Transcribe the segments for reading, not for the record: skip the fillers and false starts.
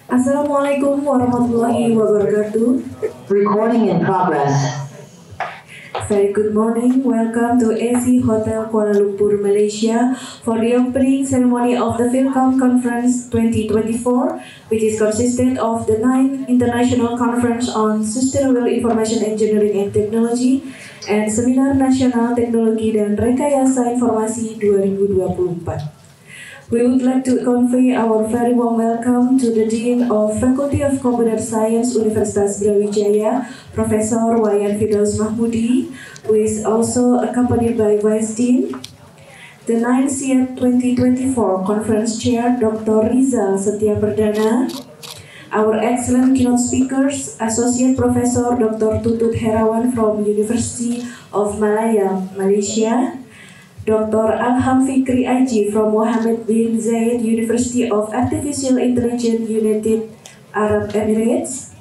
Assalamualaikum warahmatullahi wabarakatuh. Recording in progress. Very good morning. Welcome to AC Hotel Kuala Lumpur, Malaysia for the opening ceremony of the FILKOM Conference 2024, which is consisted of the 9th International Conference on Sustainable Information Engineering and Technology and Seminar Nasional Teknologi dan Rekayasa Informasi 2024. We would like to convey our very warm welcome to the Dean of Faculty of Computer Science Universitas Brawijaya, Professor Wayan Firdaus Mahmudi, who is also accompanied by Vice Dean, the 9th SIET 2024 Conference Chair, Dr. Rizal Setia Perdana, our excellent keynote speakers, Associate Professor Dr. Tutut Herawan from University of Malaya, Malaysia, Dr. Alham Fikri Aji from Mohammed bin Zayed University of Artificial Intelligence, United Arab Emirates,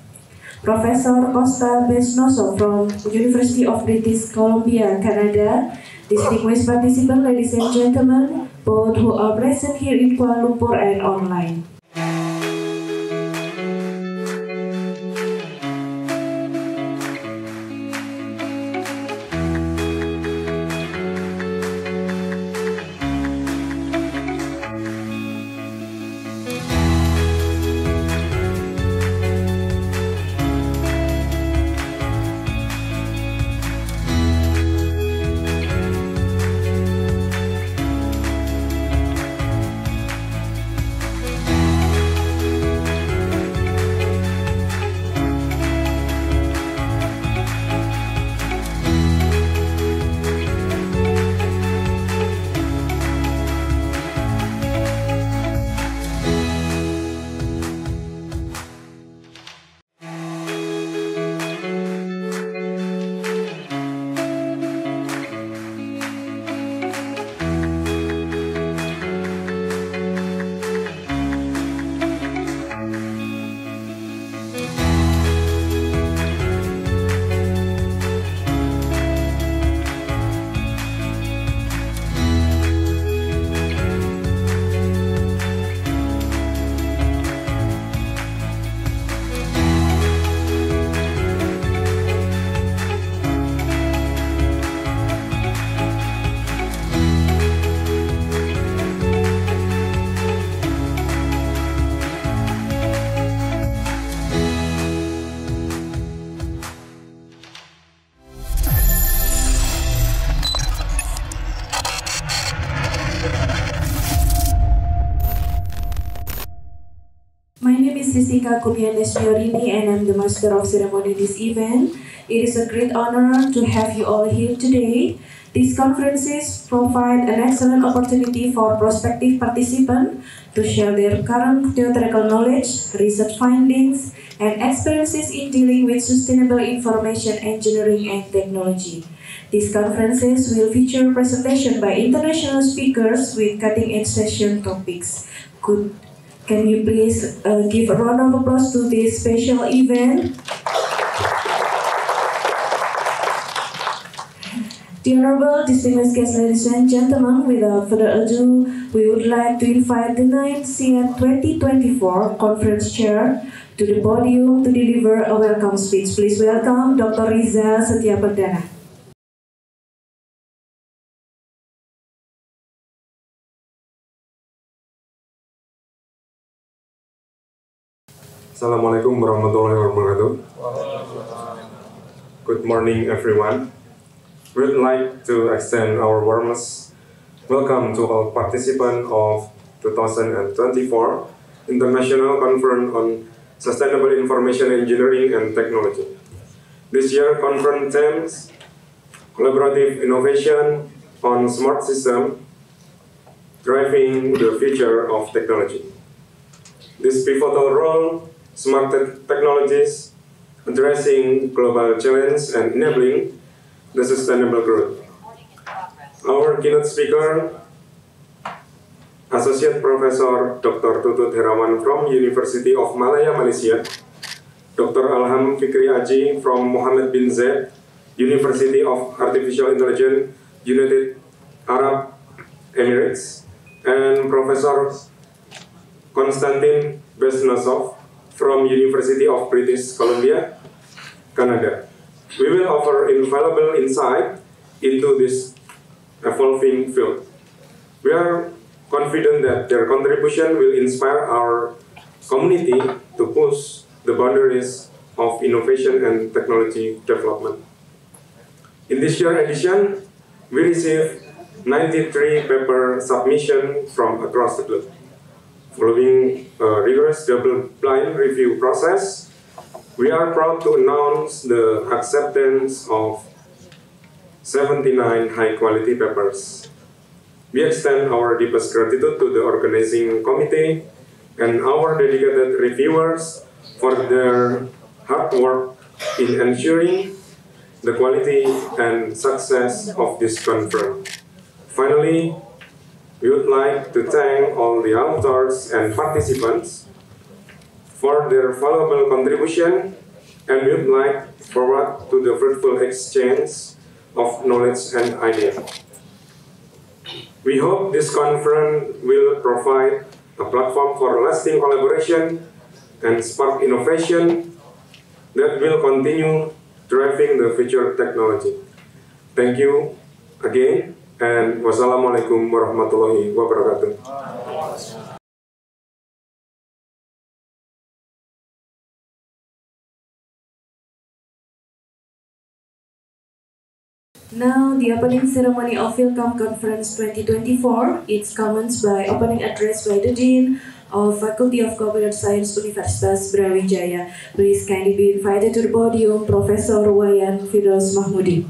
Professor Costa Besnoso from University of British Columbia, Canada, distinguished participants, ladies and gentlemen, both who are present here in Kuala Lumpur and online. Jessica Kurnianes Fiorini, and I'm the Master of Ceremony this event. It is a great honor to have you all here today. These conferences provide an excellent opportunity for prospective participants to share their current theoretical knowledge, research findings, and experiences in dealing with sustainable information engineering and technology. These conferences will feature presentation by international speakers with cutting-edge session topics. Can you please give a round of applause to this special event? The Honorable distinguished guests, ladies and gentlemen, without further ado, we would like to invite the 9th SIET 2024 Conference Chair to the podium to deliver a welcome speech. Please welcome Dr. Rizal Setia Perdana. Assalamualaikum warahmatullahi wabarakatuh. Good morning, everyone. We'd like to extend our warmest welcome to all participants of 2024 International Conference on Sustainable Information Engineering and Technology. This year conference themes collaborative innovation on smart system driving the future of technology. This pivotal role smart technologies addressing global challenges and enabling the sustainable growth. Our keynote speaker, Associate Professor Dr. Tutut Herawan from University of Malaya, Malaysia, Dr. Alham Fikri Aji from Mohammed bin Zayed University of Artificial Intelligence, United Arab Emirates, and Professor Konstantin Besnosov from University of British Columbia, Canada. We will offer invaluable insight into this evolving field. We are confident that their contribution will inspire our community to push the boundaries of innovation and technology development. In this year's edition, we received 93 paper submissions from across the globe. Following a rigorous double-blind review process, we are proud to announce the acceptance of 79 high-quality papers. We extend our deepest gratitude to the organizing committee and our dedicated reviewers for their hard work in ensuring the quality and success of this conference. Finally, we would like to thank all the authors and participants for their valuable contribution, and we would like forward to the fruitful exchange of knowledge and ideas. We hope this conference will provide a platform for lasting collaboration and spark innovation that will continue driving the future technology. Thank you again, and wassalamualaikum warahmatullahi wabarakatuh. Now, the opening ceremony of FILKOM Conference 2024, it's commenced by opening address by the Dean of Faculty of Computer Science Universitas Brawijaya. Please kindly be invited to the podium, Professor Wayan Firdaus Mahmudi.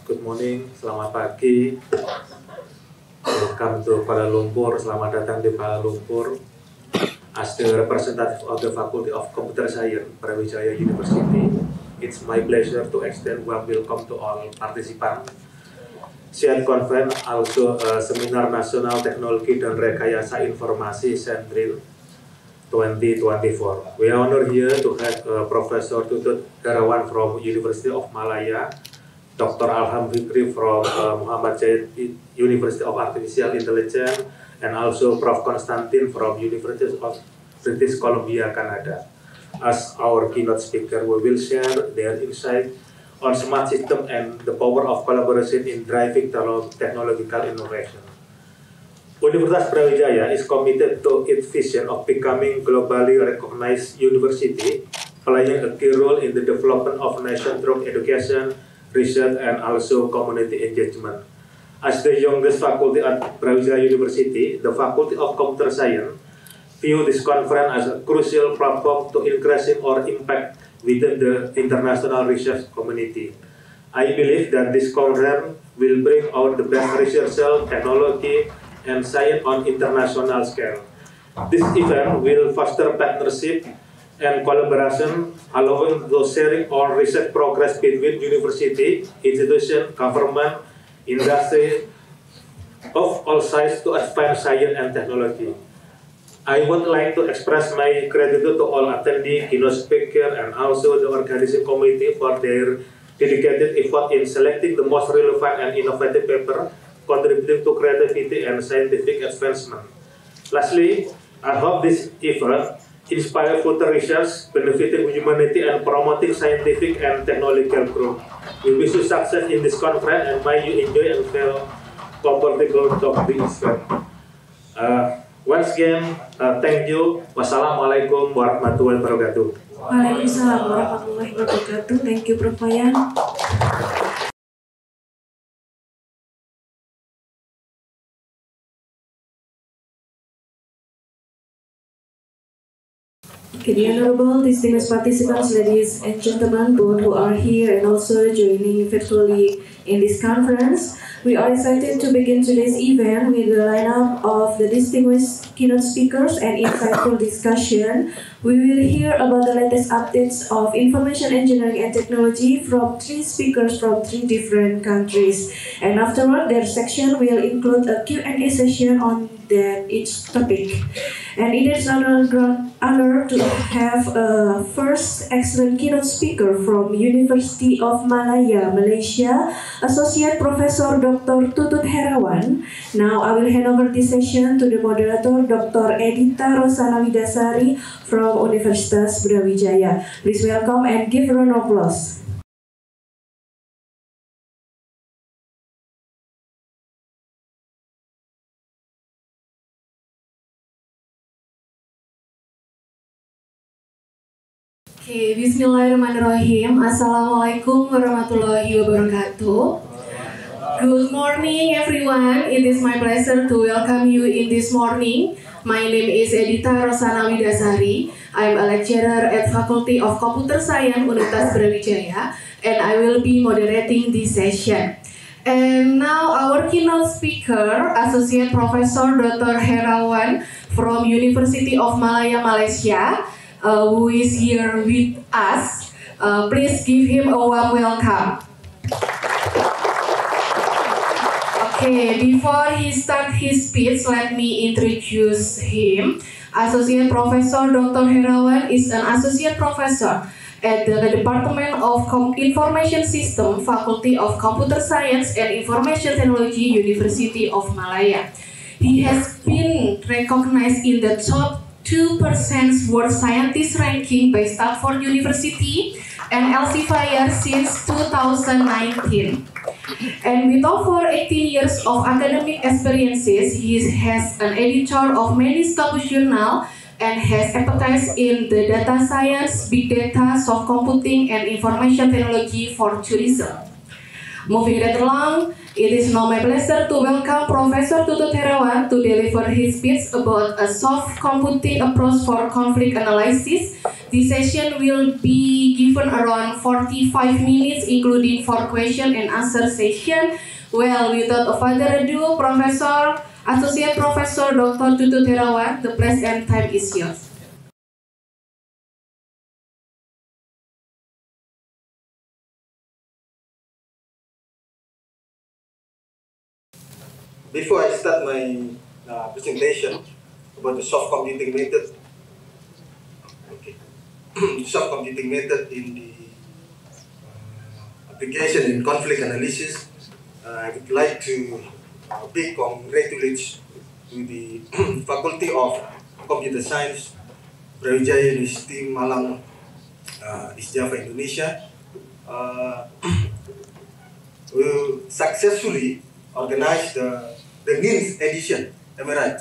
Good morning, selamat pagi. Welcome to Kuala Lumpur. Selamat datang di Kuala Lumpur. As the representative of the Faculty of Computer Science, Brawijaya University, it's my pleasure to extend warm welcome to all participants. SIET Conference, also Seminar Nasional Teknologi dan Rekayasa Informasi SENTRIN 2024. We are honored here to have Professor Tutut Herawan from University of Malaya, Dr. Alham Fikri from Muhammad Zayed University of Artificial Intelligence, and also Prof. Konstantin from Universitas of British Columbia, Canada. As our keynote speaker, we will share their insight on smart system and the power of collaboration in driving technological innovation. Universitas Brawijaya is committed to its vision of becoming globally recognized university, playing a key role in the development of nation through education, research, and also community engagement. As the youngest faculty at Brawijaya University, the Faculty of Computer Science view this conference as a crucial platform to increasing our impact within the international research community. I believe that this conference will bring out the best research, technology, and science on international scale. This event will foster partnership and collaboration, allowing the sharing or research progress between university, institution, government, industry of all sides to advance science and technology. I would like to express my gratitude to all attendees, keynote speakers, and also the organizing committee for their dedicated effort in selecting the most relevant and innovative paper, contributing to creativity and scientific advancement. Lastly, I hope this event inspire future research, benefiting humanity and promoting scientific and technological growth. We wish you success in this conference, and may you enjoy and feel comfortable to the event. Once again, thank you. Wassalamualaikum warahmatullahi wabarakatuh. Waalaikumsalam warahmatullahi wabarakatuh. Thank you, Prof. Wayan. Okay, the honorable distinguished participants, ladies and gentlemen, both who are here and also joining virtually in this conference, we are excited to begin today's event with the lineup of the distinguished keynote speakers and insightful discussion. We will hear about the latest updates of information engineering and technology from 3 speakers from 3 different countries. And afterward, their section will include a Q&A session on each topic. And it is an honor to have a first excellent keynote speaker from University of Malaya, Malaysia, Associate Professor Dr. Tutut Herawan. Now I will hand over this session to the moderator, Dr. Edita Rosana Widasari from Universitas Brawijaya. Please welcome and give a round of applause. Okay, Bismillahirrahmanirrahim. Assalamualaikum warahmatullahi wabarakatuh. Good morning, everyone. It is my pleasure to welcome you in this morning. My name is Edita Rosana Widasari. I am a lecturer at Faculty of Computer Science, Universitas Brawijaya, and I will be moderating this session. And now our keynote speaker, Associate Professor Dr. Herawan from University of Malaya, Malaysia, who is here with us. Please give him a warm welcome. Okay, before he starts his speech, let me introduce him. Associate Professor Dr. Herawan is an Associate Professor at the Department of Information System, Faculty of Computer Science and Information Technology, University of Malaya. He has been recognized in the top 2% World Scientist ranking by Stanford University and Elsevier since 2019. And with over 18 years of academic experiences, he has an editor of many established journals and has expertise in the data science, big data, soft computing, and information technology for tourism. Moving right along, it is now my pleasure to welcome Professor Tutut Herawan to deliver his speech about a soft computing approach for conflict analysis. This session will be given around 45 minutes, including 4 question and answer session. Well, without further ado, Associate Professor Dr. Tutut Herawan, the place and time is yours. Before I start my presentation about the soft computing method, soft computing method in the application in conflict analysis, I would like to big congratulate to the Faculty of Computer Science, Brawijaya University, Malang, East Java, Indonesia, will successfully organize the NINS edition, am I right?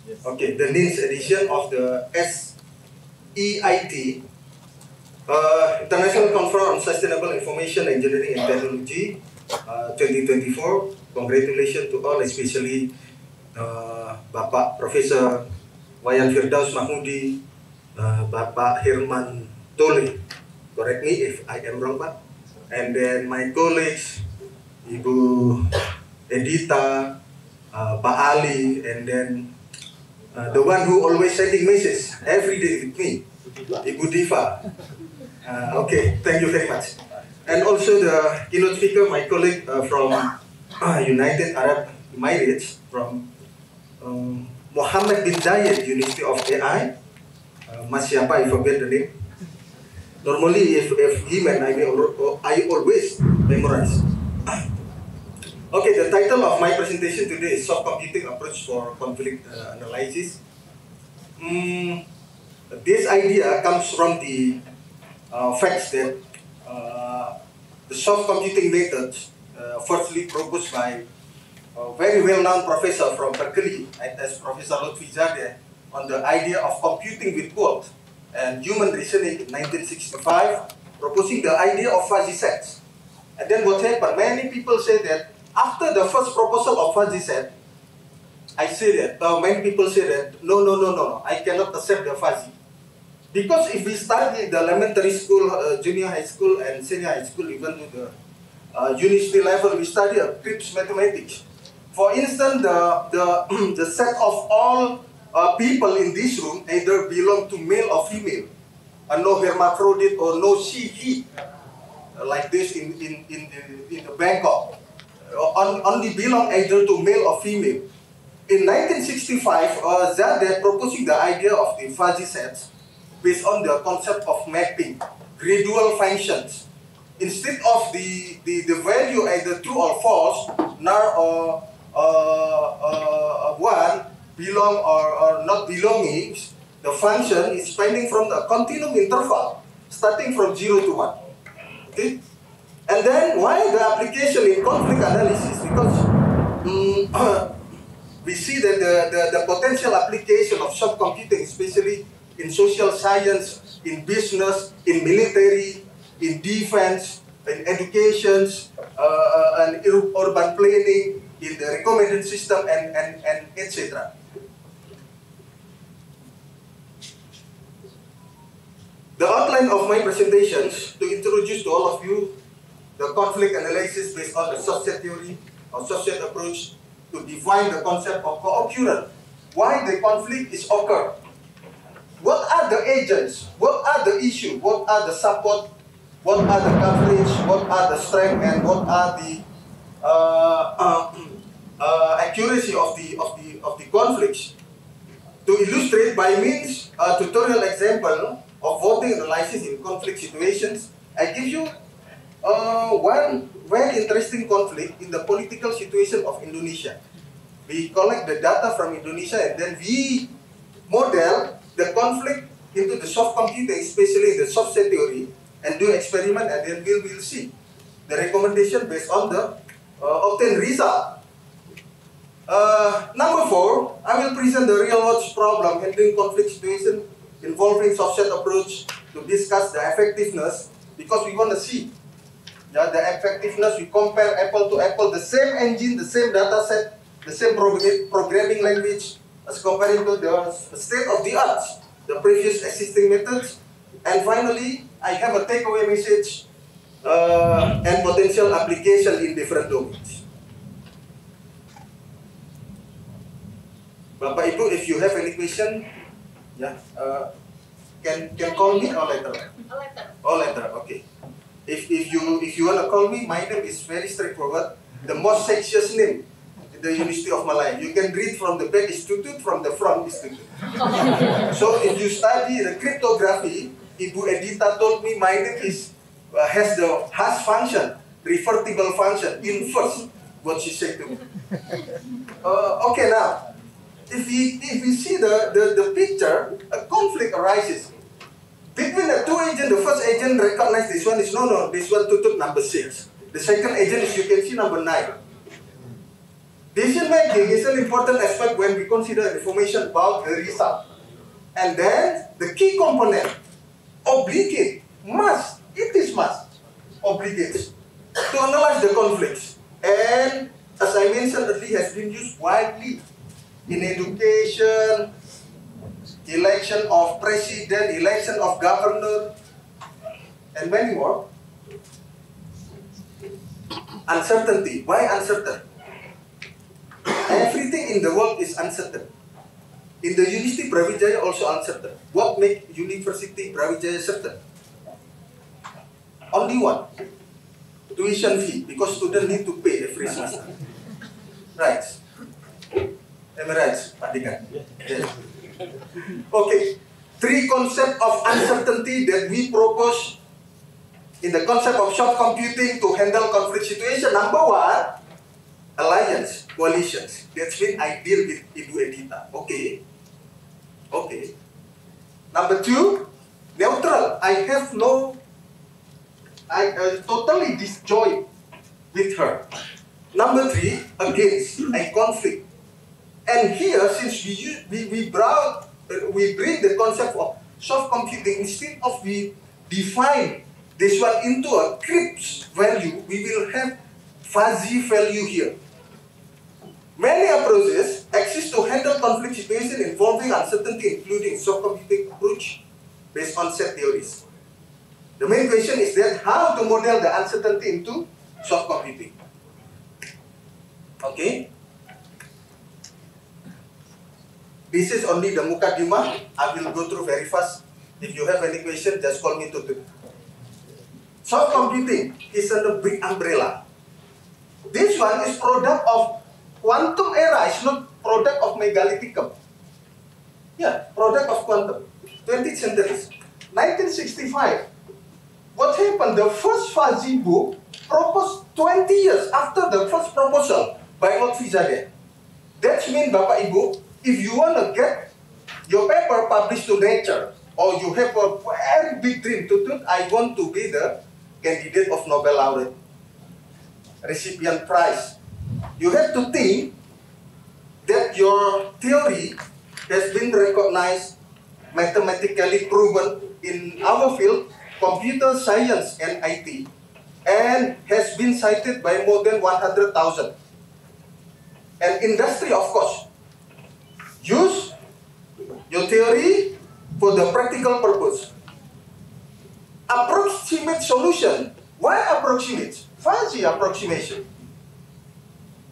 Yes. Okay, the NINS edition of the SEIT, International Conference on Sustainable Information Engineering and Technology, 2024. Congratulations to all, especially Bapak Profesor Wayan Firdaus Mahmudi, Bapak Herman Tole, correct me if I am wrong, Pak. And then my colleagues, Ibu Edita, Pak Ali, and then the one who always sending messages every day with me, Ibu Diva. Okay, thank you very much. And also the keynote speaker, my colleague from United Arab Emirates, from Mohammed bin Zayed, University of AI. Mas siapa, I forget the name. Normally, if he meant, I always memorize. Okay, the title of my presentation today is Soft Computing Approach for Conflict Analysis. This idea comes from the facts that the soft computing methods firstly proposed by a very well-known professor from Berkeley, as Professor Lutfi Zadeh, on the idea of computing with code and human reasoning in 1965, proposing the idea of fuzzy sets. And then what happened? Many people say that after the first proposal of fuzzy set, I say that, many people say that, no, I cannot accept the fuzzy. Because if we study the elementary school, junior high school, and senior high school, even to the university level, we study crypts mathematics. For instance, the set of all people in this room either belong to male or female, no hermaphrodite or no she, he, like this in the Bangkok. Only belong either to male or female. in 1965, they're proposing the idea of the fuzzy sets based on the concept of mapping gradual functions. Instead of the value either true or false, null or one, belong or not belonging, the function is spanning from the continuum interval, starting from 0 to 1. Okay? And then why the application in conflict analysis? Because we see that the potential application of soft computing, especially in social science, in business, in military, in defense, in education, and urban planning, in the recommendation system, and etc. The outline of my presentations to introduce to all of you the conflict analysis based on the subset theory or subset approach to define the concept of co-occurrence. Why the conflict is occur? What are the agents? What are the issues? What are the support? What are the coverage? What are the strength? And what are the accuracy of the conflicts? To illustrate by means a tutorial example of voting analysis in conflict situations, I give you one very interesting conflict in the political situation of Indonesia. We collect the data from Indonesia and then we model the conflict into the soft computing, especially the subset theory, and do experiment, and then we will see the recommendation based on the obtained result. Number 4, I will present the real world problem handling conflict situation involving subset approach to discuss the effectiveness, because we want to see the effectiveness. We compare apple to apple, the same engine, the same data set, the same programming language as comparing to the state of the art, the previous existing methods. And finally, I have a takeaway message and potential application in different domains. Bapak Ibu, if you have any question, can call me or later? Or later, okay. If you wanna call me, my name is very straightforward. The most sexiest name in the University of Malaya. You can read from the back is Tutut, from the front is Tutut. So if you study the cryptography, Ibu Edita told me my name is has the hash function, revertible function, inverse, what she said to me. Okay, now, if we see the picture, a conflict arises. Between the two agents, the first agent recognizes this one is no, this one Tutut number 6. The second agent is, you can see, number 9. Decision making is an important aspect when we consider information about the result. And then, the key component, obligate, must, it is must, obligates to analyze the conflicts. And as I mentioned earlier, has been used widely in education, election of president, election of governor, and many more. Uncertainty. Why uncertain? Everything in the world is uncertain. In the University Brawijaya also uncertain. What makes University Brawijaya certain? Only one. Tuition fee, because students need to pay every semester. Right. Am I right, Pak Dengan? Yes. Okay. 3 concepts of uncertainty that we propose in the concept of soft computing to handle conflict situation. Number 1, alliance, coalitions. That's when I deal with Ibu Edita. Okay. Okay. Number 2, neutral. I totally disjoint with her. Number 3, against, a conflict. And here, since we bring the concept of soft computing, instead of we define this one into a crypt value, we will have fuzzy value here. Many approaches exist to handle conflict situation involving uncertainty, including soft computing approach based on set theories. The main question is that how to model the uncertainty into soft computing. Okay. This is only the mukaddimah. I will go through very fast. If you have any question, just call me to. Soft computing is under big umbrella. This one is product of quantum era. It's not product of megalithium. Yeah, product of quantum. 20th century. 1965. What happened? The first fuzzy book proposed 20 years after the first proposal by Brawijaya. That means, Bapak Ibu, if you want to get your paper published to Nature, or you have a very big dream to do, I want to be the candidate of Nobel laureate, recipient prize. You have to think that your theory has been recognized, mathematically proven in our field, computer science and IT, and has been cited by more than 100,000. And industry, of course, use your theory for the practical purpose. Approximate solution. Why approximate? Fuzzy approximation.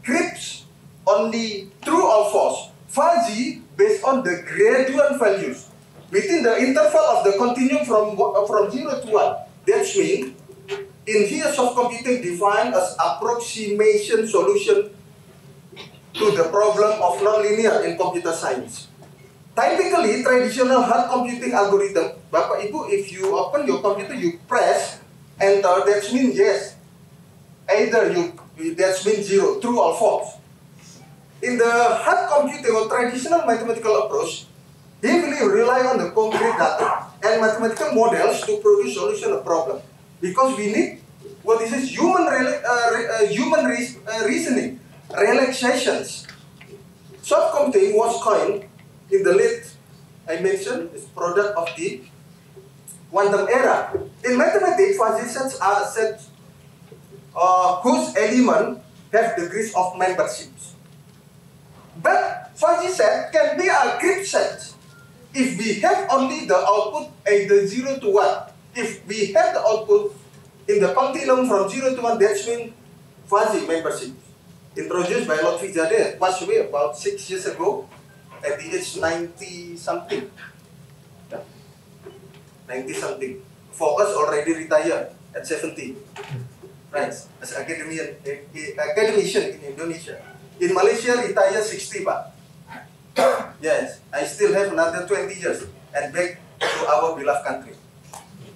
Crypts only true or false. Fuzzy based on the gradual values within the interval of the continuum from 0 to 1. That means in here soft computing defined as approximation solution to the problem of nonlinear in computer science. Typically, traditional hard computing algorithm, Bapak Ibu, if you open your computer, you press enter, that means yes. Either that means 0, true or false. In the hard computing or traditional mathematical approach, heavily rely on the concrete data and mathematical models to produce solution of problem. Because we need what is this human reasoning, relaxations. Soft computing was coined in the late, I mentioned, is product of the quantum era. In mathematics, fuzzy sets are sets whose elements have degrees of memberships. But fuzzy set can be a crypt set if we have only the output either 0 to 1. If we have the output in the continuum from 0 to 1, that means fuzzy membership. Introduced by Brawijaya, passed away about 6 years ago at the age 90-something. 90-something. For us, already retired at 70. Right, as academician in Indonesia. In Malaysia, retired 60, Pak. Yes, I still have another 20 years and back to our beloved country.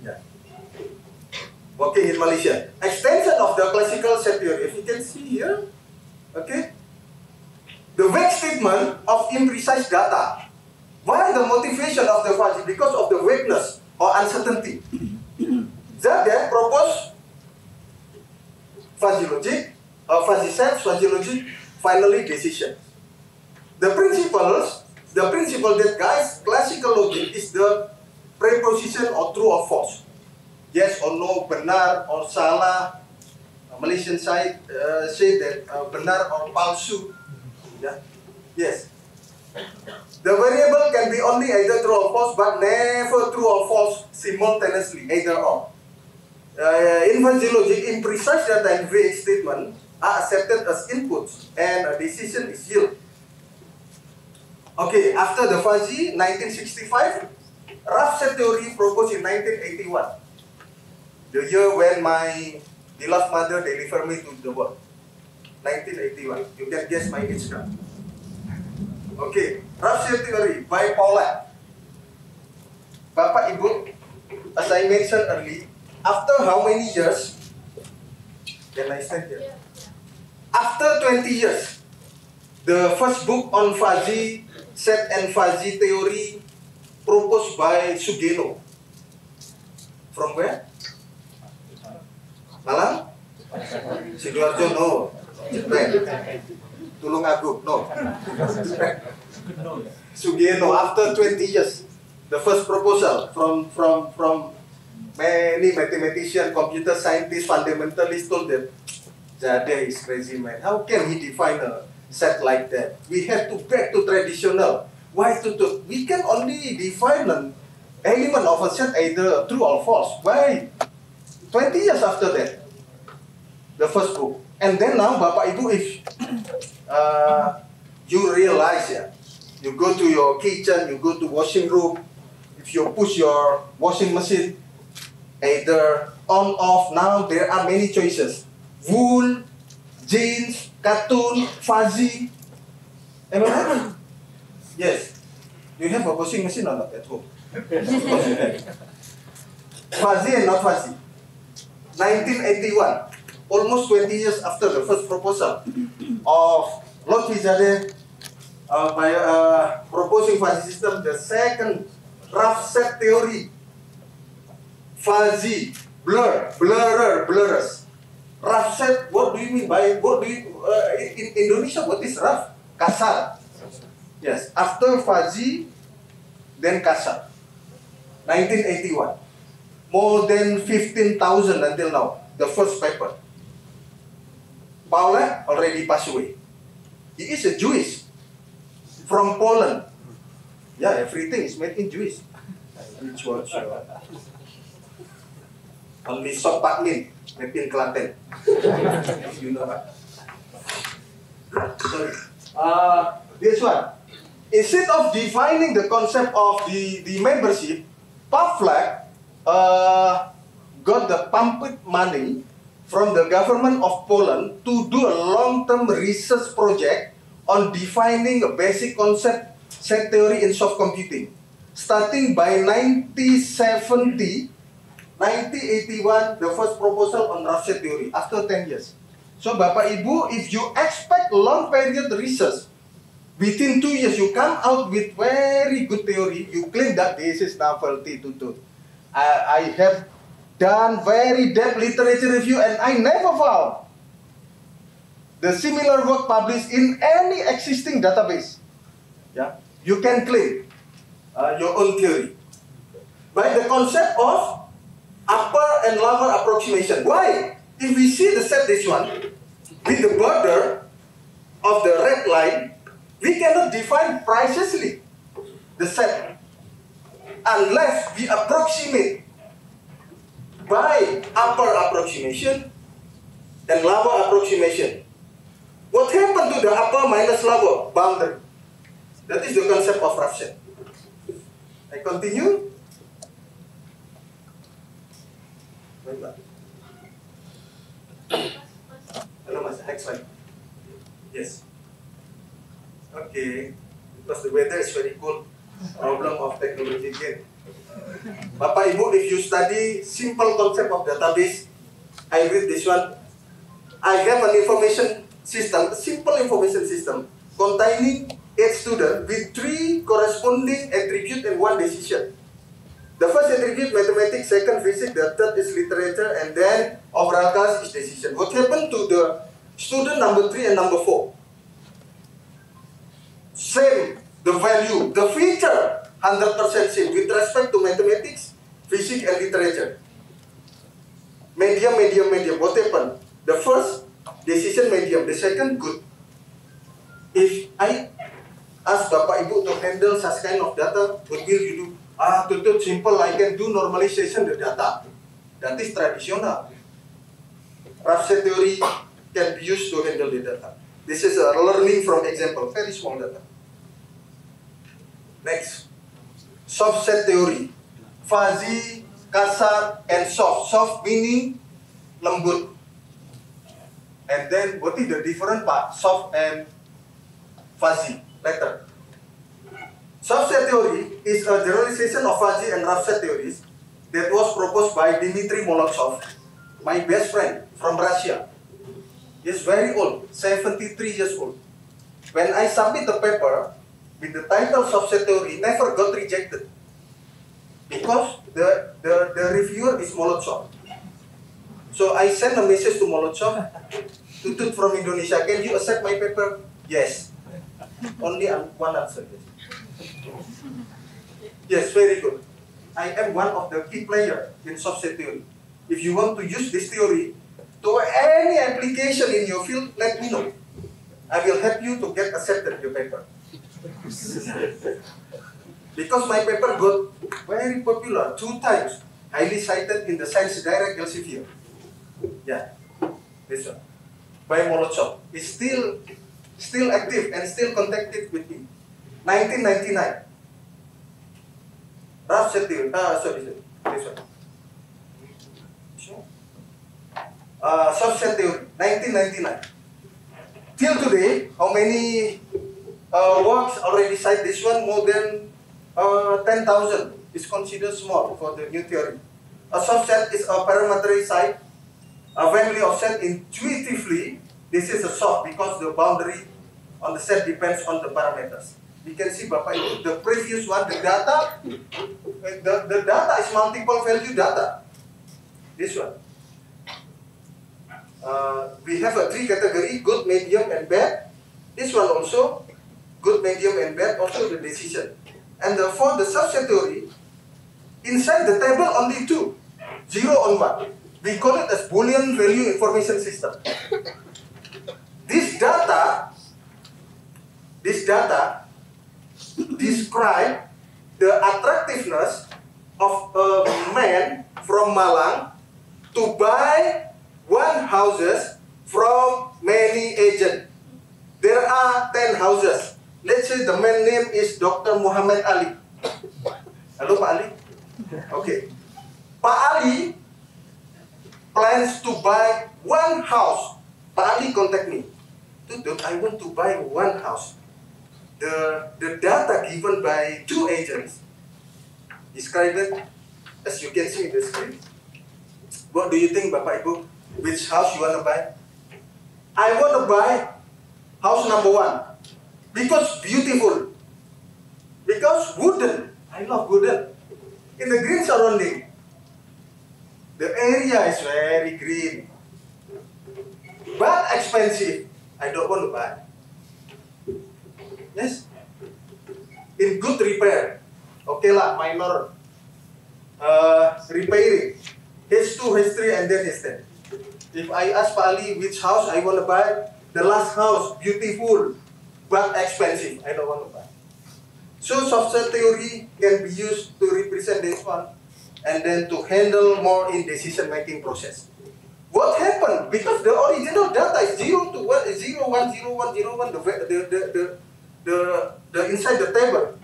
Yeah. Working in Malaysia. Extension of the classical set theory. If you can see here, okay. The vague statement of imprecise data. Why the motivation of the fuzzy? Because of the vagueness or uncertainty. Zade proposed fuzzy logic, fuzzy sets, fuzzy logic, finally decision. The principle that guides classical logic is the preposition or true or false. Yes or no, benar or salah. Malaysian side say that benar or palsu. Yeah. Yes. The variable can be only either true or false, but never true or false simultaneously, either or. In fuzzy logic, imprecise data and vague statement are accepted as inputs, and a decision is yield. Okay, after the fuzzy, 1965, rough set theory proposed in 1981. The year when my beloved mother delivered me to the world. 1981. You can guess my age now. Okay, rough set theory by Paula. Bapak Ibu, as I mentioned earlier, after how many years? Can I stand here? After 20 years, the first book on fuzzy set and fuzzy theory proposed by Sugeno. From where? Malang? Sidoarjo, no. Japan. Tulungagung, no. Sugeno, after 20 years, the first proposal from many mathematicians, computer scientists, fundamentalists told them, Jade is crazy man. How can he define a set like that? We have to back to traditional. Why to do? We can only define an element of a set either true or false. Why? 20 years after that, the first book. And then now, Bapak Ibu, if you realize, yeah, you go to your kitchen, you go to washing room, if you push your washing machine, either on, off, now there are many choices. Wool, jeans, cartoon, fuzzy, Am I right? Yes. You have a washing machine or not at home? Fuzzy and not fuzzy. 1981, almost 20 years after the first proposal of Lord Vizade by proposing fuzzy system, the second rough set theory, fuzzy, blurrers. Rough set, what do you mean by, in Indonesia, what is rough? Kasar. Yes, after fuzzy, then kasar. 1981. More than 15,000 until now, the first paper. Paula already passed away. He is a Jewish from Poland. Yeah, everything is made in Jewish. Which was only sop Pak Min, made in Klaten. You know that. Sorry. This one. Instead of defining the concept of the membership, Pavlak got the pumped money from the government of Poland to do a long-term research project on defining a basic concept set theory in soft computing. Starting by 1970, 1981, the first proposal on rough set theory, after 10 years. So, Bapak Ibu, if you expect long period research, within 2 years you come out with very good theory, you claim that this is novelty to. I have done very depth literature review and I never found the similar work published in any existing database. Yeah, you can claim your own theory by the concept of upper and lower approximation. Why? If we see the set this one with the border of the red line, we cannot define precisely the set unless we approximate by upper approximation and lower approximation. What happened to the upper minus lower boundary? That is the concept of rough set. I continue. Hello, Mas. Next slide. Yes. Okay. Because the weather is very cold. Problem of technology again. Bapak Ibu, if you study simple concept of database, I read this one. I have an information system, a simple information system containing 8 students with 3 corresponding attributes and 1 decision. The first attribute mathematics, second physics, the third is literature, and then overall class is decision. What happened to the student number 3 and number 4? Same, the value, the feature, 100% same with respect to mathematics, physics, and literature. Medium. What happened? The first decision medium, the second good. If I ask Bapak Ibu to handle such kind of data, what will you do? To simple, I can do normalization the data. That is traditional. Rough set theory can be used to handle the data. This is a learning from example, very small data. Next, soft set theory. Fuzzy, kasar, and soft. Soft meaning lembut. And then what is the different part? Soft and fuzzy. Later. Soft set theory is a generalization of fuzzy and rough set theories that was proposed by Dmitry Molotov, my best friend from Russia. He's very old, 73 years old. When I submit the paper with the title soft set theory, never got rejected because the reviewer is Molotov. So I sent a message to Molotov, Tutut from Indonesia, can you accept my paper? Yes. Only one answer. Yes, very good. I am one of the key players in soft set theory. If you want to use this theory to any application in your field, let me know. I will help you to get accepted your paper. Because my paper got very popular 2 times, highly cited in the Science Direct Elsevier. Yeah, this one. By Molotov. It's still active and still contacted with me. 1999. Rough set theory. This one. Soft set theory. 1999. Till today, how many works already cite this one more than 10,000 is considered small for the new theory. A subset is a parametric set, a family of set intuitively. This is a soft because the boundary on the set depends on the parameters. You can see Bapak Ibu, the previous one, the data, the data is multiple value data. This one. We have a 3 category, good, medium, and bad. This one also, good, medium, and bad, also the decision. And for the subset theory, inside the table only 2, 0 on 1. We call it as Boolean value information system. This data describe the attractiveness of a man from Malang to buy one houses from many agents. There are 10 houses. Let's say the man name is Dr. Muhammad Ali. Hello, Pak Ali? Okay. Pak Ali plans to buy one house. Pak Ali contact me. Dude, I want to buy one house. The data given by 2 agents described as you can see in the screen. What do you think, Bapak Ibu? Which house you want to buy? I want to buy house number 1 because beautiful, because wooden. I love wooden. In the green surrounding, the area is very green, but expensive. I don't want to buy. Yes, in good repair. Okay lah, minor repairing. H2, H3, and then H10. If I ask Pak Ali which house I want to buy, the last house, beautiful, but expensive. I don't want to buy. So subset theory can be used to represent this one, and then to handle more in decision-making process. What happened? Because the original data is 0 to 1, 0, 1, 0, 1, 0, 1, the inside the table.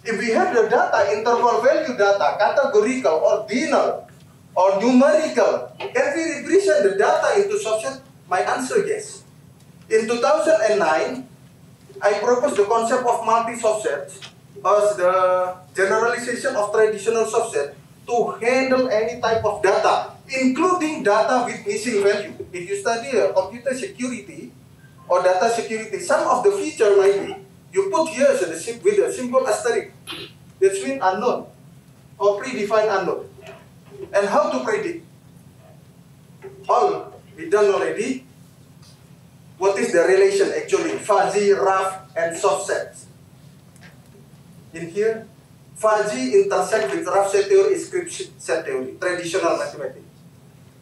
If we have the data, interval value data, categorical or binary or numerical, can we represent the data into subset? My answer yes. In 2009, I proposed the concept of multi-subsets as the generalization of traditional subset to handle any type of data, including data with missing value. If you study computer security or data security, some of the feature might be you put here with a symbol asterisk. That means unknown or predefined unknown. And how to predict? All we done already. What is the relation actually? Fuzzy, rough, and soft sets. In here, fuzzy intersect with rough set theory is script set theory, traditional mathematics.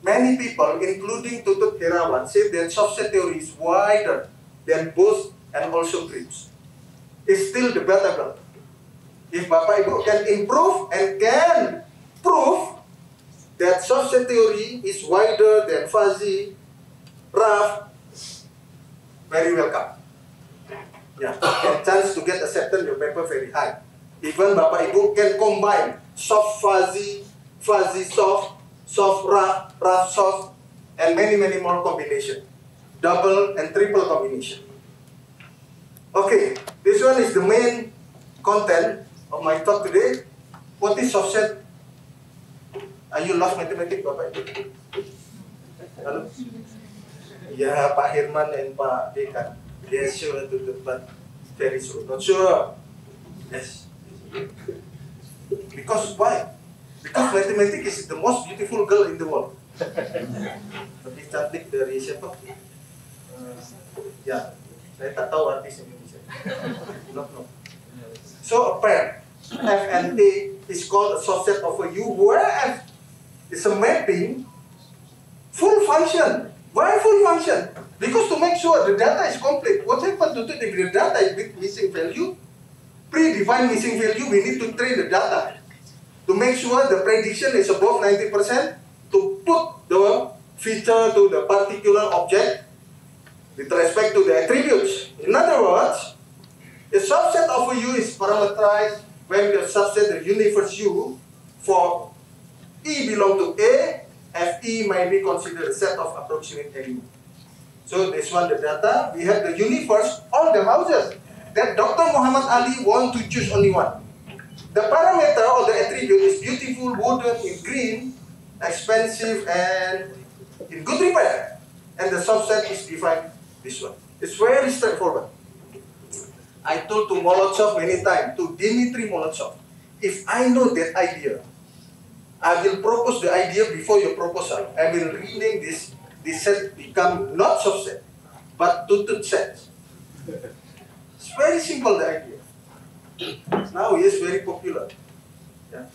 Many people, including Tutut Herawan, say that soft set theory is wider than both and also crypts. It's still debatable. If Bapak Ibu can improve and can prove that soft set theory is wider than fuzzy, rough, very welcome. Yeah, and chance to get accepted your paper very high. Even Bapak Ibu can combine soft fuzzy, fuzzy soft, soft rough, rough soft, and many more combination. Double and triple combination. Okay, this one is the main content of my talk today. What is soft set? Are you love mathematics, Bapak Ibu? Hello? Yeah, Pak Herman and Pak Dekan. Yes, sure, to the but very sure. Not sure. Yes. Because why? Because mathematics is the most beautiful girl in the world. Lebih cantik dari siapa? Ya, saya tak tahu artis Indonesia. No. So a pair, F and A, is called a subset of a U, where F is a mapping full function. Why full function? Because to make sure the data is complete. What happens to it if the data is with missing value? Predefined missing value, we need to train the data to make sure the prediction is above 90%, to put the feature to the particular object with respect to the attributes. In other words, a subset of a U is parameterized when the subset the universe U for E belong to A, Fe might be considered a set of approximate elements. So this one, the data, we have the universe, all the houses. that Dr. Muhammad Ali want to choose only one. The parameter or the attribute is beautiful, wooden, in green, expensive, and in good repair. And the subset is defined this one. It's very straightforward. I told to Molotov many times, to Dmitry Molotov, if I know that idea, I will propose the idea before your proposal. I will rename this set become not subset, but tutut set. It's very simple, the idea. Now it's very popular. Yeah.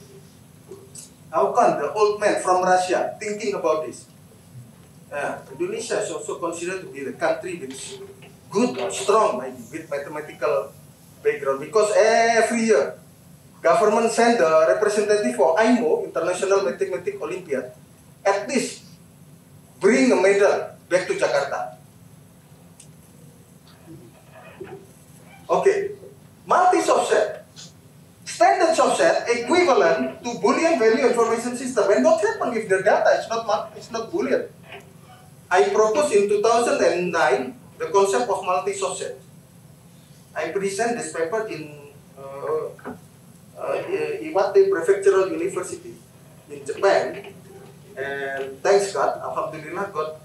How come the old man from Russia thinking about this? Indonesia is also considered to be the country with good or strong, maybe, with mathematical background, because every year government send the representative for IMO, International Mathematics Olympiad, at least bring a medal back to Jakarta. Okay, multi-subset, standard subset equivalent to Boolean value information system. And what happens if the data is not Boolean? I proposed in 2009 the concept of multi-subset. I present this paper in Iwate Prefectural University in Japan, and thanks God, Alhamdulillah, got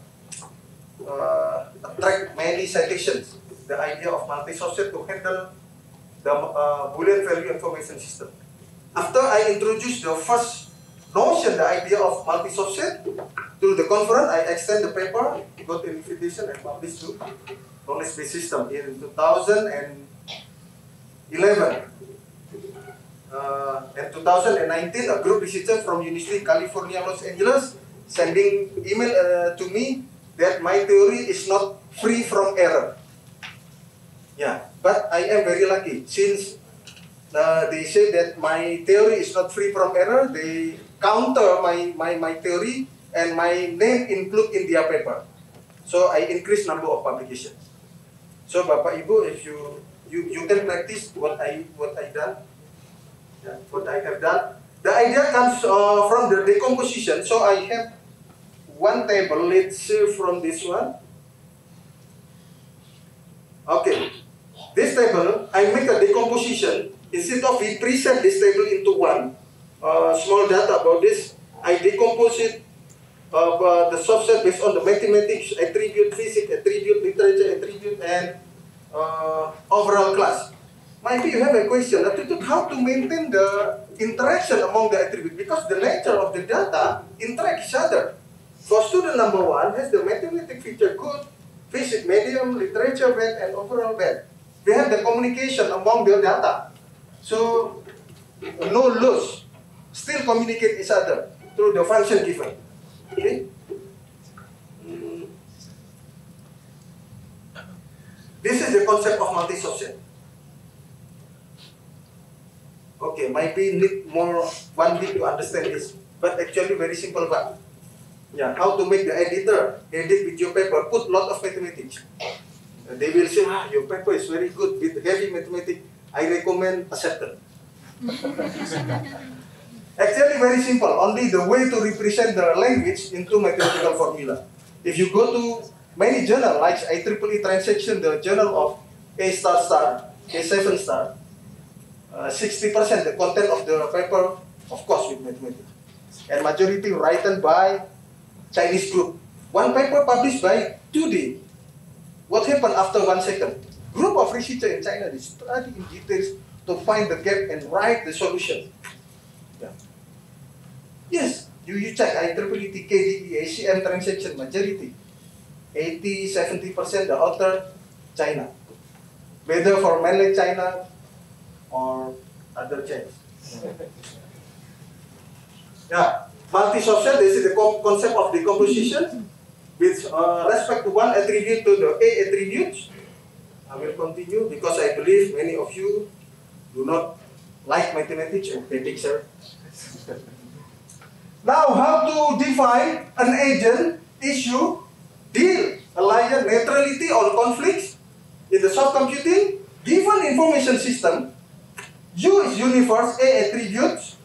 attract many citations. The idea of multi-subset to handle the Boolean value information system. After I introduced the first notion, the idea of multi-subset to the conference, I extend the paper, got an invitation, and published to knowledge-based system in 2011. In 2019, a group researcher from University of California, Los Angeles, sending email to me that my theory is not free from error. Yeah, but I am very lucky since they say that my theory is not free from error. They counter my theory and my name include in their paper. So I increase number of publications. So Bapak Ibu, if you can practice what I done. Yeah, what I have done. The idea comes from the decomposition. So I have one table. Let's see from this one. Okay, this table I make a decomposition. Instead of we preset this table into one small data about this, I decompose it. The subset based on the mathematics attribute, physics attribute, literature attribute, and overall class. Maybe you have a question how to maintain the interaction among the attributes, because the nature of the data interact each other. For student number 1 has the mathematics feature good, physics medium, literature bad, and overall bad. We have the communication among the data. So no loss, still communicate each other through the function given. Okay. This is the concept of multi-subset. Okay, maybe need more 1 week to understand this, but actually very simple one. Yeah, how to make the editor edit with your paper, put lot of mathematics. They will say, your paper is very good with heavy mathematics. I recommend accepted. Actually very simple, only the way to represent the language into mathematical formula. If you go to many journals like IEEE Transaction, the journal of A star star, A7 star, 60% the content of the paper, of course, with mathematics. And majority written by Chinese group. One paper published by 2D. What happened after 1 second? Group of researchers in China, they study in details to find the gap and write the solution. Yeah. Yes, you check IEEE, TKDE, ACM transaction, majority. 80-70% the author, China. Whether for mainland China or other chains. Yeah, multi-subset, this is the concept of decomposition with respect to one attribute to the A attributes. I will continue because I believe many of you do not like mathematics and picture. Now, how to define an agent, issue, deal, alliance, neutrality, or conflicts in the soft computing? Given information system, U is universe, A attributes.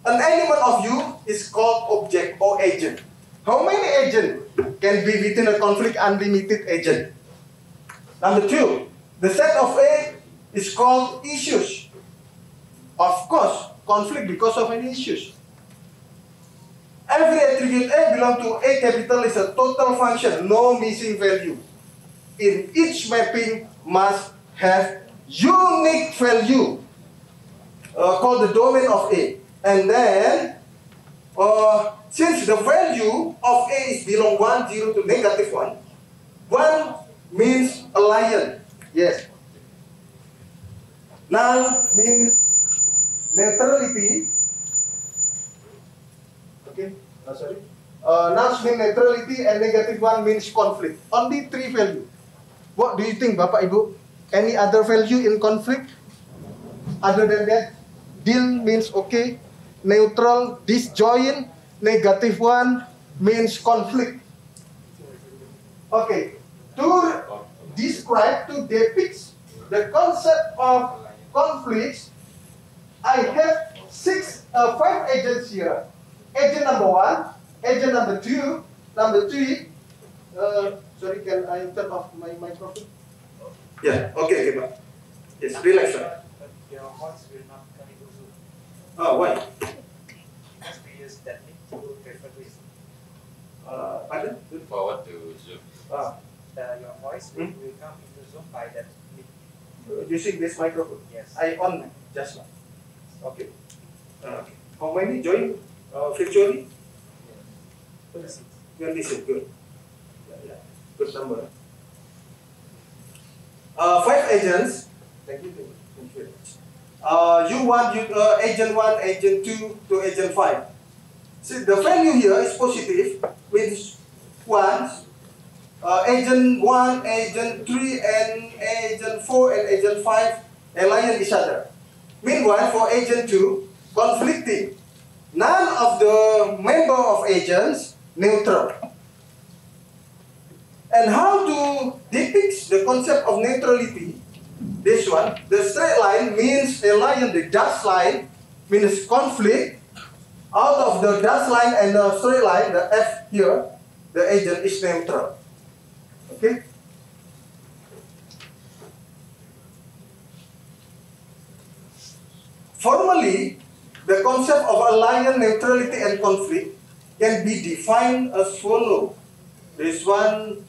An element of U is called object or agent. How many agents can be within a conflict unlimited agent? Number 2, the set of A is called issues. Of course, conflict because of any issues. Every attribute A belongs to A capital is a total function, no missing value. In each mapping must have unique value called the domain of A. And then, since the value of A is belong 1, 0 to negative 1, 1 means alien. Yes. Null means neutrality. Okay. Sorry. Null means neutrality and negative 1 means conflict. Only 3 value. What do you think, Bapak Ibu? Any other value in conflict? Other than that, deal means okay. Neutral, disjoint, negative 1 means conflict. Okay. To describe, to depict the concept of conflicts, I have 5 agents here. Agent number 1, agent number 2, number 3. Sorry, can I turn off my microphone? Yeah, okay, Pak. Yes, relax, sir. Your voice will not come into Zoom. Oh, why? Because we use that link to refer to it. Pardon? Forward to Zoom. Your voice will come into Zoom by that link. Using this microphone? Yes. I on just now. Okay. How many join virtually? 26, good. Yeah. Good number. 5 agents. Thank you. You want agent 1, agent 2 to agent 5. See, the value here is positive, means once agent 1, agent 3, and agent 4 and agent 5 align each other. Meanwhile, for agent 2, conflicting. None of the member of agents neutral. And how to depict the concept of neutrality? This one, the straight line means a line, the dashed line means conflict. Out of the dashed line and the straight line, the F here, the agent is neutral. Okay? Formally, the concept of alliance, neutrality, and conflict can be defined as follows. This one,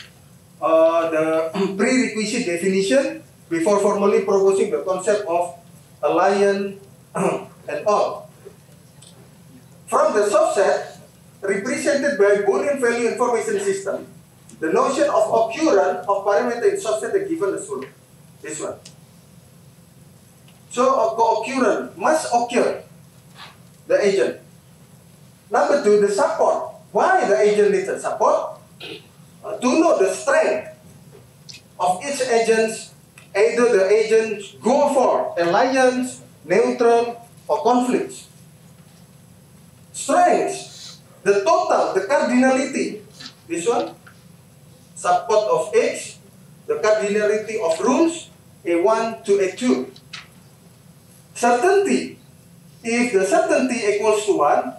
the prerequisite definition before formally proposing the concept of alliance and all. From the subset represented by Boolean value information system, the notion of occurrence of parameter in subset is given as follows. This one. So, co-occurrence must occur, the agent. Number 2, the support. Why the agent needs a support? To know the strength of each agent, either the agent go for alliance, neutral, or conflicts. Strengths, the total, the cardinality. This one, support of X, the cardinality of rules, A1 to A2. Certainty, if the certainty equals to 1,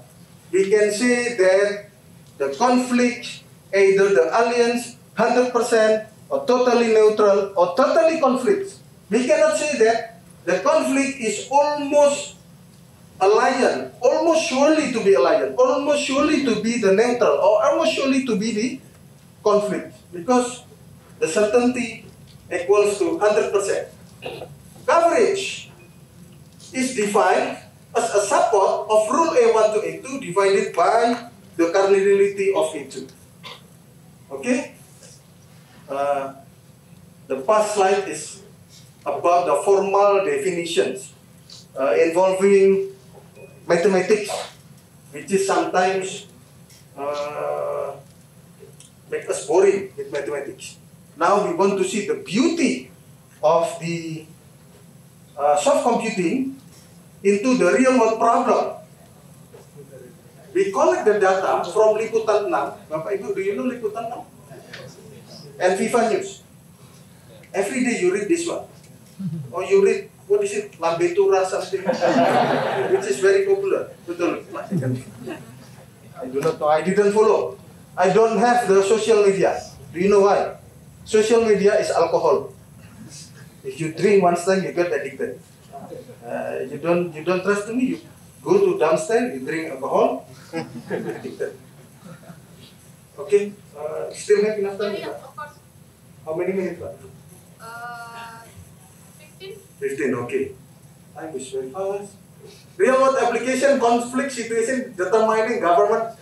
we can say that the conflict, either the alliance 100% or totally neutral or totally conflict. We cannot say that the conflict is almost alliance, almost surely to be alliance, almost surely to be the neutral, or almost surely to be the conflict, because the certainty equals to 100%. Coverage is defined as a support of rule A1 to A2 divided by the cardinality of A2. Okay? The past slide is about the formal definitions involving mathematics, which is sometimes make us boring with mathematics. Now we want to see the beauty of the soft computing into the real world problem. We collect the data from Liputan 6. Bapak Ibu, do you know Liputan 6? And Viva News. Every day you read this one. Or you read, what is it? Lambetura something. Which is very popular. Betul. I do not know. I didn't follow. I don't have the social media. Do you know why? Social media is alcohol. If you drink one time, you get addicted. You don't trust me, you go to downstairs, you drink alcohol, addicted. Okay, still have enough time? Yeah, of course. How many minutes? 15. 15, okay. Time is very fast. Real world application conflict situation determining government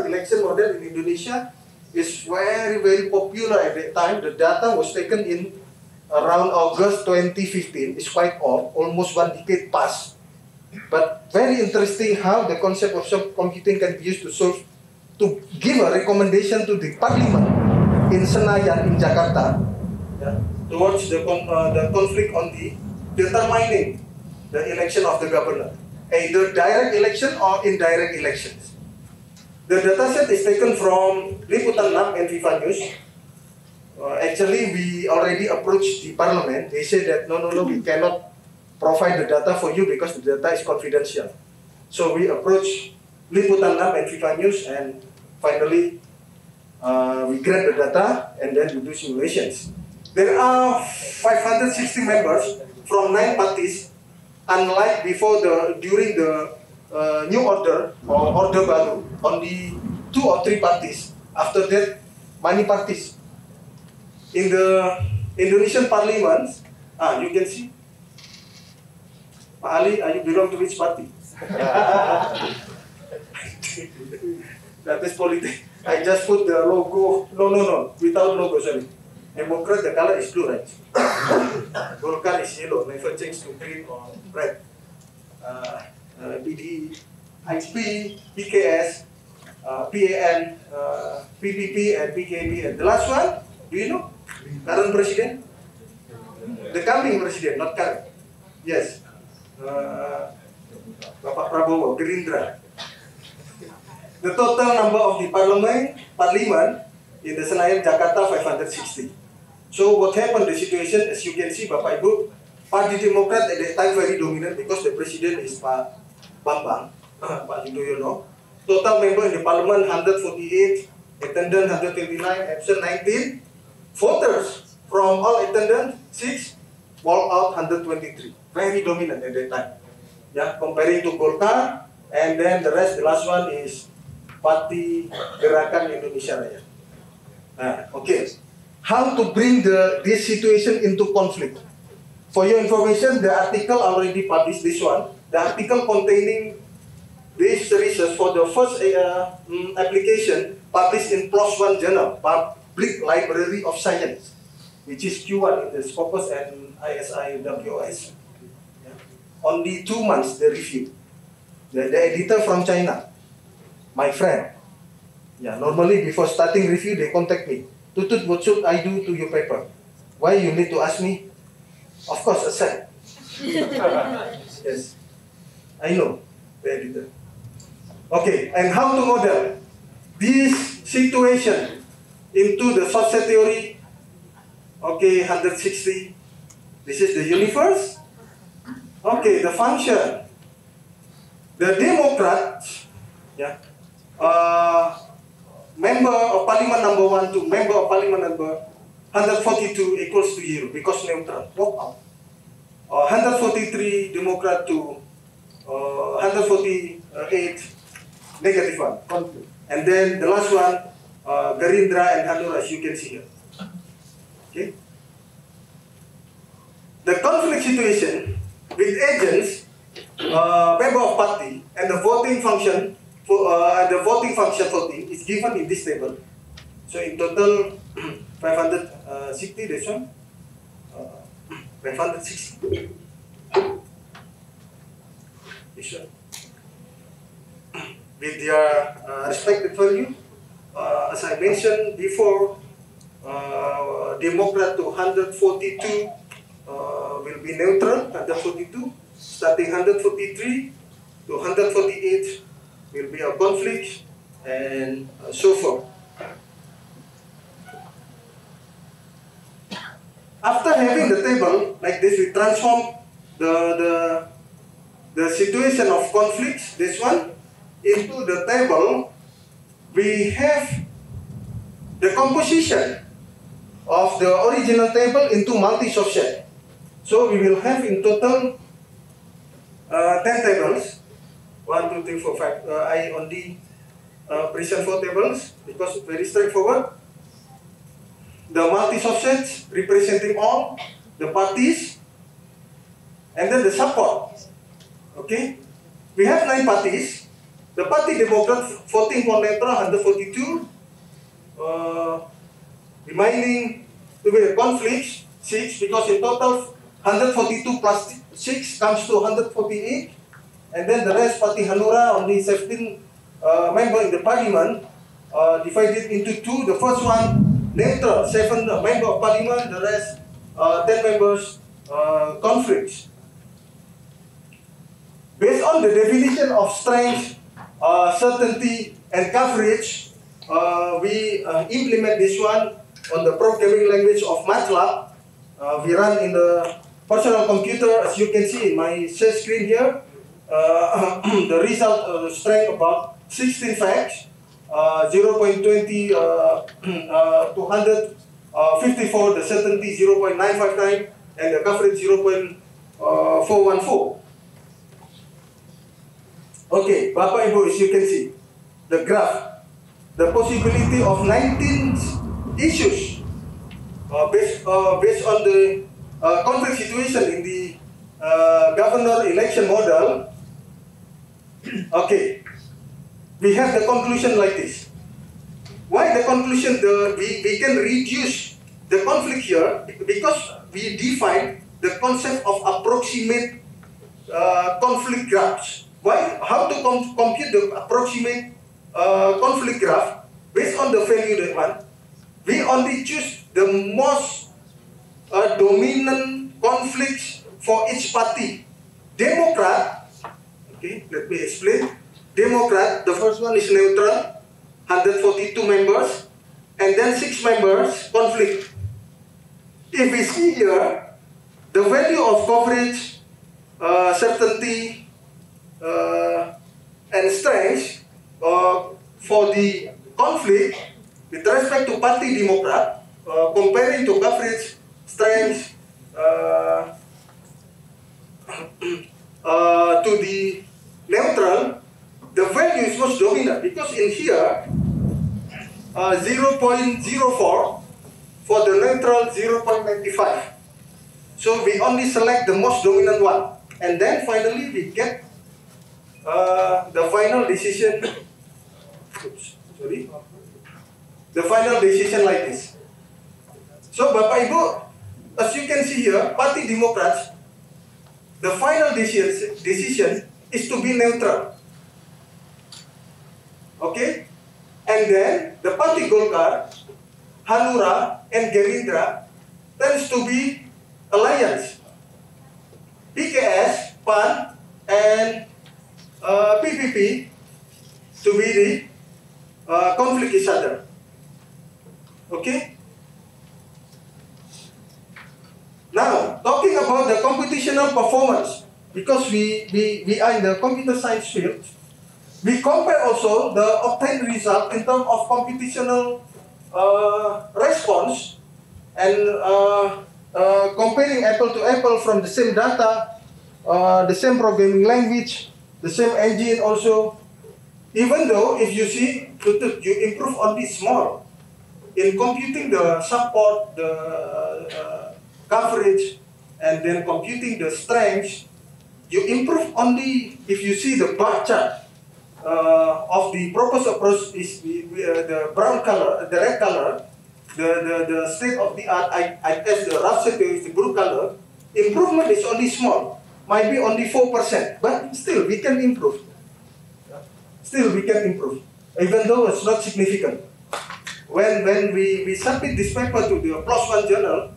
election model in Indonesia is very popular at that time. The data was taken in around August 2015. It's quite old, almost 1 decade past. But very interesting how the concept of computing can be used to give a recommendation to the parliament in Senayan in Jakarta, towards the conflict on the determining the election of the governor, either direct election or indirect elections. The dataset is taken from Liputan 6 and Viva News. Actually, we already approached the parliament. They said that no, we cannot provide the data for you because the data is confidential. So we approached Liputan 6 and Viva News, and finally we grab the data and then we do simulations. There are 560 members from 9 parties. Unlike before during the new order or order baru, only 2 or 3 parties. After that, many parties. In the Indonesian Parliament, you can see. Pak Ali, you belong to which party? That is politics. I just put the logo. No, without logo, sorry. Democrat, the color is blue, right? Golkar is yellow, never change to green or red. PD, IP, PKS, PAN, PPP, and PKB. And the last one, do you know? Current president? The coming president, not current. Yes. Bapak Prabowo, Gerindra. The total number of the parliament in the Senayan, Jakarta, 560. So what happened, the situation, as you can see, Bapak Ibu, Parti Demokrat at that time very dominant because the president is Pak Bambang, Pak Yudhoyono. Total member in the parliament, 148, attendant 129, absent 19. Voters from all attendant, 6, walk out 123. Very dominant at that time. Yeah, comparing to Golkar, and then the rest, the last one is Parti Gerakan Indonesia Raya. Okay. How to bring this situation into conflict? For your information, the article already published, this one. The article containing this research for the first application published in PLOS ONE journal, Public Library of Science, which is Q1 in the Scopus and ISIWS. Only 2 months the review. The editor from China, my friend. Yeah, normally before starting review, they contact me. Tutut, what should I do to your paper? Why you need to ask me? Of course, accept. Yes, I know, the editor. Okay, and how to model this situation into the subset theory? Okay, 160. This is the universe. Okay, the function. The Democrats, member of parliament number 1 to member of parliament number 142 equals to 0 because neutral. Walk out. 143 Democrat to 148 negative 1. Conflict. And then the last one, Gerindra and Hanura, as you can see here. Okay. The conflict situation with agents, member of party, and the voting function. Voting is given in this table. So in total, 560. This one, 560. This one, with their respective value, as I mentioned before, Democrat to 142 will be neutral. 142, starting 143 to 148. Will be a conflict, and so forth. After having the table like this, we transform the situation of conflicts, this one, into the table. We have the composition of the original table into multi-subset. So we will have in total 10 tables. 1, 2, 3, 4, 5. I only present 4 tables because it's very straightforward. The multi-subsets representing all the parties, and then the support. Okay, we have 9 parties. The Party Democrat 14 for neutral, 142. Remaining to be conflicts 6, because in total 142 plus 6 comes to 148, and then the rest Party Hanura only 17 members in the parliament, divided into 2. The first one neutral, 7 members of parliament, the rest 10 members conflicts. Based on the definition of strength, certainty, and coverage, we implement this one on the programming language of MATLAB. We run in the personal computer, as you can see in my share screen here. The result strength about 16 facts, 0.20 to 154, the certainty 0.959, and the coverage 0.414. Okay, Bapak Ibu, as you can see, the graph, the possibility of 19 issues based on the conflict situation in the governor election model. Okay, we have the conclusion like this. Why the conclusion? We can reduce the conflict here because we define the concept of approximate conflict graphs. Why? How to compute the approximate conflict graph based on the value that one? We only choose the most dominant conflicts for each party. Democrat, okay, let me explain. Democrat, the first one is neutral, 142 members, and then 6 members conflict. If we see here, the value of coverage, certainty, and strength for the conflict with respect to Party Democrat, comparing to coverage, strength to the neutral, the value is most dominant because in here 0.04, for the neutral 0.95. So we only select the most dominant one, and then finally we get the final decision. The final decision like this. So Bapak Ibu, as you can see here, Party Democrats, the final decision is to be neutral. Okay? And then the Party Golkar, Hanura, and Gerindra tends to be alliance. PKS, PAN, and PPP to be the conflict each other. Okay? Now, talking about the computational performance, because we are in the computer science field, we compare also the obtained result in terms of computational response and comparing apple to apple from the same data, the same programming language, the same engine also. Even though if you see, you improve only small in computing the support, the coverage, and then computing the strength, you improve only if you see the bar chart of the proposed approach is the brown color, the red color, the state of the art, I test the rough set is the blue color. Improvement is only small, might be only 4%, but still we can improve. Still we can improve, even though it's not significant. When we submit this paper to the +1 journal,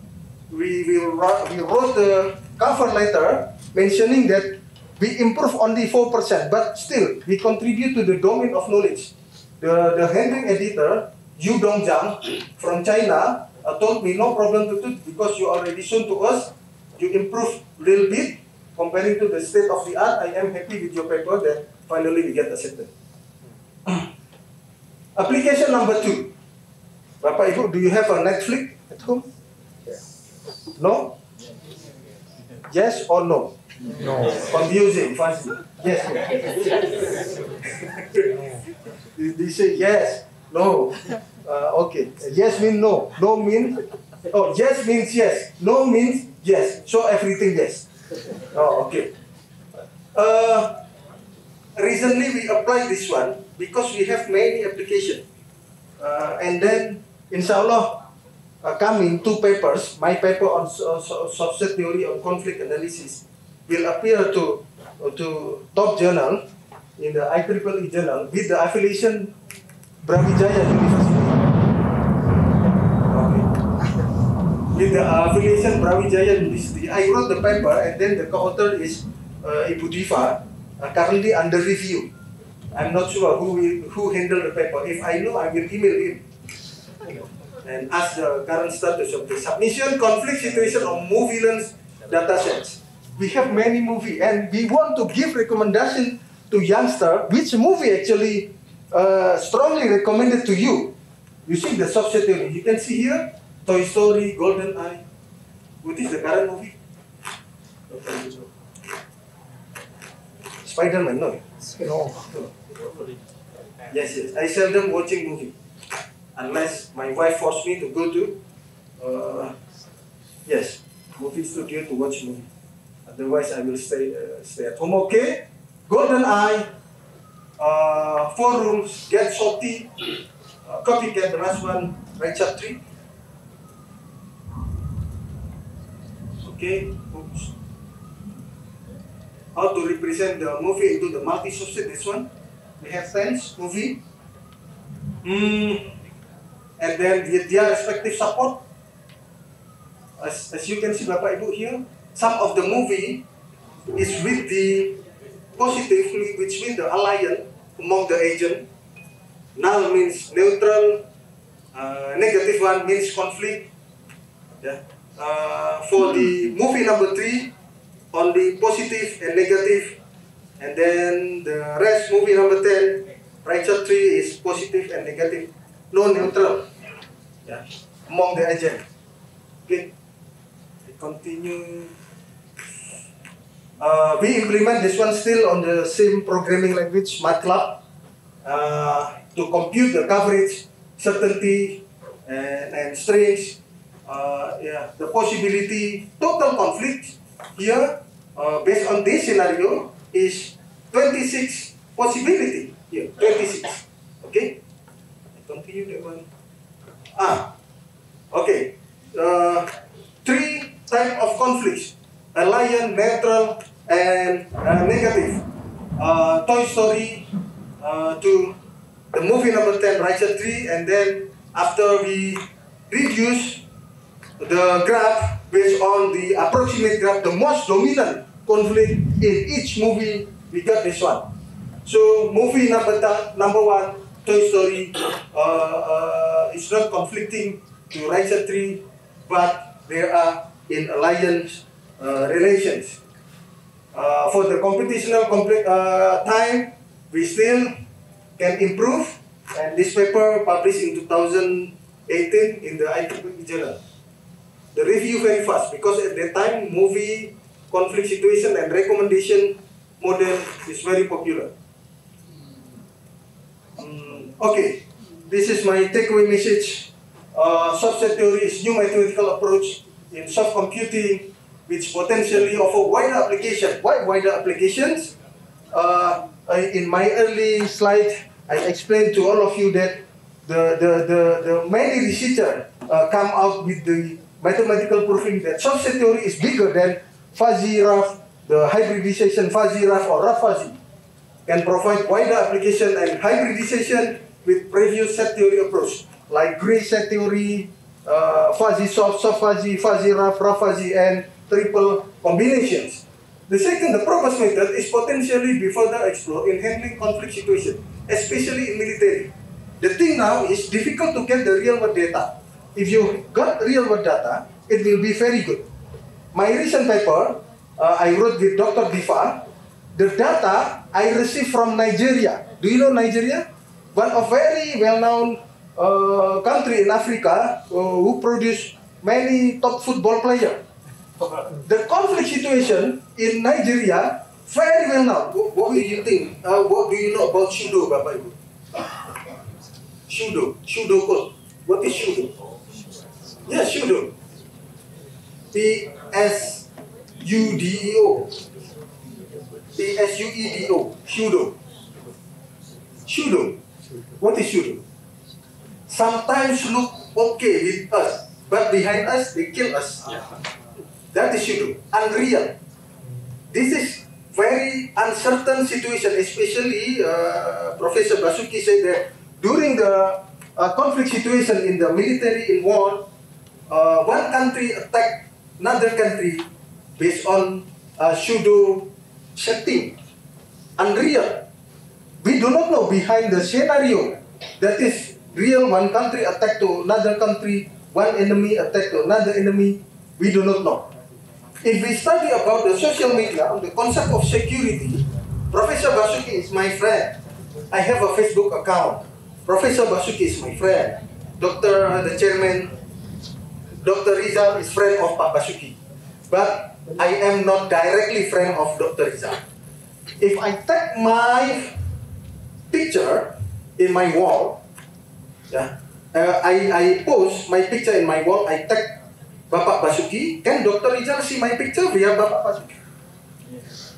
we wrote the cover letter mentioning that we improve only 4%, but still we contribute to the domain of knowledge. The handling editor, Yu Dongjiang from China, told me no problem to do because you already shown to us you improve a little bit comparing to the state of the art. I am happy with your paper that finally we get accepted. Application number 2. Bapak Ibu, do you have a Netflix at home? No? Yes or no? No. Confusing, fuzzy. Yes. They say yes, no. Okay. Yes means no. No means, oh, yes means yes. No means yes. So everything yes. Oh, okay. Recently we applied this one because we have many applications. And then, inshallah, coming 2 papers, my paper on subset theory on conflict analysis will appear to top journal in the IEEE journal with the affiliation Brawijaya University. Okay. With the affiliation Brawijaya University, I wrote the paper, and then the co-author is Ibu Diva, currently under review. I'm not sure who handled the paper. If I know, I will email him and ask the current status of the submission, conflict situation of movie-lens datasets. We have many movies, and we want to give recommendation to youngster which movie actually strongly recommended to you. You see the subset theory. You can see here, Toy Story, Golden Eye. What is the current movie? Spider-Man, no? No. Yes, yes. I seldom watching movie, unless my wife forced me to go to, yes, movie studio to watch movie. Otherwise, I will stay at home. Okay. Golden Eye, 4 Rooms, Get Salty, Copycat, the last one, Right Chapter 3. Okay. Oops. How to represent the movie into the multi-subset, this one. We have Friends movie. And then with their respective support. As you can see, Bapak Ibu here, some of the movie is with the positively, which means the alliance among the agent. Null means neutral, negative one means conflict. Yeah. For the movie number 3, on the positive and negative, and then the rest movie number 10, Richard 3 is positive and negative, no neutral, yeah, among the agent. Okay, I continue. We implement this one still on the same programming language, MATLAB, to compute the coverage, certainty, and strings. Yeah, the possibility, total conflict here, based on this scenario, is 26 possibility. Here, 26. Okay? I continue that one. Okay. 3 types of conflicts: alliance, neutral, and negative. Toy Story to the movie number 10, Richard 3, and then after we reduce the graph based on the approximate graph, the most dominant conflict in each movie, we got this one. So movie number 1, Toy Story, is not conflicting to Richard 3, but they are in alliance relations. For the computational time, we still can improve, and this paper published in 2018 in the IEEE journal. The review very fast, because at that time movie conflict situation and recommendation model is very popular. Okay, this is my takeaway message. Subset theory is new mathematical approach in soft computing, which potentially offer wider application. Why wider applications? In my early slide, I explained to all of you that the many researchers come out with the mathematical proving that subset theory is bigger than fuzzy rough, the hybridization fuzzy rough or rough fuzzy, can provide wider application and hybridization with previous set theory approach, like gray set theory, fuzzy soft, soft fuzzy, fuzzy rough, rough fuzzy, and triple combinations. The second, the proposed method is potentially be further explored in handling conflict situation, especially in military. The thing now is difficult to get the real world data. If you got real world data, it will be very good. My recent paper, I wrote with Dr. Diva, the data I received from Nigeria. Do you know Nigeria? One of very well-known country in Africa who produce many top football players. the conflict situation in Nigeria very well now. What do you think? What do you know about Shudo, Bapak Ibu? Shudo code. What is Shudo? Yeah, Shudo. P-S-U-D-E-O. P-S-U-E-D-O. Shudo. Shudo. What is Shudo? Sometimes look okay with us, but behind us they kill us. That is Shudo. Unreal. This is very uncertain situation, especially Professor Basuki said that during the conflict situation in the military in war, one country attacked another country based on pseudo setting. Unreal. We do not know behind the scenario that is real. One country attack to another country, one enemy attack to another enemy. We do not know. If we study about the social media, the concept of security, Professor Basuki is my friend. I have a Facebook account. Professor Basuki is my friend. The chairman, Dr. Rizal is friend of Pak Basuki. But I am not directly friend of Dr. Rizal. If I take my picture in my wall, I post my picture in my wall, I tag Bapak Basuki, can Dr. Rizal see my picture via Bapak Basuki?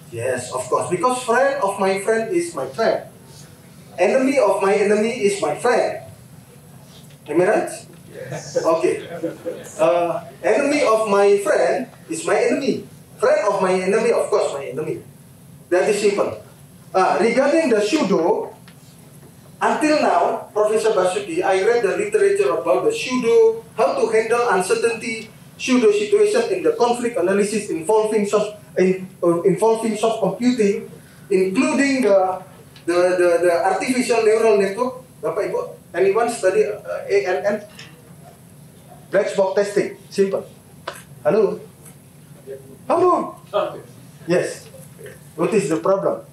Yes, of course. Because friend of my friend is my friend. Enemy of my enemy is my friend. Am I right? Yes. Okay. Enemy of my friend is my enemy. Friend of my enemy, of course, my enemy. That is simple. Regarding the pseudo, until now, Professor Basuki, I read the literature about the pseudo, how to handle uncertainty, pseudo situation in the conflict analysis involving soft computing, including the artificial neural network. Bapak Ibu, anyone study ANN? Black box testing, simple. Hello? Hello? Yes. What is the problem?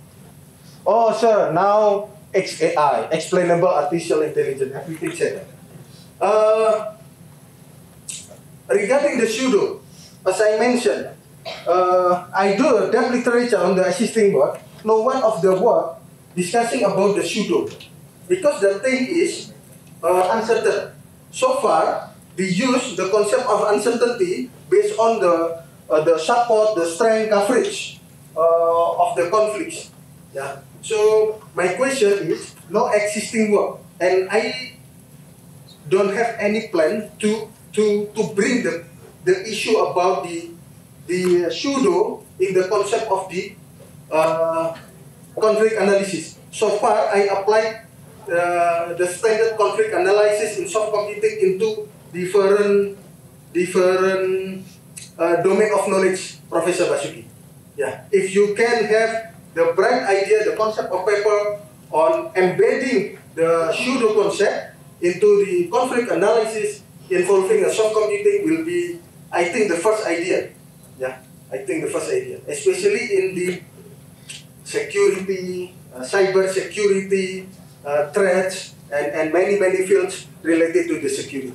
Oh, sir, now XAI, explainable artificial intelligence, everything said that. Regarding the pseudo, as I mentioned, I do a depth literature on the existing work. No one of the work discussing about the pseudo, because the thing is uncertain. So far, we use the concept of uncertainty based on the support, the strength coverage of the conflicts. Yeah. So my question is, no existing work, and I don't have any plan to bring the issue about the pseudo in the concept of the conflict analysis. So far, I applied the standard conflict analysis in soft computing into different domain of knowledge, Professor Basuki. Yeah. If you can have the bright idea, the concept of paper on embedding the pseudo concept into the conflict analysis involving a soft computing will be, I think, the first idea. Yeah, I think the first idea, especially in the security, cyber security, threats, and many fields related to the security.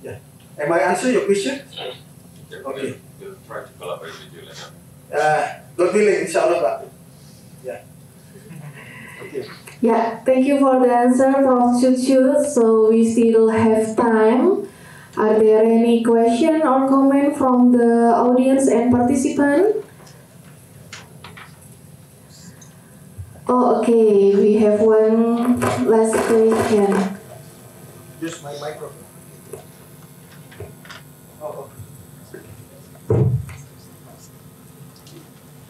Yeah. Am I answer your question? Okay. We'll try to collaborate with you later. God willing, inshallah, Pak. Yeah. Okay. Yeah, thank you for the answer, Prof. Chuchu. So we still have time. Are there any question or comment from the audience and participant? Oh, okay. We have one last question. Use my microphone.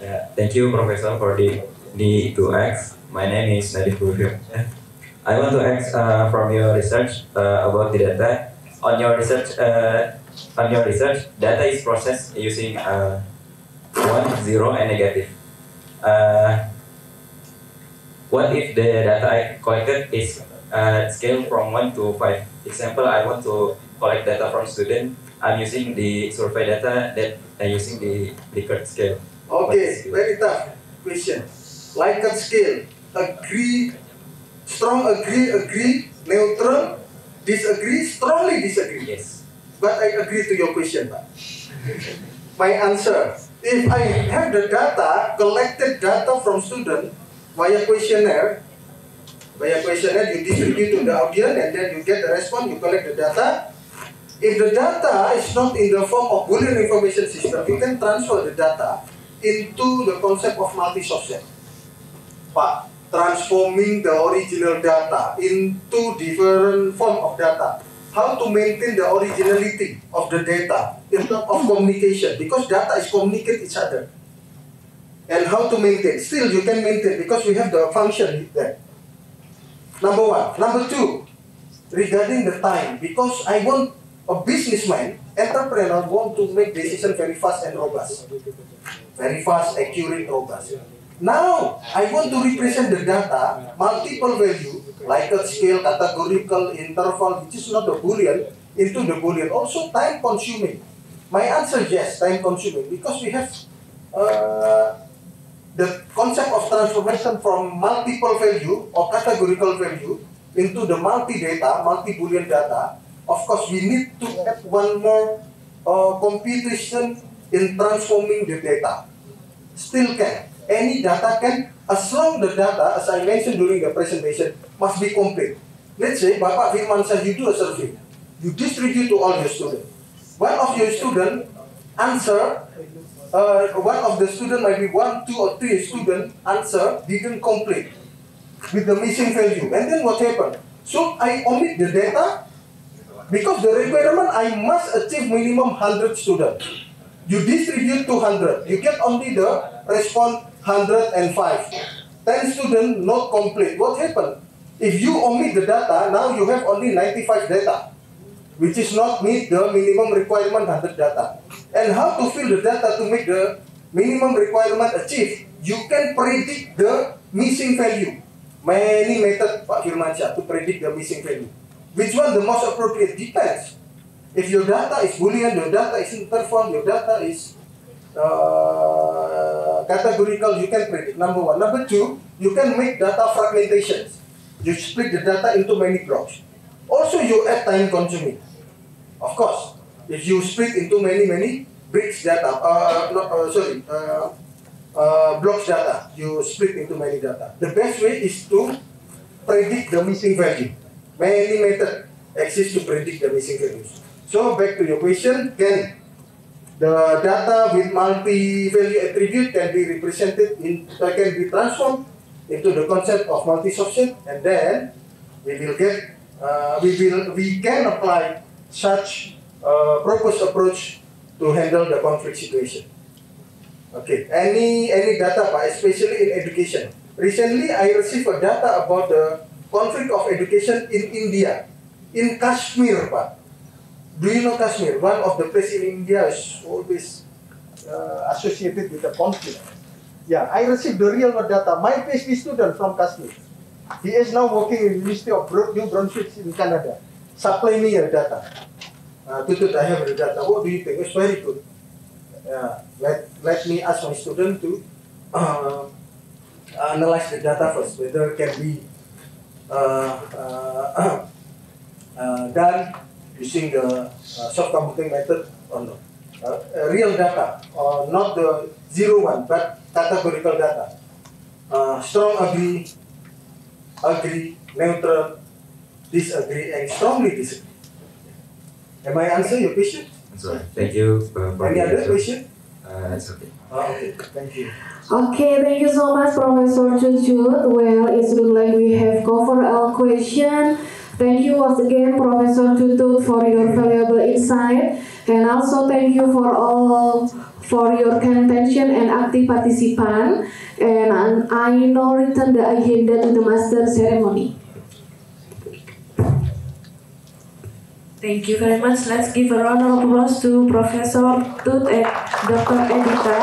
Yeah, thank you, Professor, for the D2X. My name is Nadif Burhim. I want to ask from your research about the data. On your research, data is processed using 1, 0, and negative. What if the data I collected is scaled from 1 to 5? Example, I want to collect data from student. I'm using the survey data that I'm using the Likert scale. Okay, very tough question. Likert scale. Agree, strong agree, neutral, disagree, strongly disagree. Yes. But I agree to your question, Pak. my answer. If I have the data, collected data from student via questionnaire, you distribute to the audience and then you get the response, you collect the data. If the data is not in the form of Boolean information system, you can transfer the data into the concept of multi-source. But transforming the original data into different form of data. How to maintain the originality of the data in terms of communication, because data is communicate each other. And how to maintain? Still you can maintain because we have the function there. Number one. Number two, regarding the time, because I want a businessman, entrepreneur want to make decision very fast and robust. Very fast, accurate, robust. Now, I want to represent the data, multiple value, like a scale, categorical, interval, which is not a Boolean, into the Boolean. Also time consuming. My answer is yes, time consuming, because we have the concept of transformation from multiple value or categorical value into the multi-data, multi-Boolean data. Of course, we need to have one more computation in transforming the data. Still can. Any data can, as long the data, as I mentioned during the presentation, must be complete. Let's say, Bapak Firman says you do a survey. You distribute to all your students. One of your students answer, one of the students might be 1, 2, or 3 students answer didn't complete with the missing value. And then what happened? So I omit the data because the requirement I must achieve minimum 100 students. You distribute 200. You get only the response 105. 10 students not complete. What happened? If you omit the data, now you have only 95 data, which is not meet the minimum requirement 100 data. And how to fill the data to make the minimum requirement achieved? You can predict the missing value. Many methods, Pak Firmansyah, to predict the missing value. Which one the most appropriate? Depends. If your data is Boolean, your data is interval, your data is categorical, you can predict. Number one. Number two, you can make data fragmentations. You split the data into many blocks. Also, you add time consuming. Of course, if you split into many bricks data, blocks data, you split into many data. The best way is to predict the missing value. Many methods exist to predict the missing values. So back to your question, can the data with multi-value attribute can be represented in, can be transformed into the concept of multi-source, and then we will get, we can apply such proposed approach to handle the conflict situation. Okay, any data, Pak, especially in education. Recently, I received a data about the conflict of education in India, in Kashmir, Pak. Do you know Kashmir? One of the places in India is always associated with the conflict. Yeah, I received the real data. My PhD student from Kashmir, he is now working in the University of New Brunswick in Canada. Supply me your data. Tutut, I have the data. What do you think? It's very good. Let me ask my student to analyze the data first, whether it can be done using the soft computing method or not. Real data, not the 0-1, but categorical data. Strong agree, neutral, disagree, and strongly disagree. Am I answering your question? Sorry. Thank you for any other question? That's okay. Okay, thank you. Okay, thank you so much, Professor Jujut. Well, it looks like we have covered our question. Thank you once again, Professor Jujut, for your valuable insight, and also thank you for all for your attention and active participation. And I now return the agenda to the master ceremony. Thank you very much. Let's give a round of applause to Professor Tut and Dr. Edita.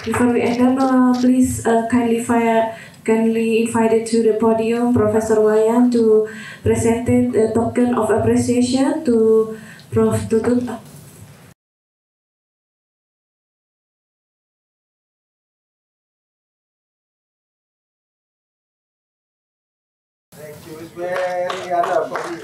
Before we end up, please kindly invited to the podium Professor Wayan to present a token of appreciation to Prof. Tutut. Thank you. It's very honor for me.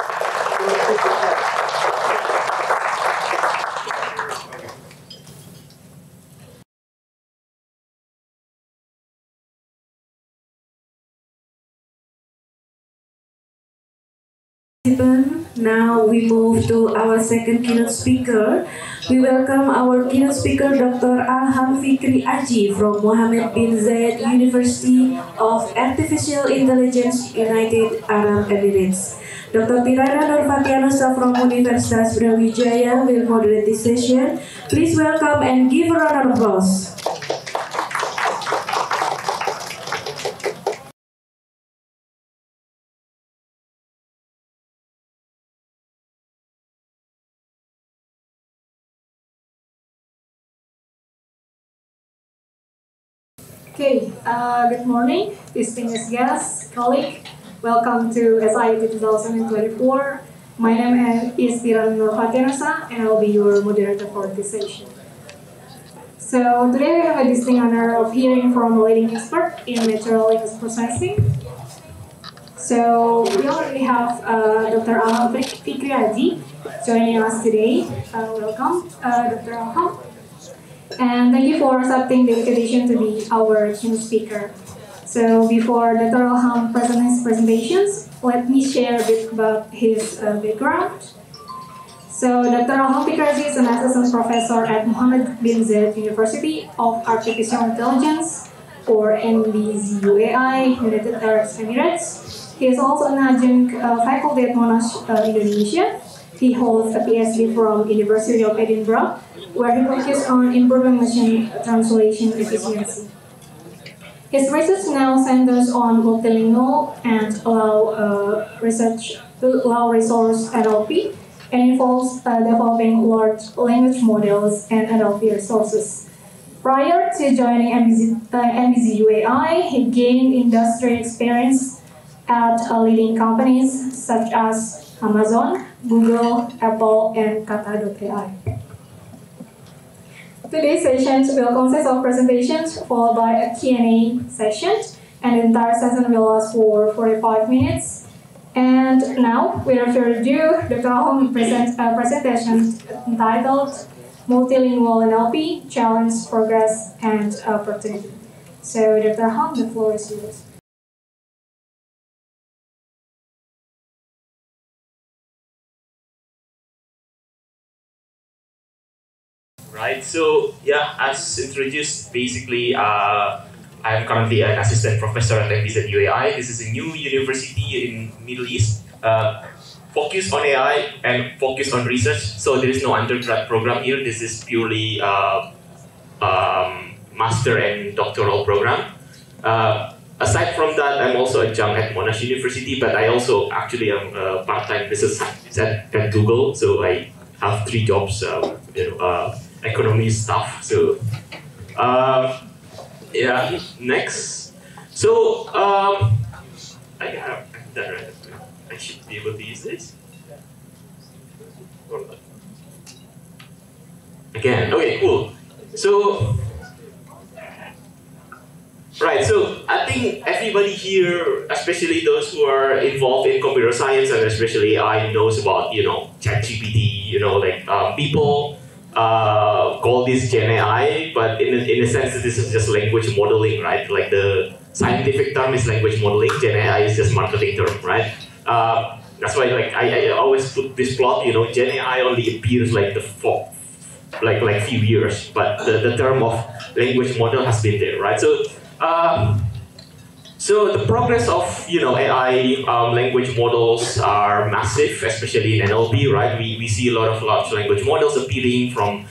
Now we move to our second keynote speaker. We welcome our keynote speaker, Dr. Alham Fikri Aji from Mohammed bin Zayed University of Artificial Intelligence, United Arab Emirates. Dr. Tirana Nurfatianusa from Universitas Brawijaya will moderate this session. Please welcome and give a round of applause. Okay, good morning, distinguished guests, colleagues. Welcome to SIET 2024. My name is Tirana Nurfatianusa, and I'll be your moderator for this session. So today we have a distinct honor of hearing from a leading expert in natural language processing. So we already have Dr. Alham Fikri Aji joining us today. Welcome, Dr. Alham. And thank you for accepting the invitation to be our keynote speaker. So before Dr. Alham presents his presentations, let me share a bit about his background. So Dr. Alham Fikri Aji is an assistant professor at Mohammed bin Zayed University of Artificial Intelligence, or NBZUAI, United Arab Emirates. He is also an adjunct faculty at Monash, Indonesia. He holds a PhD from University of Edinburgh, where he focused on improving machine translation efficiency. His research now centers on multilingual and allow resource NLP, and involves developing large language models and NLP resources. Prior to joining NBZUAI, he gained industry experience at leading companies such as Amazon, Google, Apple, and Kata.ai. Today's sessions will consist of presentations followed by a Q&A session, and the entire session will last for 45 minutes. And now, without further ado, Dr. Alham presents a presentation entitled Multilingual NLP, Challenge, Progress, and Opportunity. So, Dr. Alham, the floor is yours. Right, so yeah, as introduced, basically, I'm currently an assistant professor at NBZUAI. This is a new university in Middle East, focused on AI and focused on research. So there is no undergrad program here. This is purely master and doctoral program. Aside from that, I'm also adjunct at Monash University, but I also actually am a part-time business scientist at Google. So I have 3 jobs, economy stuff. So yeah, next. So I have that right. I should be able to use this. Or not. Again, okay, cool. So right, so I think everybody here, especially those who are involved in computer science and especially AI, knows about ChatGPT. People call this Gen AI, but in a sense, this is just language modeling, right? Like the scientific term is language modeling. Gen AI is just marketing term, right? That's why, I always put this plot. Gen AI only appears like few years, but the term of language model has been there, right? So the progress of AI language models are massive, especially in NLP, right? We see a lot of large language models appearing from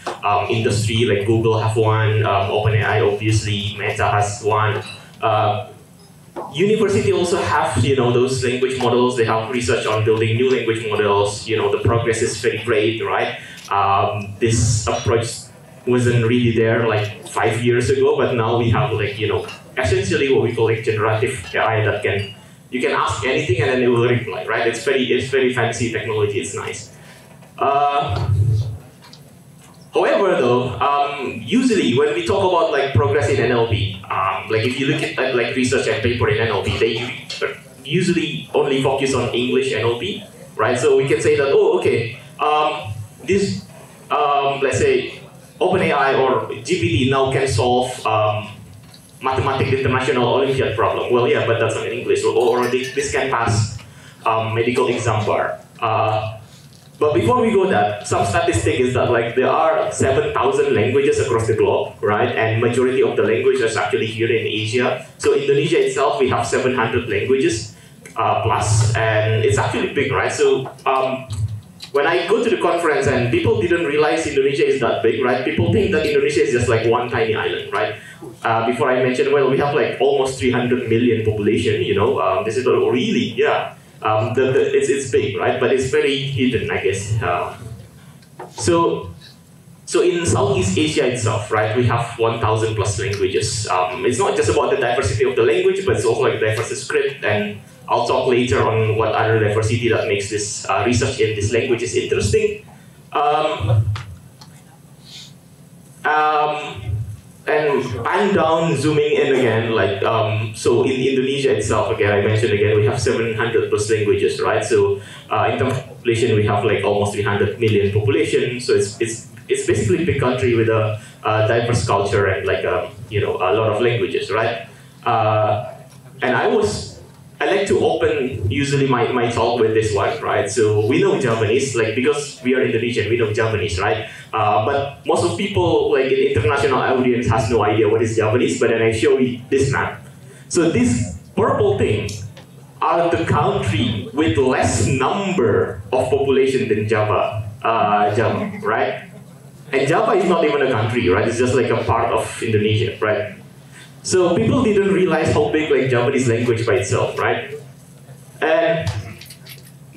industry, like Google have one, OpenAI obviously, Meta has one. University also have those language models. They have research on building new language models. The progress is very great, right? This approach wasn't really there 5 years ago, but now we have essentially what we call generative AI that you can ask anything and then it will reply, right? It's very fancy technology. It's nice. However, though, usually when we talk about progress in NLP, if you look at research and paper in NLP, they usually only focus on English NLP, right? So we can say that, this let's say OpenAI or GPT now can solve mathematics Internasional Olympiad problem. Well, yeah, but that's not in English. Or this can pass medical exam bar. But before we go that, some statistic is that like there are 7,000 languages across the globe, right? And majority of the languages are actually here in Asia. So Indonesia itself, we have 700 languages plus, and it's actually big, right? So when I go to the conference and people didn't realize Indonesia is that big, right? People think that Indonesia is just like one tiny island, right? Before I mentioned, well, we have like almost 300 million population, you know, this is really, yeah. It's big, right? But it's very hidden, I guess. So in Southeast Asia itself, right, we have 1,000 plus languages. It's not just about the diversity of the language, but it's also like diversity script, and I'll talk later on what other diversity that makes this research in this language is interesting. And I'm down zooming in again, like, so in Indonesia itself, again, I mentioned again, we have 700 plus languages, right? So in terms of population, we have like almost 300 million population. So it's basically a big country with a diverse culture and like, you know, a lot of languages, right? And I like to open usually my talk with this one, right? So we know Japanese, like because we are Indonesian, we know Japanese, right? But most of people, like in international audience, has no idea what is Japanese. But then I show you this map. So this purple thing are the country with less number of population than Java, right? And Java is not even a country, right? It's just like a part of Indonesia, right? So people didn't realize how big like Japanese language by itself, right?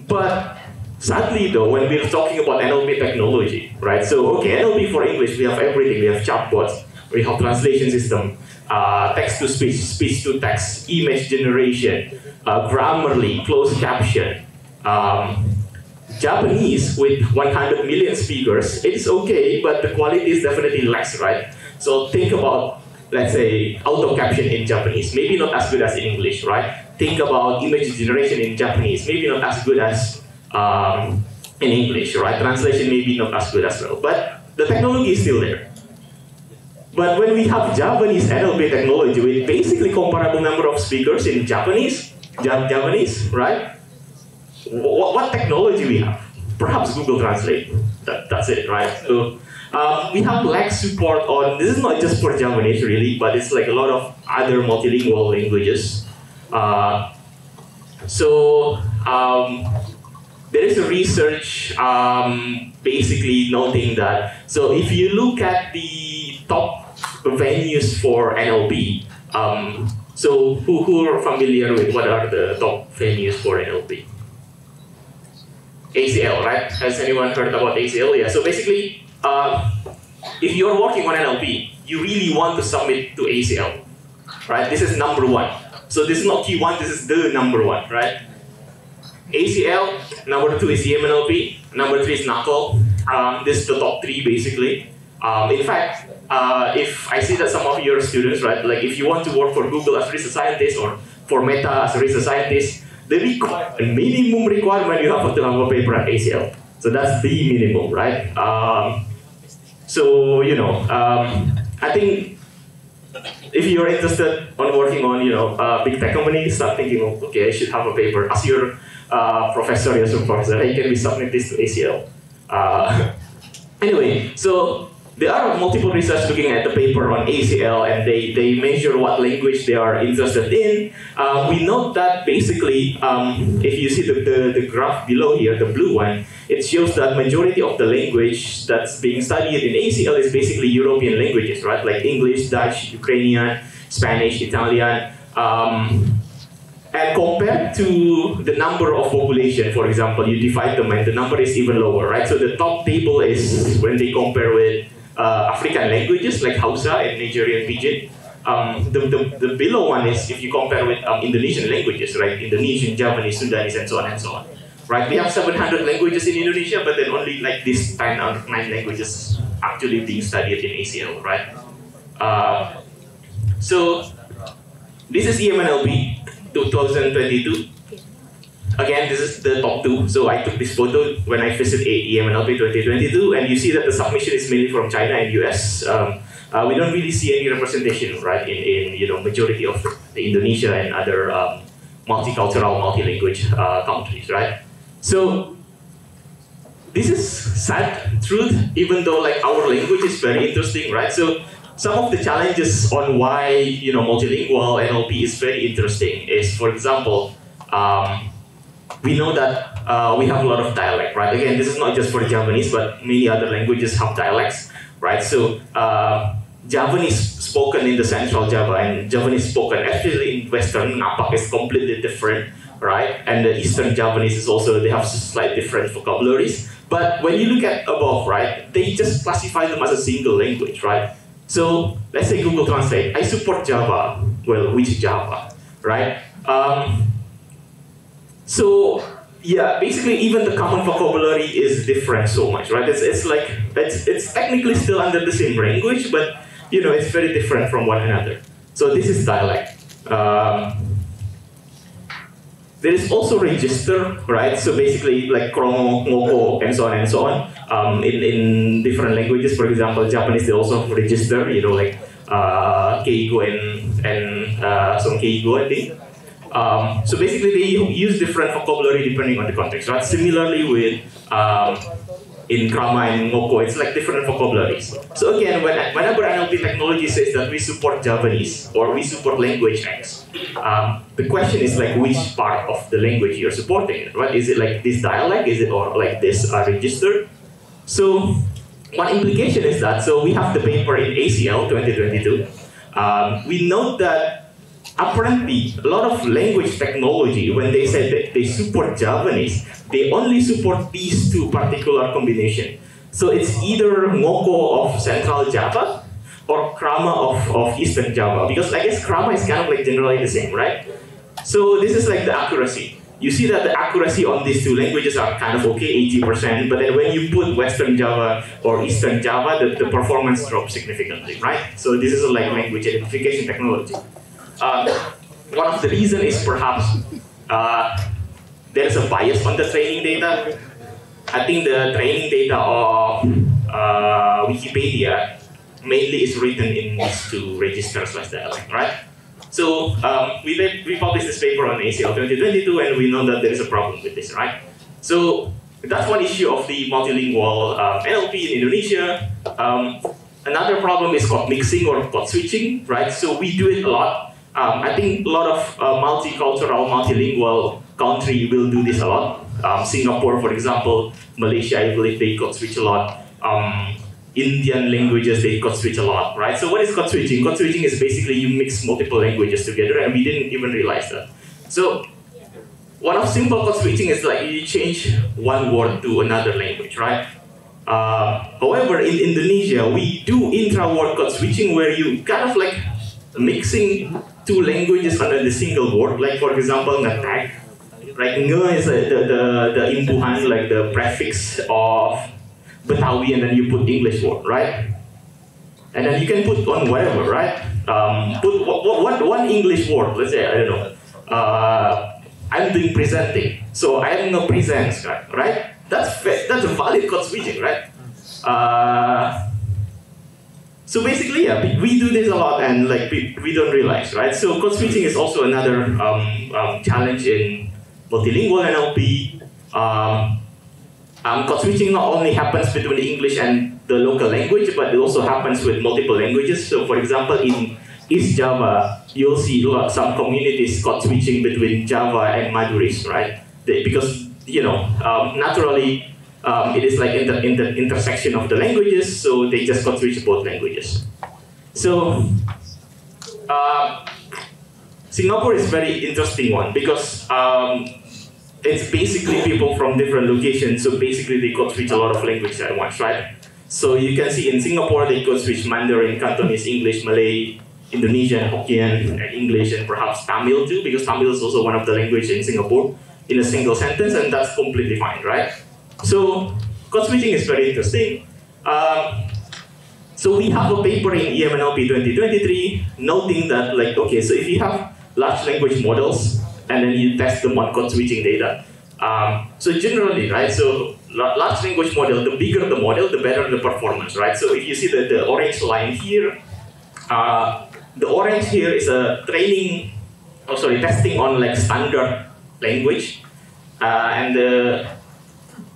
But sadly though, when we're talking about NLP technology, right? So okay, NLP for English, we have everything. We have chatbots, we have translation system, text to speech, speech to text, image generation, Grammarly, closed caption. Japanese with 100 million speakers, it's okay, but the quality is definitely less, right? So think about, let's say, auto caption in Japanese, maybe not as good as in English, right? Think about image generation in Japanese, maybe not as good as in English, right? Translation maybe not as good as well, but the technology is still there. But when we have Japanese NLP technology with basically comparable number of speakers in Japanese, right? What technology we have? Perhaps Google Translate. That's it, right? So we have lack support on, this is not just for Japanese really, but it's like a lot of other multilingual languages. There is a research basically noting that, so if you look at the top venues for NLP, so who are familiar with what are the top venues for NLP? ACL, right? Has anyone heard about ACL? Yeah, so basically, if you're working on NLP, you really want to submit to ACL, right? This is number one. So this is not Q1, this is the number one, right? ACL, number two is EMNLP, number three is Knuckle. This is the top three basically. In fact, if I see that some of your students, right, like if you want to work for Google as a research scientist or for Meta as a research scientist, the minimum requirement you have to have a paper at ACL. So that's the minimum, right? So, you know, I think if you're interested on working on, you know, big tech companies, start thinking, oh, okay, I should have a paper. As your professor, your supervisor, hey, can we submit this to ACL? Anyway, so there are multiple research looking at the paper on ACL, and they measure what language they are interested in. We note that basically, if you see the graph below here, the blue one, it shows that majority of the language that's being studied in ACL is basically European languages, right? Like English, Dutch, Ukrainian, Spanish, Italian. And compared to the number of population, for example, you divide them and the number is even lower, right? So the top table is when they compare with African languages like Hausa and Nigerian Pidgin. The below one is if you compare with Indonesian languages, right? Indonesian, Japanese, Sundanese, and so on and so on. Right? We have 700 languages in Indonesia, but then only like this 9 languages actually being studied in ACL, right? So this is EMNLP 2022. Again, this is the top two. So I took this photo when I visited EMNLP 2022, and you see that the submission is mainly from China and US. We don't really see any representation, right, in you know, majority of the Indonesia and other multicultural, multilanguage countries, right? So this is sad truth, even though like our language is very interesting, right? So some of the challenges on why multilingual NLP is very interesting is, for example, we know that we have a lot of dialect, right? Again, this is not just for Japanese, but many other languages have dialects, right? So Javanese spoken in the Central Java and Javanese spoken actually in Western Napak is completely different, right? And the Eastern Javanese is also, they have slightly different vocabularies. But when you look at above, right, they just classify them as a single language, right? So let's say Google Translate, I support Java. Well, which Java, right? So yeah, basically even the common vocabulary is different so much, right? It's technically still under the same language, but it's very different from one another. So this is dialect. There is also register, right? So basically like kromo, ngoko, and so on. In different languages, for example, Japanese, they also have register, like keigo and some keigo, I think. So basically they use different vocabulary depending on the context, right? Similarly with in Krama and Ngoko, it's like different vocabularies. So again, whenever NLP technology says that we support Javanese or we support language X, the question is like which part of the language you're supporting, right? Is it like this dialect? Is it or like this register? So one implication is that, so we have the paper in ACL 2022. We note that apparently a lot of language technology, when they say that they support Javanese, they only support these two particular combination. So it's either Ngoko of Central Java or Krama of Eastern Java, because I guess Krama is kind of like generally the same, right? So this is like the accuracy. You see that the accuracy on these two languages are kind of okay, 80%, but then when you put Western Java or Eastern Java, the performance drops significantly, right? So this is like language identification technology. One of the reasons is perhaps there's a bias on the training data. I think the training data of Wikipedia mainly is written in these two registers like that, right? So we published this paper on ACL 2022 and we know that there is a problem with this, right? So that's one issue of the multilingual NLP in Indonesia. Another problem is code mixing or code switching, right? So we do it a lot. I think a lot of multicultural, multilingual country will do this a lot. Singapore, for example, Malaysia, I believe they code switch a lot. Indian languages, they code switch a lot, right? So what is code switching? Code switching is basically you mix multiple languages together, and we didn't even realize that. So one of simple code switching is like you change one word to another language, right? However, in Indonesia, we do intra-word code switching where you kind of like mixing two languages under the single word, like for example, ngetag, right? Nge is the imbuhan, like the prefix of Betawi, and then you put English word, right? And then you can put on whatever, right? Put one English word, let's say, I don't know, I'm doing presenting, so I am no presents, right? That's a valid code switching, right? So basically, yeah, we do this a lot, and like we don't realize, right? So code switching is also another challenge in multilingual NLP. Code switching not only happens between the English and the local language, but it also happens with multiple languages. So for example, in East Java, you'll see some communities code switching between Java and Maduris, right? Because naturally, it is like in the intersection of the languages, so they just code switch both languages. So Singapore is very interesting one because it's basically people from different locations, so basically they code switch a lot of languages at once, right? So you can see in Singapore they code switch Mandarin, Cantonese, English, Malay, Indonesian, Hokkien, and English, and perhaps Tamil too, because Tamil is also one of the languages in Singapore in a single sentence, and that's completely fine, right? So code switching is very interesting. So we have a paper in EMNLP 2023 noting that, like, okay, so if you have large language models and then you test them on code switching data. So generally, right, so large language model, the bigger the model, the better the performance, right? So if you see the orange line here, the orange here is a testing on like standard language, and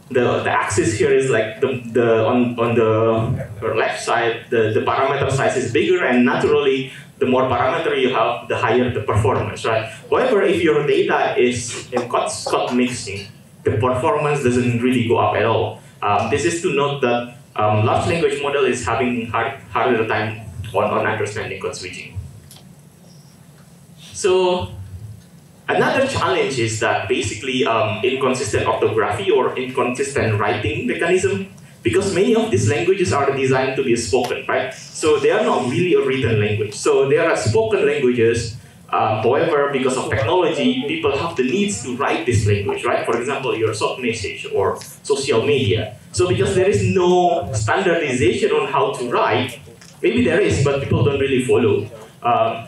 the axis here is like on the left side, the parameter size is bigger, and naturally, the more parameter you have, the higher the performance, right? However, if your data is in cut mixing, the performance doesn't really go up at all. This is to note that large language model is having harder time on understanding code switching. So another challenge is that basically inconsistent orthography or inconsistent writing mechanism, because many of these languages are designed to be spoken, right? So they are not really a written language. So there are spoken languages. However, because of technology, people have the needs to write this language, right? For example, your short message or social media. So because there is no standardization on how to write, maybe there is, but people don't really follow.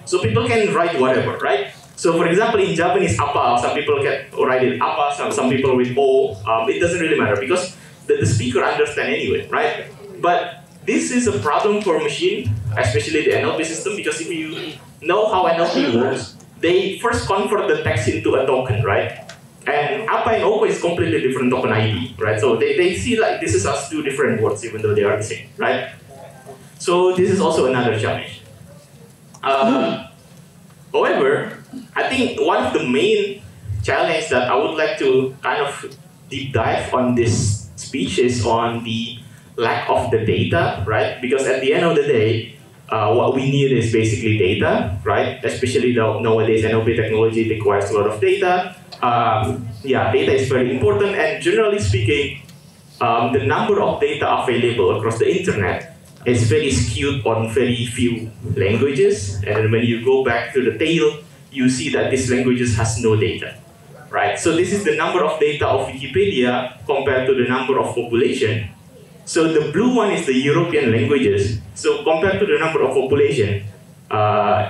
So people can write whatever, right? So for example, in Japanese, apa, some people can write it apa, some people with o. It doesn't really matter because the speaker understand anyway, right? But this is a problem for machine, especially the NLP system, because if you know how NLP works, they first convert the text into a token, right? And apa and oko is completely different token ID, right? So they see like this is as two different words, even though they are the same, right? So this is also another challenge. However, I think one of the main challenges that I would like to kind of deep dive on this speech is on the lack of the data, right? Because at the end of the day, what we need is basically data, right? Especially nowadays, NLP technology requires a lot of data. Yeah, data is very important, and generally speaking, the number of data available across the internet is very skewed on very few languages. And when you go back to the tail, you see that these languages has no data, right? So this is the number of data of Wikipedia compared to the number of population. So the blue one is the European languages. So compared to the number of population,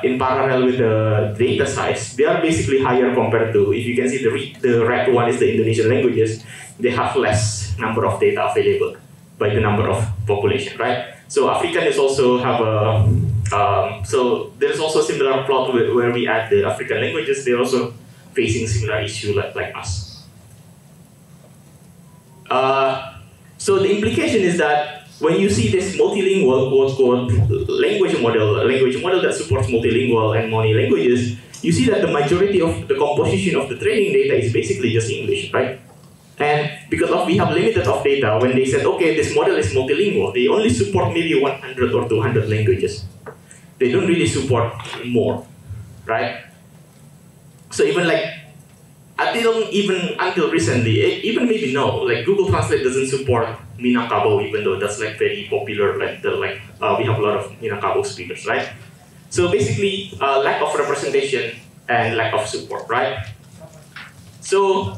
in parallel with the data size, they are basically higher compared to, if you can see the red one is the Indonesian languages, they have less number of data available by the number of population, right? So African is also have a, so there's also a similar plot where we add the African languages, they're also facing similar issue like us. So the implication is that when you see this multilingual quote-unquote language model that supports multilingual and many languages, you see that the majority of the composition of the training data is basically just English, right? And because we have limited of data, when they said, okay, this model is multilingual, they only support maybe 100 or 200 languages. They don't really support more, right? So even like, until recently, even maybe no, like Google Translate doesn't support Minangkabau, even though that's like very popular, like we have a lot of Minangkabau speakers, right? So basically, lack of representation and lack of support, right? So,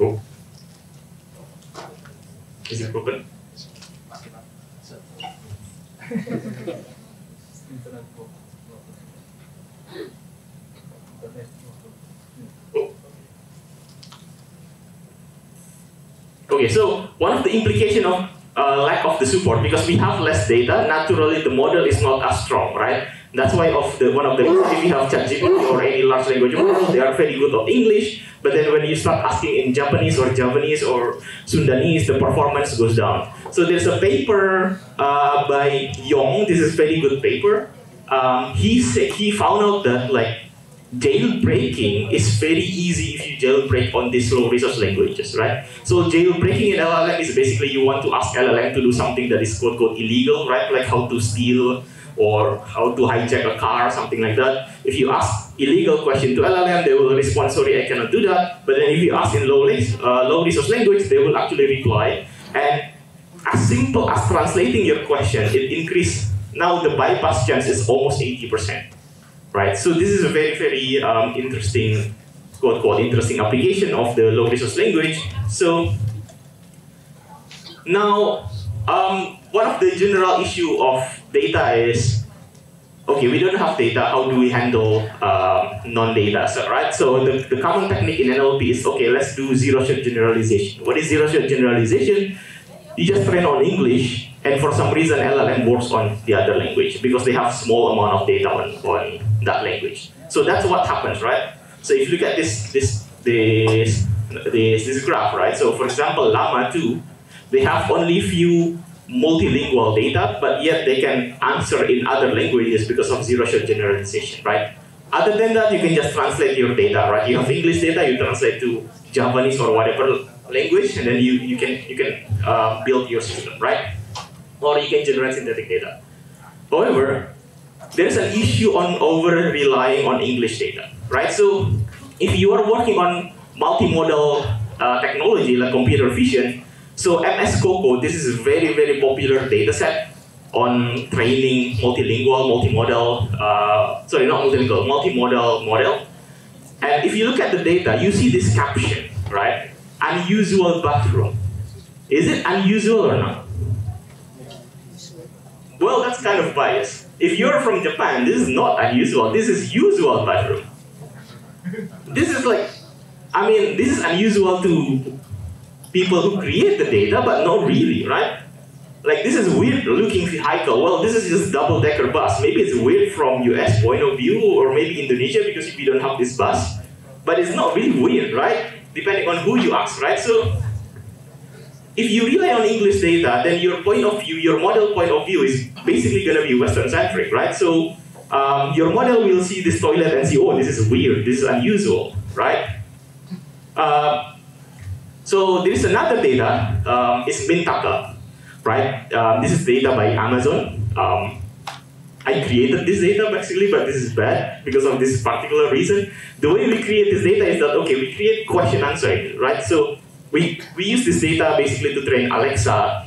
oh, is it broken? Okay, so one of the implications of lack of the support, because we have less data, naturally the model is not as strong, right? That's why if you have ChatGPT or any large language model, they are very good at English, but then when you start asking in Japanese or Javanese or Sundanese, the performance goes down. So there's a paper by Yong, this is a very good paper. He found out that like jailbreaking is very easy if you jailbreak on these low resource languages, right? So jailbreaking in LLM is basically you want to ask LLM to do something that is quote-unquote illegal, right? Like how to steal or how to hijack a car, something like that. If you ask illegal question to LLM, they will respond, sorry, I cannot do that. But then if you ask in low resource language, they will actually reply. And as simple as translating your question, it increases. Now the bypass chance is almost 80%. Right, so this is a very, very interesting, quote-unquote, interesting application of the low resource language. So now, one of the general issue of data is, okay, we don't have data, how do we handle non-data, right? So the common technique in NLP is, okay, let's do zero-shot generalization. What is zero-shot generalization? You just train on English, and for some reason LLM works on the other language because they have small amount of data on that language. So that's what happens, right? So if you look at this this graph, right? So for example, Llama 2, they have only few multilingual data, but yet they can answer in other languages because of zero-shot generalization, right? Other than that, you can just translate your data, right? You have English data, you translate to Japanese or whatever language, and then you can build your system, right? Or you can generate synthetic data. However, there's an issue on over-relying on English data, right? So if you are working on multimodal technology like computer vision, so MS COCO, this is a very, very popular data set on training multilingual, multimodal, multimodal model. And if you look at the data, you see this caption, right? Unusual bathroom. Is it unusual or not? Well, that's kind of biased. If you're from Japan, this is not unusual. This is usual bathroom. This is like, I mean, this is unusual to people who create the data, but not really, right? Like, this is weird looking vehicle. Well, this is just double-decker bus. Maybe it's weird from US point of view, or maybe Indonesia because we don't have this bus. But it's not really weird, right? Depending on who you ask, right? So if you rely on English data, then your point of view, your model point of view is basically going to be Western-centric, right? So your model will see this toilet and see, oh, this is weird, this is unusual, right? So there is another data, it's Mintaka, right? This is data by Amazon. I created this data basically, but this is bad because of this particular reason. The way we create this data is that, okay, we create question answering, right? So we use this data basically to train Alexa,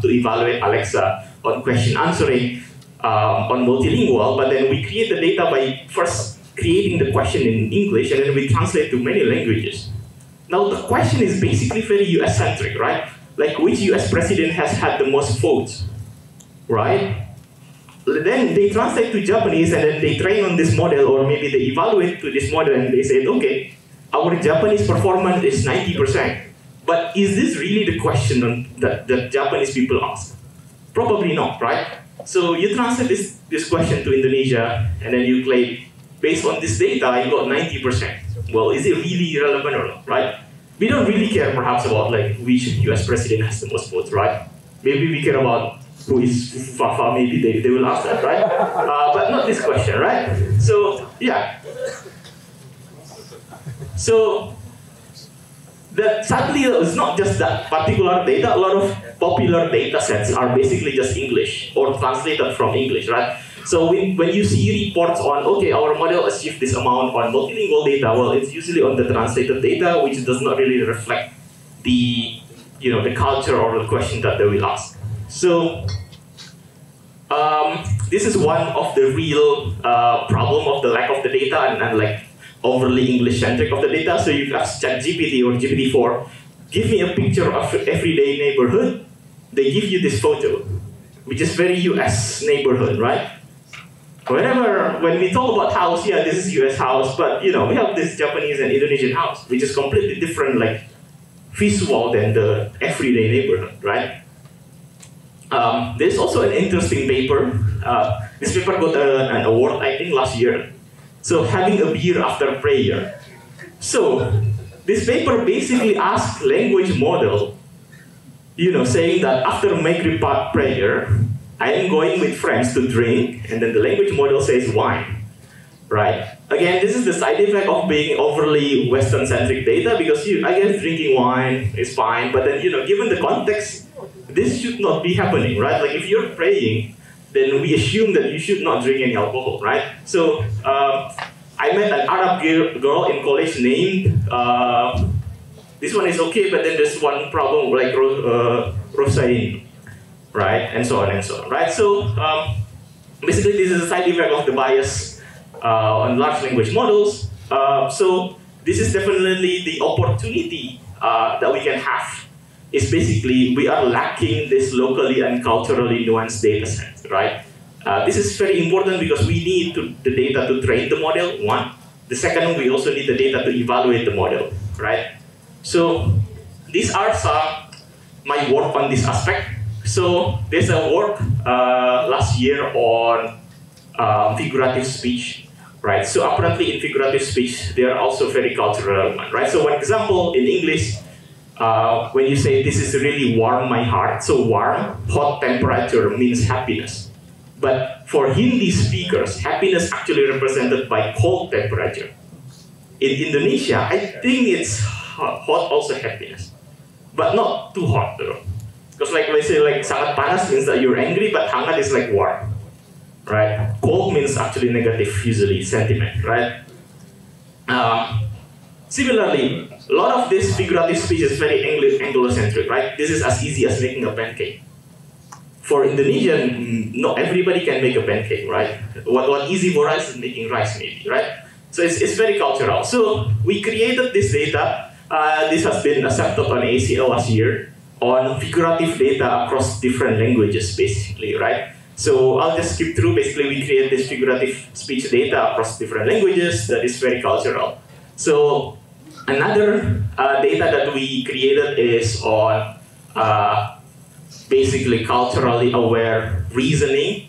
to evaluate Alexa on question answering on multilingual, but then we create the data by first creating the question in English, and then we translate to many languages. Now the question is basically very US-centric, right? Like, which US president has had the most votes, right? Then they translate to Japanese, and then they train on this model, or maybe they evaluate to this model, and they say, okay, our Japanese performance is 90%. But is this really the question that Japanese people ask? Probably not, right? So you translate this question to Indonesia, and then you claim, based on this data, you got 90%. Well, is it really relevant or not, right? We don't really care, perhaps, about like which US president has the most votes, right? Maybe we care about who is Fafa, maybe they will ask that, right? But not this question, right? So, yeah. So, sadly, it's not just that particular data. A lot of popular data sets are basically just English or translated from English, right? So when you see reports on, okay, our model achieved this amount on multilingual data, well, it's usually on the translated data, which does not really reflect the, the culture or the question that they will ask. So this is one of the real problem of the lack of the data and like overly English-centric of the data. So you ask ChatGPT or GPT-4, give me a picture of everyday neighborhood. They give you this photo, which is very US neighborhood, right? When we talk about house, yeah, this is US house, but we have this Japanese and Indonesian house, which is completely different, like visual than the everyday neighborhood, right? There's also an interesting paper. This paper got an award, I think, last year. So, having a beer after prayer. So, this paper basically asks language model, saying that after Maghrib prayer, I am going with friends to drink, and then the language model says wine, right? Again, this is the side effect of being overly Western-centric data, because I guess drinking wine is fine, but then, given the context, this should not be happening, right? Like, if you're praying, then we assume that you should not drink any alcohol, right? So, I met an Arab girl in college named, this one is okay, but then there's one problem, like Rosain, right? And so on and so on, right? So, basically, this is a side effect of the bias on large language models. So, this is definitely the opportunity that we can have. Is basically, we are lacking this locally and culturally nuanced data set, right? This is very important because we need the data to train the model, one. The second, we also need the data to evaluate the model, right? So these are my work on this aspect. So there's a work last year on figurative speech, right? So apparently in figurative speech, they are also very cultural, right? So one example in English, when you say this is really warm my heart, so warm, hot temperature means happiness. But for Hindi speakers, happiness actually represented by cold temperature. In Indonesia, I think it's hot also happiness, but not too hot though. Because like we say like sangat panas means that you're angry, but hangat is like warm, right? Cold means actually negative, usually sentiment, right? Similarly, a lot of this figurative speech is very Anglo-centric, right? This is as easy as making a pancake. For Indonesian, not everybody can make a pancake, right? What easy for us is making rice, maybe, right? So it's very cultural. So we created this data. This has been accepted on ACL last year on figurative data across different languages, basically, right? So I'll just skip through. Basically, we create this figurative speech data across different languages that is very cultural. So another data that we created is on basically culturally aware reasoning,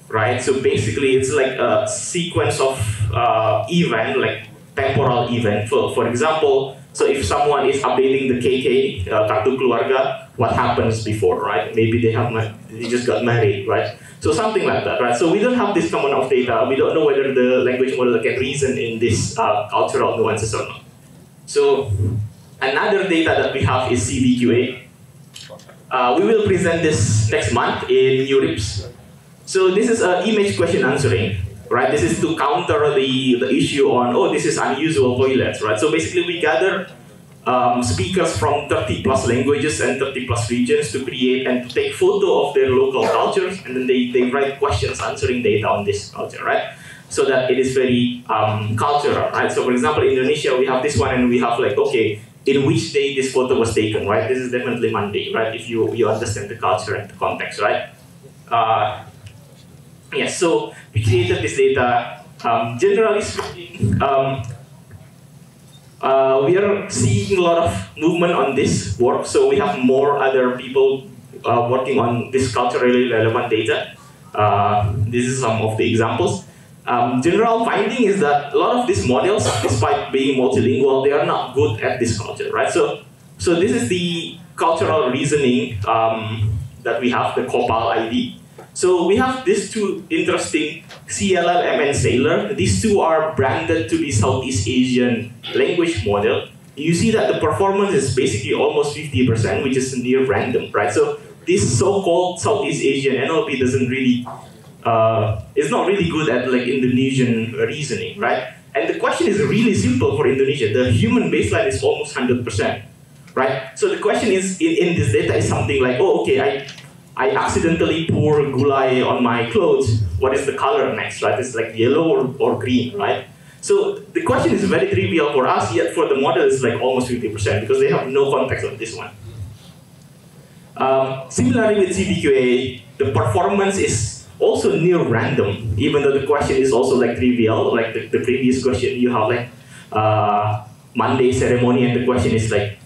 right? So basically it's like a sequence of event, like temporal event. For example, so if someone is updating the KK, Kartu Keluarga, what happens before, right? Maybe they just got married, right? So something like that, right? So we don't have this common of data. We don't know whether the language model can reason in this cultural nuances or not. So another data that we have is CBQA. We will present this next month in URIPS. So this is an image question answering, right? This is to counter the issue on, oh, this is unusual toilets, right? So basically we gather speakers from 30 plus languages and 30 plus regions to create and to take photo of their local cultures, and then they write questions answering data on this culture, right? So that it is very cultural, right? So for example, in Indonesia, we have this one and we have like, okay, in which day this photo was taken, right? This is definitely Monday, right? If you understand the culture and the context, right? Yes, so we created this data. Generally speaking, we are seeing a lot of movement on this work. So we have more other people working on this culturally relevant data. This is some of the examples. General finding is that a lot of these models, despite being multilingual, they are not good at this culture, right? So this is the cultural reasoning that we have, the COPAL ID. So we have these two interesting CLLM and Sailor. These two are branded to the Southeast Asian language model. You see that the performance is basically almost 50%, which is near random, right? So this so-called Southeast Asian NLP doesn't really is not really good at like Indonesian reasoning, right? And the question is really simple for Indonesia. The human baseline is almost 100%, right? So the question is in this data is something like, oh, okay, I accidentally pour gulai on my clothes. What is the color next, right? It's like yellow or green, right? So the question is very trivial for us, yet for the model it's like almost 50% because they have no context on this one. Similarly with CBQA, the performance is also near random, even though the question is also like trivial, like the previous question you have like Monday ceremony and the question is like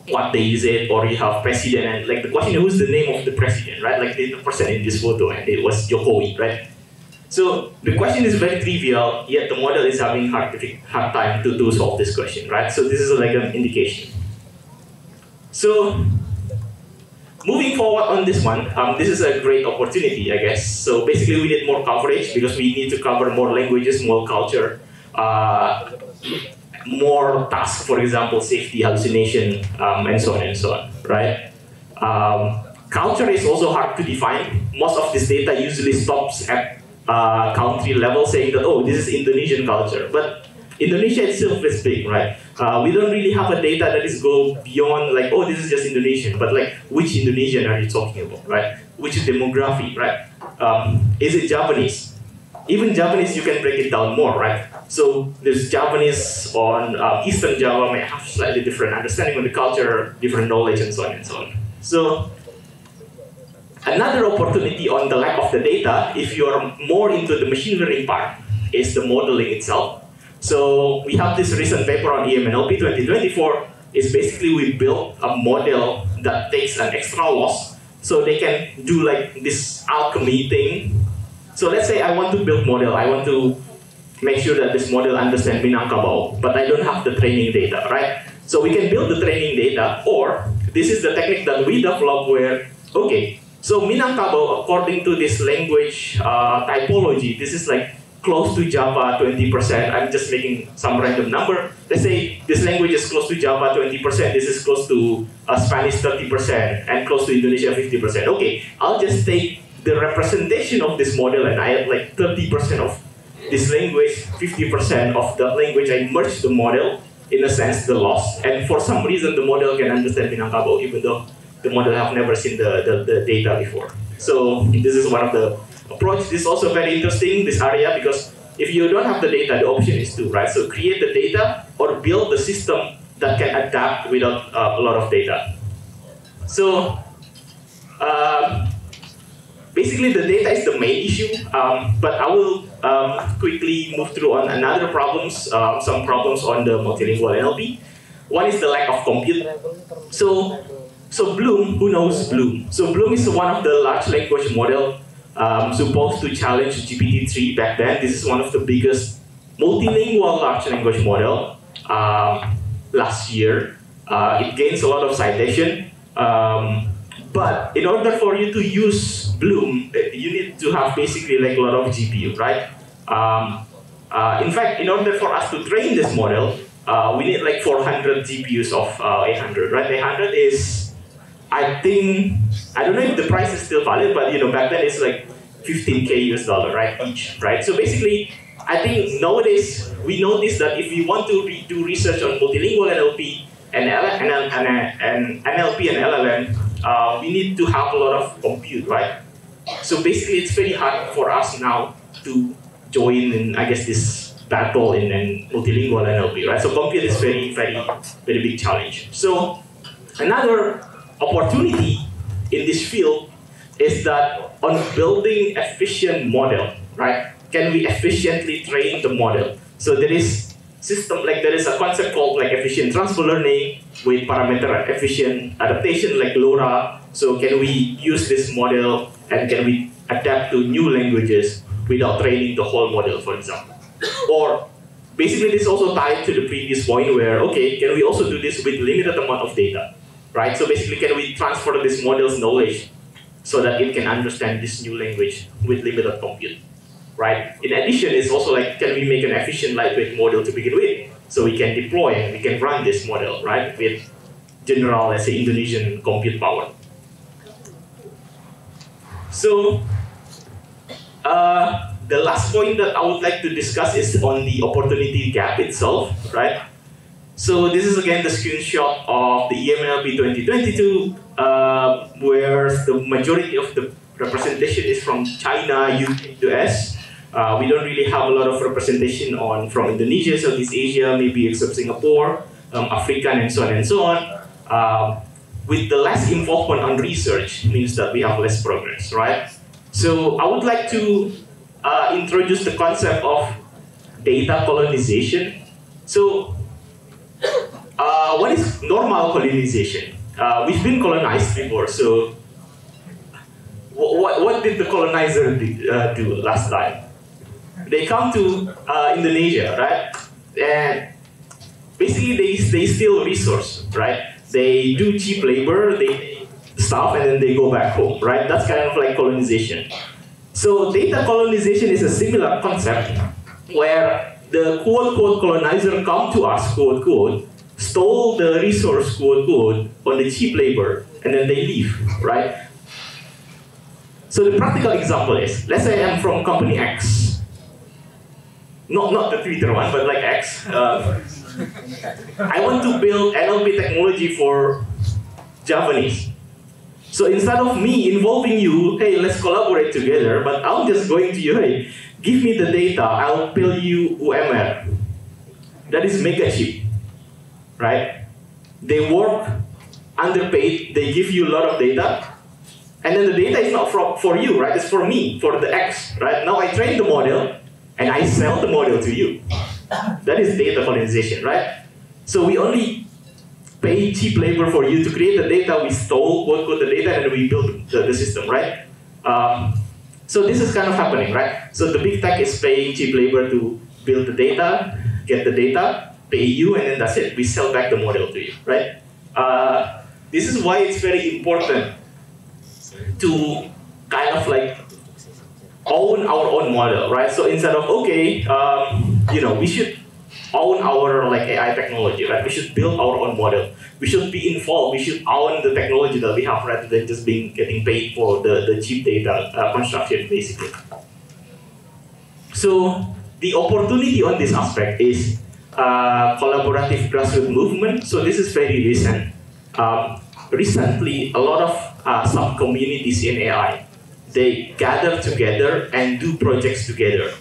what day is it, or you have president and like the question who's the name of the president, right? Like the person in this photo and it was Jokowi, right? So the question is very trivial, yet the model is having hard time to solve this question, right? So this is like an indication. So moving forward on this one, this is a great opportunity, I guess. So basically we need more coverage because we need to cover more languages, more culture, more tasks, for example, safety, hallucination, and so on, right? Culture is also hard to define. Most of this data usually stops at country level saying that, oh, this is Indonesian culture. But Indonesia itself is big, right? We don't really have a data that is go beyond like, oh, this is just Indonesian, but like, which Indonesian are you talking about, right? Which demography, right? Is it Japanese? Even Japanese, you can break it down more, right? So there's Japanese on Eastern Java may have slightly different understanding of the culture, different knowledge, and so on and so on. So another opportunity on the lack of the data, if you are more into the machine learning part, is the modeling itself. So we have this recent paper on EMNLP 2024. Is basically we built a model that takes an extra loss, so they can do like this alchemy thing So let's say I want to build model, I want to make sure that this model understands Minangkabau, but I don't have the training data, right? So we can build the training data, or this is the technique that we develop where, okay, so Minangkabau, according to this language typology, this is like close to Java 20%. I'm just making some random number. Let's say this language is close to Java 20%, this is close to Spanish 30%, and close to Indonesia 50%. Okay, I'll just take the representation of this model and I have like 30% of this language, 50% of the language, I merge the model, in a sense, the loss. And for some reason, the model can understand Minangkabau, even though the model have never seen the data before. So this is one of the approach. This is also very interesting, this area, because if you don't have the data, the option is to, right? So create the data or build the system that can adapt without a lot of data. So basically the data is the main issue, but I will quickly move through on another problems, some problems on the multilingual NLP. One is the lack of compute. So Bloom, who knows Bloom? So Bloom is one of the large language model supposed to challenge GPT-3 back then. This is one of the biggest multilingual large language model last year. It gains a lot of citation. But in order for you to use Bloom, you need to have basically like a lot of GPU, right? In fact, in order for us to train this model, we need like 400 GPUs of 800, right? 800 is, I think, I don't know if the price is still valid, but you know, back then it's like $15K US, right, each, right? So basically, I think nowadays we notice that if we want to do research on multilingual NLP and NLP and LLM, we need to have a lot of compute, right? So basically, it's very hard for us now to join in, I guess, this battle in multilingual NLP, right? So compute is very big challenge. So another opportunity in this field is that on building efficient model, right? Can we efficiently train the model? So there is there is a concept called like efficient transfer learning with parameter efficient adaptation like LoRa. So can we use this model and can we adapt to new languages without training the whole model, for example? Or basically this also tied to the previous point where, okay, can we also do this with limited amount of data, right? So basically can we transfer this model's knowledge so that it can understand this new language with limited compute, right? In addition, it's also like, can we make an efficient lightweight model to begin with? So we can deploy and we can run this model, right? With general, let's say, Indonesian compute power. So, the last point that I would like to discuss is on the opportunity gap itself, right? So this is again the screenshot of the EMNLP 2022, where the majority of the representation is from China, UK, US. We don't really have a lot of representation from Indonesia, Southeast Asia, maybe except Singapore, African, and so on and so on. With the less involvement on research means that we have less progress, right? So I would like to introduce the concept of data colonization. So what is normal colonization? We've been colonized before, so what did the colonizer do last time? They come to Indonesia, right? And basically they steal resource, right? They do cheap labor, they stuff, and then they go back home, right? That's kind of like colonization. So data colonization is a similar concept where the quote-unquote colonizer come to us, quote-unquote, stole the resource, quote-unquote, on the cheap labor, and then they leave, right? So the practical example is, let's say I'm from company X. Not the Twitter one, but like X. I want to build NLP technology for Japanese. So instead of me involving you, hey, let's collaborate together, but I'm just going to you, hey, give me the data, I'll bill you UMR. That is mega cheap, right? They work underpaid, they give you a lot of data, and then the data is not for you, right? It's for me, for the X, right? Now I train the model, and I sell the model to you. That is data colonization, right? So we only pay cheap labor for you to create the data, we stole, quote-unquote, the data, and we build the system, right? So this is kind of happening, right? So the big tech is paying cheap labor to build the data, get the data, pay you, and then that's it. We sell back the model to you, right? This is why it's very important to kind of like own our own model, right? So instead of, okay, we should own our like AI technology, right? We should build our own model. We should be involved. We should own the technology that we have rather than just getting paid for the cheap data construction, basically. So the opportunity on this aspect is collaborative grassroots movement. So this is very recent. Recently, a lot of sub-communities in AI, they gather together and do projects together,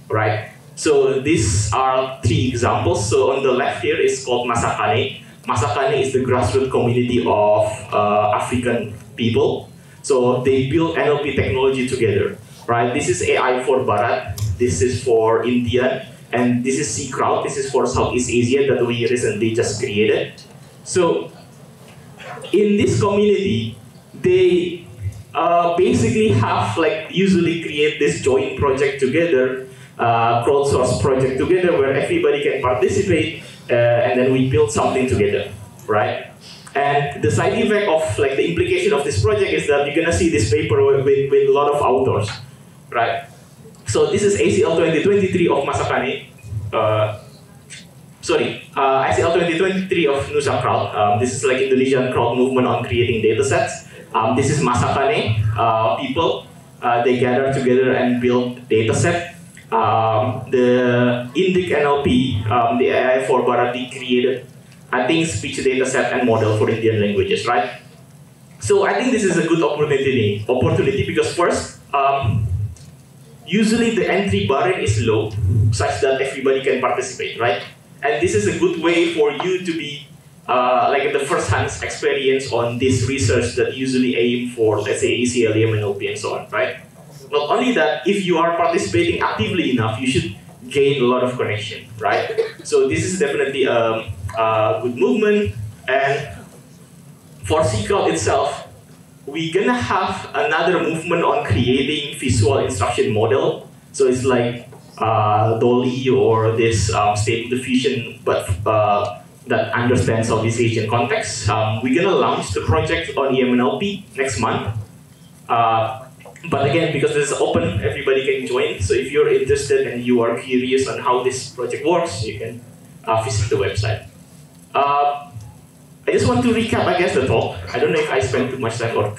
right? So these are 3 examples. So on the left here is called Masa. Masa is the grassroots community of African people. So they build NLP technology together, right? This is AI for Barat, this is for Indian, and this is C-Crowd, this is for Southeast Asia that we recently just created. So in this community, they basically have like usually create this joint project together, crowdsource project together where everybody can participate and then we build something together, right? And the side effect of like the implication of this project is that you're gonna see this paper with a lot of authors, right? So this is ACL 2023 of Masakane. ICL 2023 of Nusa Crowd. This is like Indonesian crowd movement on creating datasets. This is Masakane people. They gather together and build dataset. The Indic NLP, the AI for Bharati created, I think, speech dataset and model for Indian languages, right? So I think this is a good opportunity because first, usually the entry bar is low, such that everybody can participate, right? And this is a good way for you to be like the first-hand experience on this research that usually aim for, let's say, ACLM, NLP, and so on, right? Not only that, if you are participating actively enough, you should gain a lot of connection, right? So this is definitely a good movement. And for C-Crowd itself, we're gonna have another movement on creating visual instruction model. So it's like Dolly or this stable diffusion, but that understands Southeast Asian context. We're gonna launch the project on EMNLP next month. But again, because this is open, everybody can join. So if you're interested and you are curious on how this project works, you can visit the website. I just want to recap, I guess, the talk. I don't know if I spent too much time or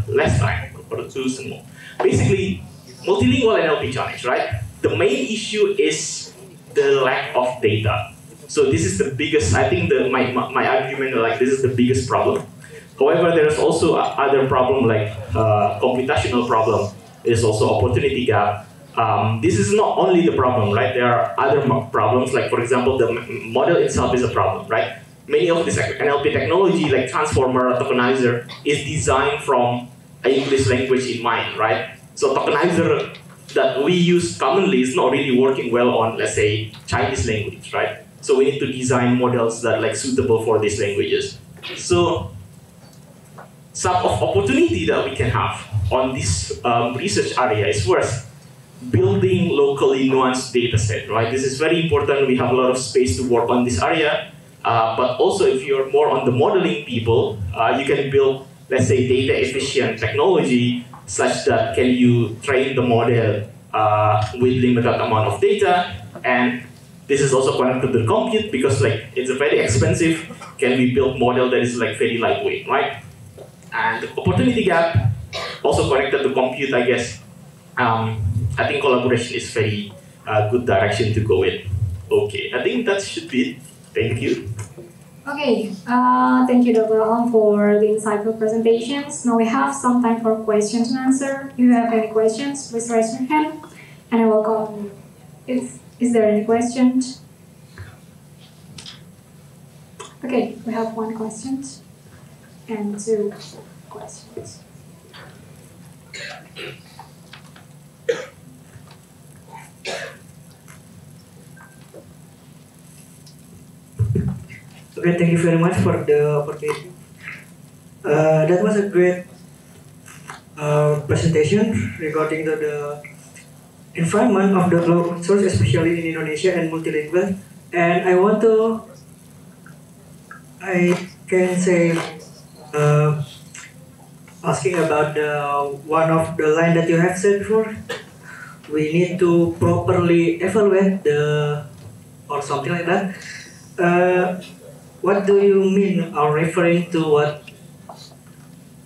less time, or too small. Basically, multilingual NLP challenge, right? The main issue is the lack of data. So this is the biggest, I think my argument, like this is the biggest problem. However, there's also other problem like computational problem. There's also opportunity gap. This is not only the problem, right? There are other problems, like for example, the model itself is a problem, right? Many of this NLP technology, like transformer, tokenizer, is designed from an English language in mind, right? So tokenizer that we use commonly is not really working well on, let's say, Chinese language, right? So we need to design models that like suitable for these languages. So some of opportunity that we can have on this research area is first, building locally nuanced data set, right? This is very important. We have a lot of space to work on this area. But also if you're more on the modeling people, you can build, let's say, data efficient technology such that can you train the model with limited amount of data. And this is also connected to the compute because like it's a very expensive. Can we build model that is like very lightweight, right? And the opportunity gap also connected to compute, I guess. I think collaboration is very good direction to go in. Okay, I think that should be it. Thank you. Okay, thank you, Dr. Alham, for the insightful presentations. Now we have some time for questions and answer. If you have any questions, please raise your hand, and I will call on you. Is there any questions? Okay, we have one question and two questions. Okay, thank you very much for the opportunity. That was a great presentation regarding the environment of the global source, especially in Indonesia and multilingual. And I can say, asking about one of the line that you have said before. We need to properly evaluate or something like that. What do you mean or referring to what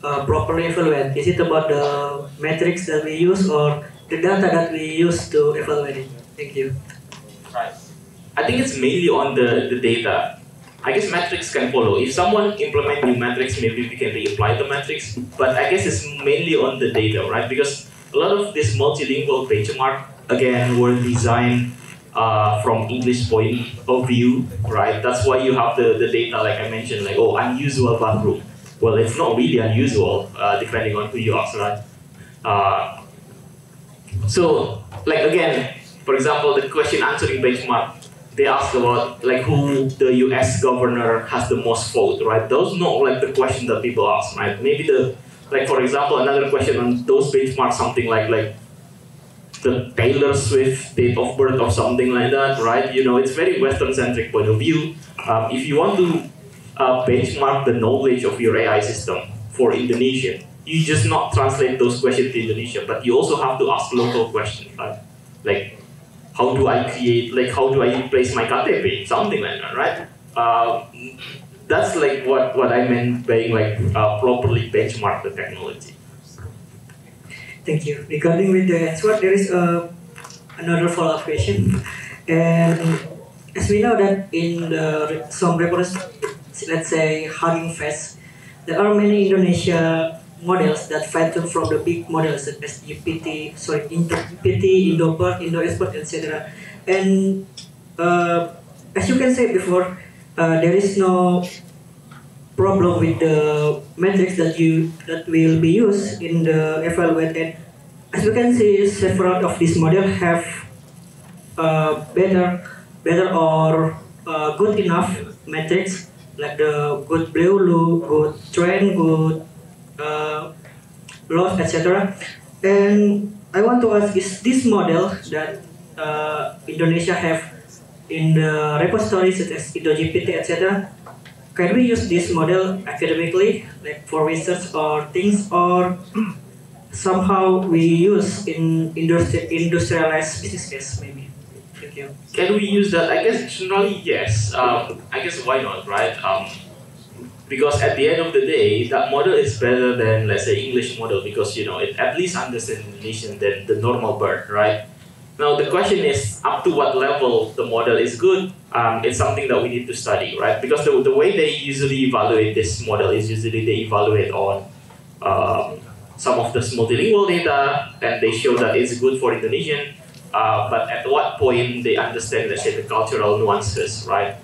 properly evaluate? Is it about the metrics that we use or the data that we use to evaluate it? Thank you. Right. I think it's mainly on the data. I guess metrics can follow. If someone implement new metrics, maybe we can reapply the metrics. But I guess it's mainly on the data, right? Because a lot of this multilingual benchmark, again, were designed from English point of view, right? That's why you have the data, like I mentioned, like, oh, unusual bathroom. Well, it's not really unusual, depending on who you ask, right? So, like, again, for example, the question answering benchmark, they ask about like who the US governor has the most vote, right? Those not like the question that people ask, right? Maybe like for example, another question on those benchmarks, something like the Taylor Swift date of birth or something like that, right? You know, it's very Western-centric point of view. If you want to benchmark the knowledge of your AI system for Indonesian, you just not translate those questions to Indonesian, but you also have to ask local questions, right? Like, how do I replace my KTP? Something like that, right? That's like what I meant by like properly benchmark the technology. Thank you. Regarding with the answer, there is another follow-up question. And as we know that in some reports, let's say Hugging Face, there are many Indonesia models that fetch from the big models such as GPT, Indoper, IndoExpert, etc. And as you can say before, there is no problem with the metrics that will be used in the evaluate. And as you can see, several of these models have better or good enough metrics like the good blue, good trend, good loss, etc. And I want to ask, is this model that Indonesia have in the repositories such as IndoGPT, etc., can we use this model academically, like for research or things, or somehow we use in industrialized business case maybe? Thank you. Can we use that? I guess generally yes. I guess why not, right? Because at the end of the day, that model is better than, let's say, English model because, you know, it at least understands Indonesian than the normal bird, right? Now, the question is, up to what level the model is good? It's something that we need to study, right? Because the way they usually evaluate this model is usually they evaluate on some of this multilingual data, and they show that it's good for Indonesian, but at what point they understand, let's say, the cultural nuances, right?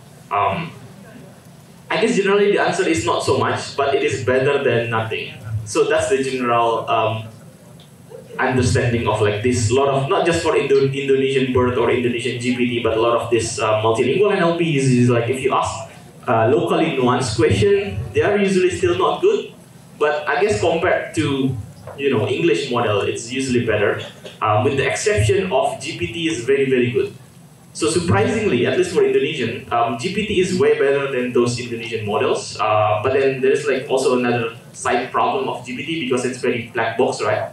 I guess generally the answer is not so much, but it is better than nothing. So that's the general understanding of like this lot of, not just for Indonesian bird or Indonesian GPT, but a lot of this multilingual NLPs is like if you ask locally nuanced question, they are usually still not good. But I guess compared to, you know, English model, it's usually better. With the exception of GPT is very, very good. So surprisingly, at least for Indonesian, GPT is way better than those Indonesian models. But then there's like also another side problem of GPT because it's very black box, right?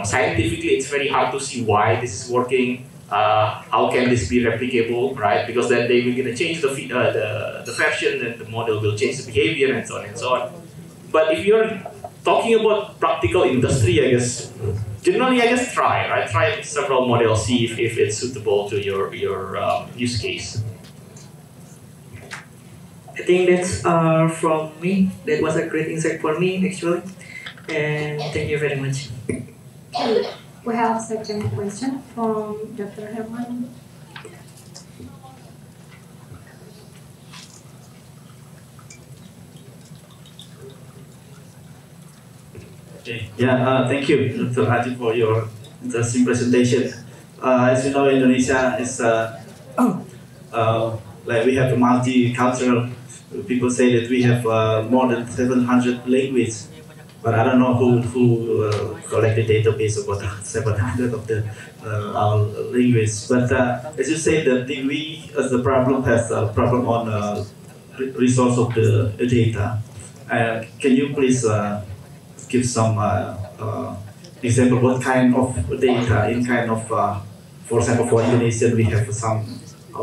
Scientifically, it's very hard to see why this is working. How can this be replicable, right? Because then they will gonna change the version, and the model will change the behavior, and so on and so on. But if you're talking about practical industry, I guess generally, I guess try several models, see if it's suitable to your use case. I think that's from me. That was a great insight for me, actually. And thank you very much. We have second question from Dr. Herman. Okay. Yeah, thank you, Dr. Haji, for your interesting presentation. As you know, Indonesia is like we have a multicultural. People say that we have more than 700 languages, but I don't know who collect the database about 700 of the our linguists. But as you say, that we as the problem has a problem on resource of the data. Can you please give some example what kind of data in kind of for example for Indonesian we have some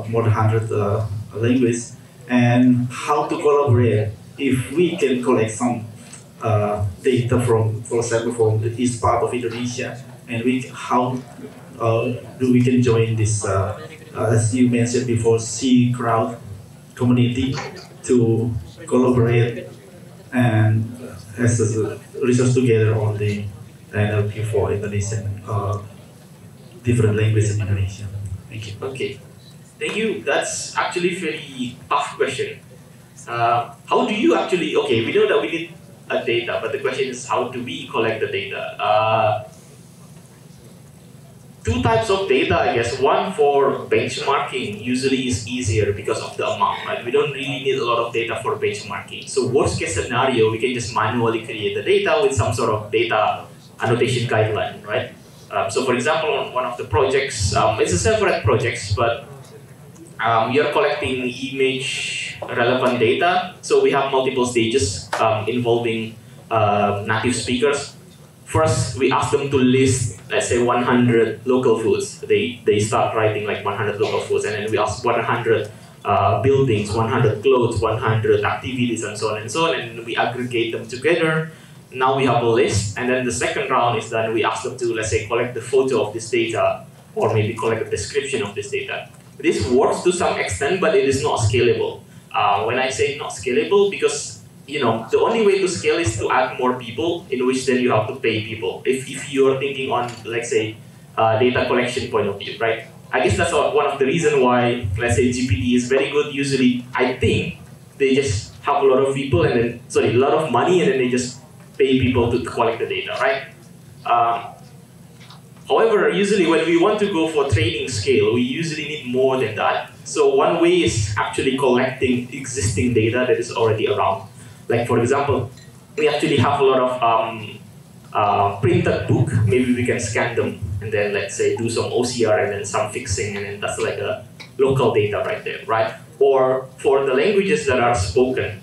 more than 100 linguists, and how to collaborate if we can collect some data from, for example, from the east part of Indonesia, and how do we can join this, as you mentioned before, C crowd community to collaborate and as a research together on the NLP for Indonesian different languages in Indonesia. Thank you. Okay, thank you. That's actually a very tough question. How do you actually, okay, we know that we need data, but the question is how do we collect the data? Two types of data, I guess. One for benchmarking usually is easier because of the amount, right? We don't really need a lot of data for benchmarking. So worst case scenario, we can just manually create the data with some sort of data annotation guideline, right? So for example, on one of the projects, it's a separate project, but we are collecting image relevant data. So we have multiple stages involving native speakers. First, we ask them to list, let's say, 100 local foods. They start writing like 100 local foods, and then we ask 100 buildings, 100 clothes, 100 activities, and so on and so on, and we aggregate them together. Now we have a list, and then the second round is that we ask them to, let's say, collect the photo of this data, or maybe collect a description of this data. This works to some extent, but it is not scalable. When I say not scalable, because the only way to scale is to add more people, in which then you have to pay people. If you're thinking on, let's say, data collection point of view, right? I guess that's one of the reasons why, let's say, GPT is very good. Usually, I think they just have a lot of people and then, a lot of money, and then they just pay people to collect the data, right? However, usually when we want to go for training scale, we usually need more than that. So one way is actually collecting existing data that is already around. Like for example, we actually have a lot of printed book. Maybe we can scan them and then let's say do some OCR and then some fixing, and then that's like a local data right there, right? Or for the languages that are spoken,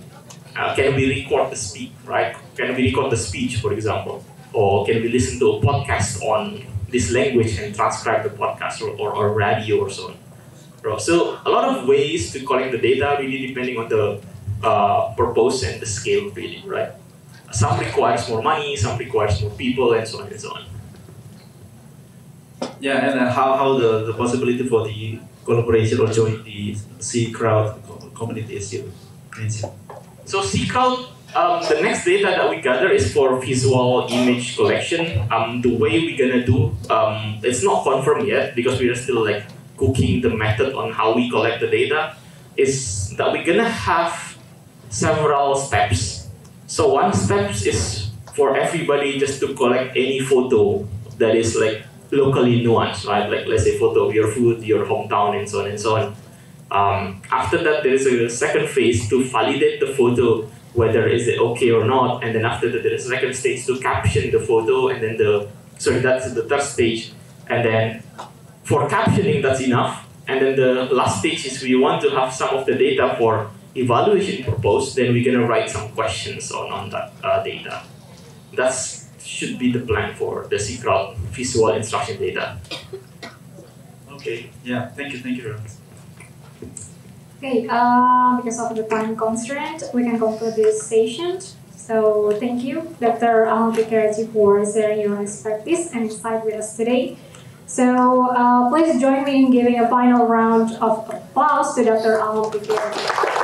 can we record the speak, right? Can we record the speech, for example? Or can we listen to a podcast on this language and transcribe the podcast or radio or so on? So a lot of ways to collect the data, really depending on the purpose and the scale, really, right? Some requires more money, some requires more people, and so on and so on. Yeah, and how the possibility for the collaboration or join the C crowd community is you mentioned. So C crowd, the next data that we gather is for visual image collection. The way we're gonna do, it's not confirmed yet because we are still like cooking the method on how we collect the data, is that we're gonna have several steps. So one step is for everybody just to collect any photo that is like locally nuanced, right? Like let's say photo of your food, your hometown, and so on and so on. After that, there is a second phase to validate the photo, whether is it okay or not, and then after that, there is a second stage to caption the photo, and then that's the third stage, and then for captioning, that's enough, and then the last stage is we want to have some of the data for evaluation purpose, then we're gonna write some questions on that data. That should be the plan for the C crowd visual instruction data. Okay, yeah, thank you very much. Okay, because of the time constraint, we can conclude this session. So thank you, Dr. Fikriaji, for sharing your expertise and insight with us today. So please join me in giving a final round of applause to Dr. Fikriaji.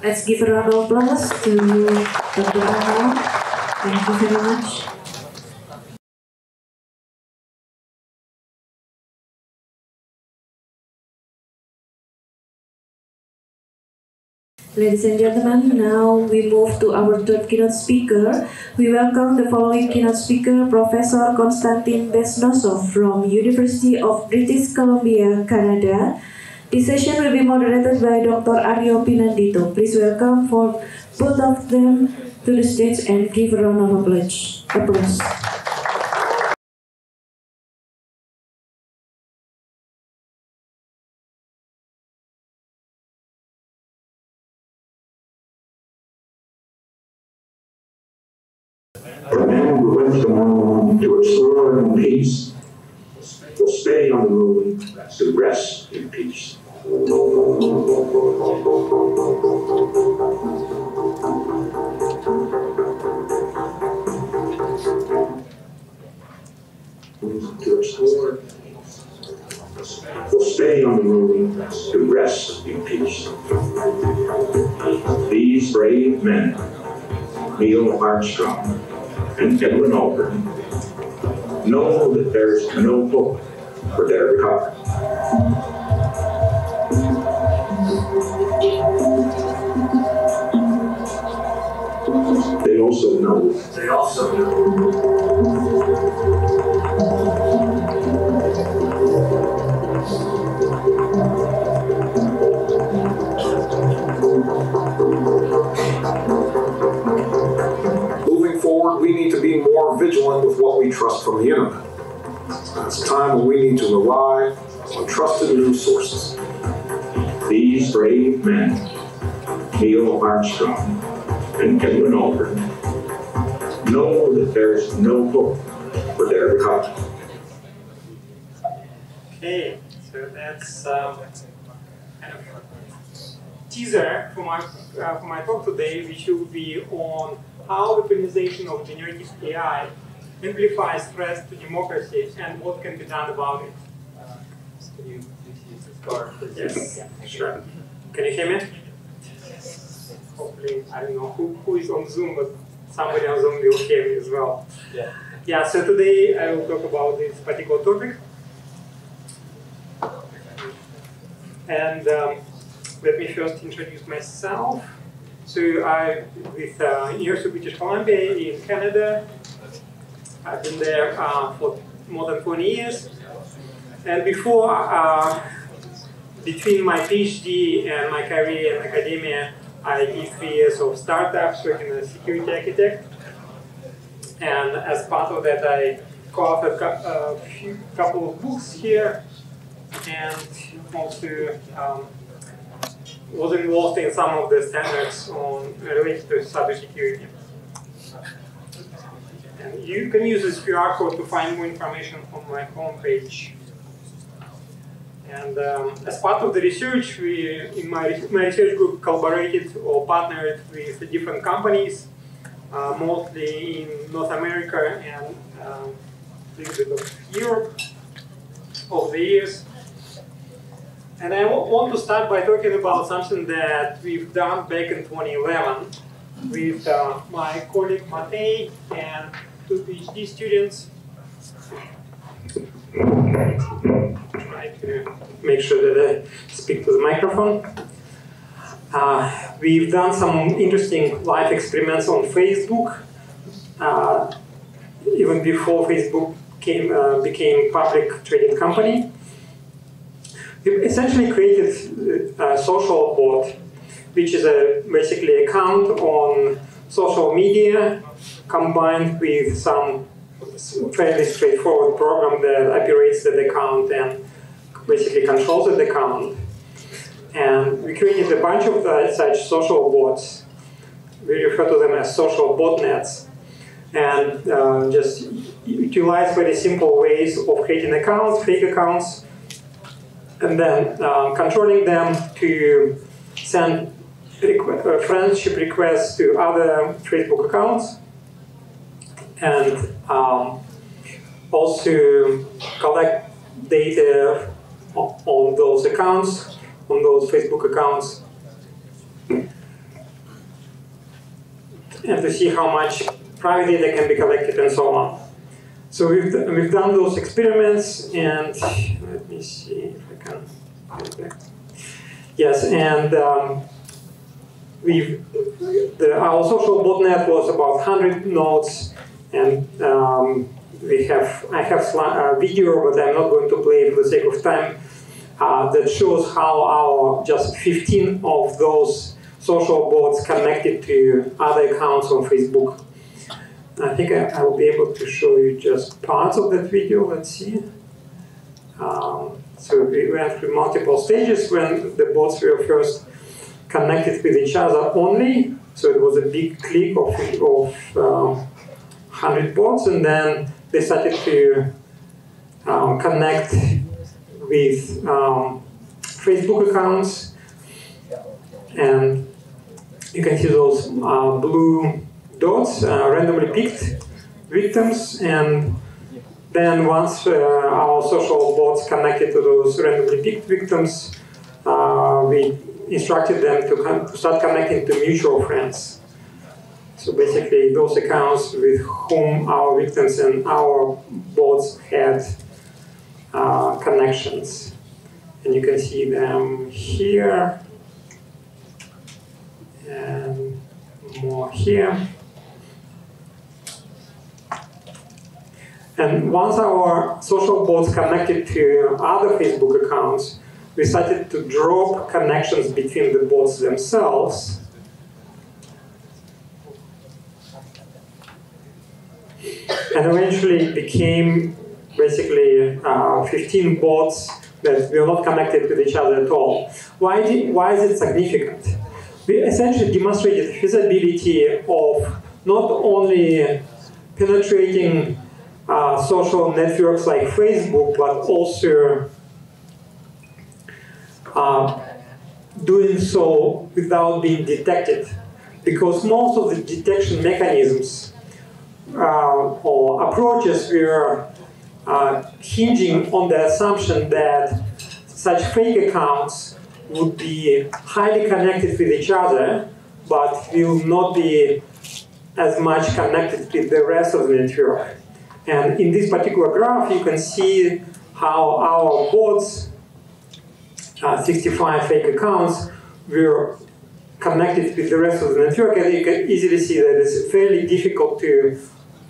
Let's give a round of applause to Dr. Ahmad. Thank you very much. Ladies and gentlemen, now we move to our third keynote speaker. We welcome the following keynote speaker, Professor Konstantin Besnosov from University of British Columbia, Canada. This session will be moderated by Dr. Aryo Pinandito. Please welcome for both of them to the stage and give a round of applause. For men who went to the moon to explore in peace will stay on the moon to rest in peace. To explore will stay on the moon to rest in peace. These brave men, Neil Armstrong and Edwin Aldrin, know that there's no hope for their recovery. They also know. Moving forward, we need to be more vigilant with what we trust from the internet. It's a time when we need to rely on trusted news sources. These brave men, Neil Armstrong and Edwin Aldrin, know that there's no hope for their recovery. Okay, so that's kind of teaser for my talk today, which will be on how weaponization of generative AI amplifies threats to democracy and what can be done about it. Can you please start? Yes, sure. Can you hear me? Hopefully, I don't know who is on Zoom, but somebody on Zoom will hear me as well. Yeah, so today I will talk about this particular topic. And let me first introduce myself. So I'm with University of British Columbia in Canada. I've been there for more than 20 years. And before, between my PhD and my career in academia, I did 3 years of startups working as a security architect. And as part of that, I co-authored a couple of books here, and also was involved in some of the standards related to cybersecurity. And you can use this QR code to find more information on my homepage. And as part of the research, we, in my research group, collaborated or partnered with different companies, mostly in North America and a little bit of Europe over the years. And I want to start by talking about something that we've done back in 2011 with my colleague Matej and 2 PhD students. Try to make sure that I speak to the microphone. We've done some interesting live experiments on Facebook, even before Facebook became a public traded company. We essentially created a social bot, which is basically an account on social media combined with some fairly straightforward program that operates that account and basically controls that account. And we created a bunch of such social bots. We refer to them as social botnets. And just utilize very simple ways of creating accounts, fake accounts, and then controlling them to send friendship requests to other Facebook accounts, and also collect data on those accounts, on those Facebook accounts, and to see how much private data can be collected and so on. So we've done those experiments, and let me see if I can get back. Yes, and our social botnet was about 100 nodes, and I have a video, but I'm not going to play it for the sake of time, that shows how our just 15 of those social bots connected to other accounts on Facebook. I think I will be able to show you just parts of that video. Let's see. So we went through multiple stages when the bots were first connected with each other only. So it was a big click of 100 bots, and then they started to connect with Facebook accounts, and you can see those blue dots, randomly picked victims, and then once our social bots connected to those randomly picked victims, we instructed them to start connecting to mutual friends. So basically those accounts with whom our victims and our bots had connections. And you can see them here and more here. And once our social bots connected to other Facebook accounts, we started to drop connections between the bots themselves. And eventually it became basically 15 bots that were not connected with each other at all. Why is it significant? We essentially demonstrated the feasibility of not only penetrating social networks like Facebook, but also doing so without being detected. Because most of the detection mechanisms or approaches were hinging on the assumption that such fake accounts would be highly connected with each other, but will not be as much connected with the rest of the network. And in this particular graph, you can see how our bots, 65 fake accounts, were connected with the rest of the network, and you can easily see that it's fairly difficult to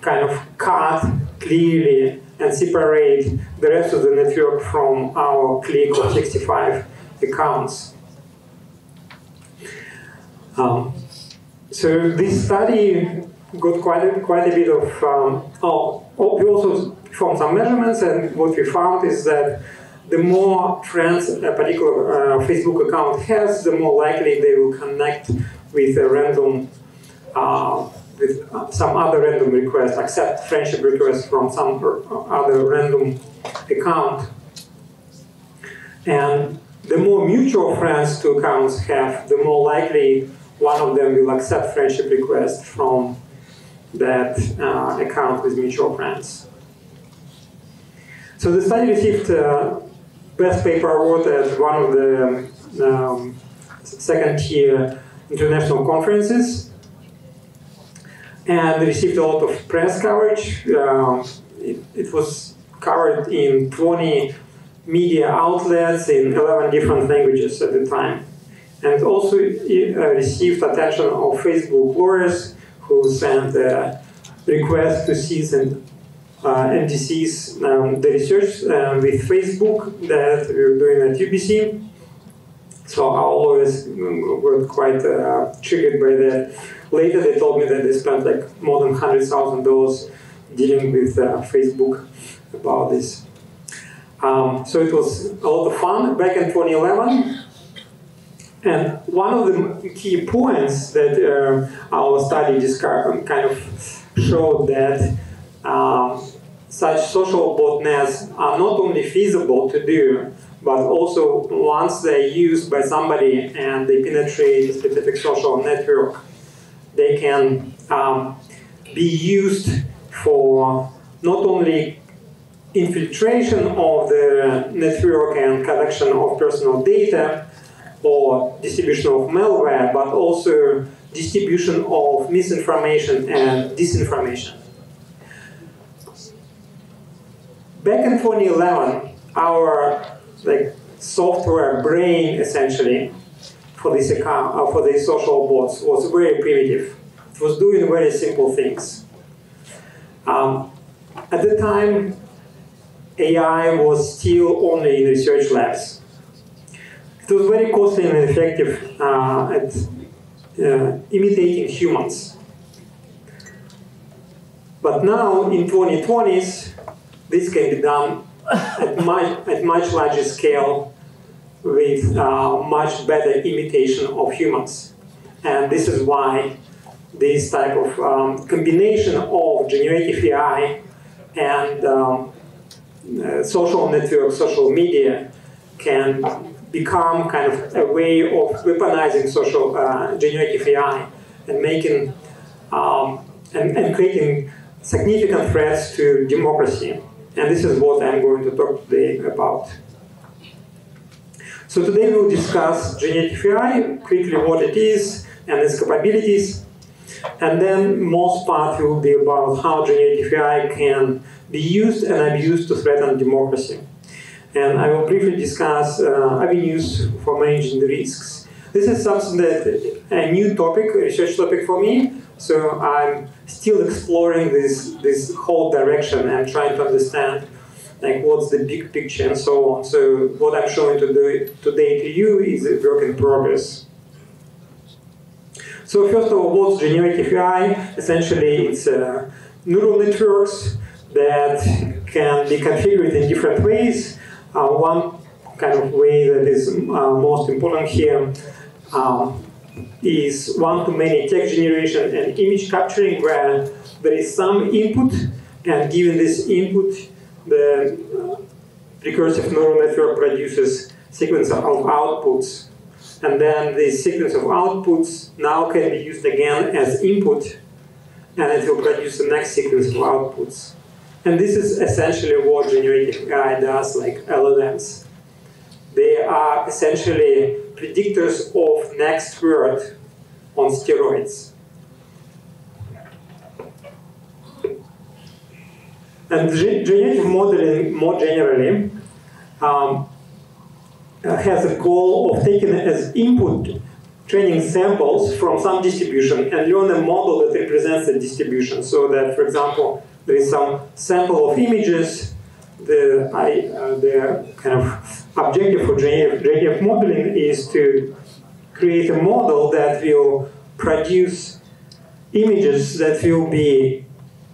kind of cut clearly and separate the rest of the network from our clique of 65 accounts. So this study got quite a bit of, we also performed some measurements, and what we found is that the more friends a particular Facebook account has, the more likely they will connect with a random, with some other random request, accept friendship requests from some other random account. And the more mutual friends two accounts have, the more likely one of them will accept friendship requests from that account with mutual friends. So the study received Best Paper Award at one of the second-tier international conferences, and received a lot of press coverage. It was covered in 20 media outlets in 11 different languages at the time. And also received attention of Facebook lawyers who sent a request to cease and desist the research with Facebook that we were doing at UBC. So our lawyers were quite triggered by that. Later they told me that they spent like more than $100,000 dealing with Facebook about this. So it was a lot of fun back in 2011. And one of the key points that our study kind of showed that such social botnets are not only feasible to do, but also once they're used by somebody and they penetrate a specific social network, they can be used for not only infiltration of the network and collection of personal data or distribution of malware, but also distribution of misinformation and disinformation. Back in 2011, our software brain essentially for this account, for these social bots was very primitive. It was doing very simple things. At the time, AI was still only in research labs. It was very costly and ineffective at imitating humans. But now, in 2020s, this can be done at much larger scale with much better imitation of humans. And this is why this type of combination of generative AI and social networks, social media can become kind of a way of weaponizing social generative AI and making and creating significant threats to democracy. And this is what I'm going to talk today about. So today we'll discuss generative AI, quickly what it is and its capabilities. And then most part will be about how generative AI can be used and abused to threaten democracy. And I will briefly discuss avenues for managing the risks. This is something that a new topic, a research topic for me. So I'm still exploring this whole direction and trying to understand like what's the big picture and so on. So what I'm showing today to you is a work in progress. So first of all, what's generative AI? Essentially, it's neural networks that can be configured in different ways. One kind of way that is most important here is one-to-many text generation and image capturing, where there is some input, and given this input, the recursive neural network produces sequence of outputs. And then this sequence of outputs now can be used again as input, and it will produce the next sequence of outputs. And this is essentially what generative AI does, like LLMs. They are essentially predictors of next word on steroids. And generative modeling, more generally, has a goal of taking as input training samples from some distribution and learn a model that represents the distribution. So that, for example, there is some sample of images. The kind of objective for generative modeling is to create a model that will produce images that will be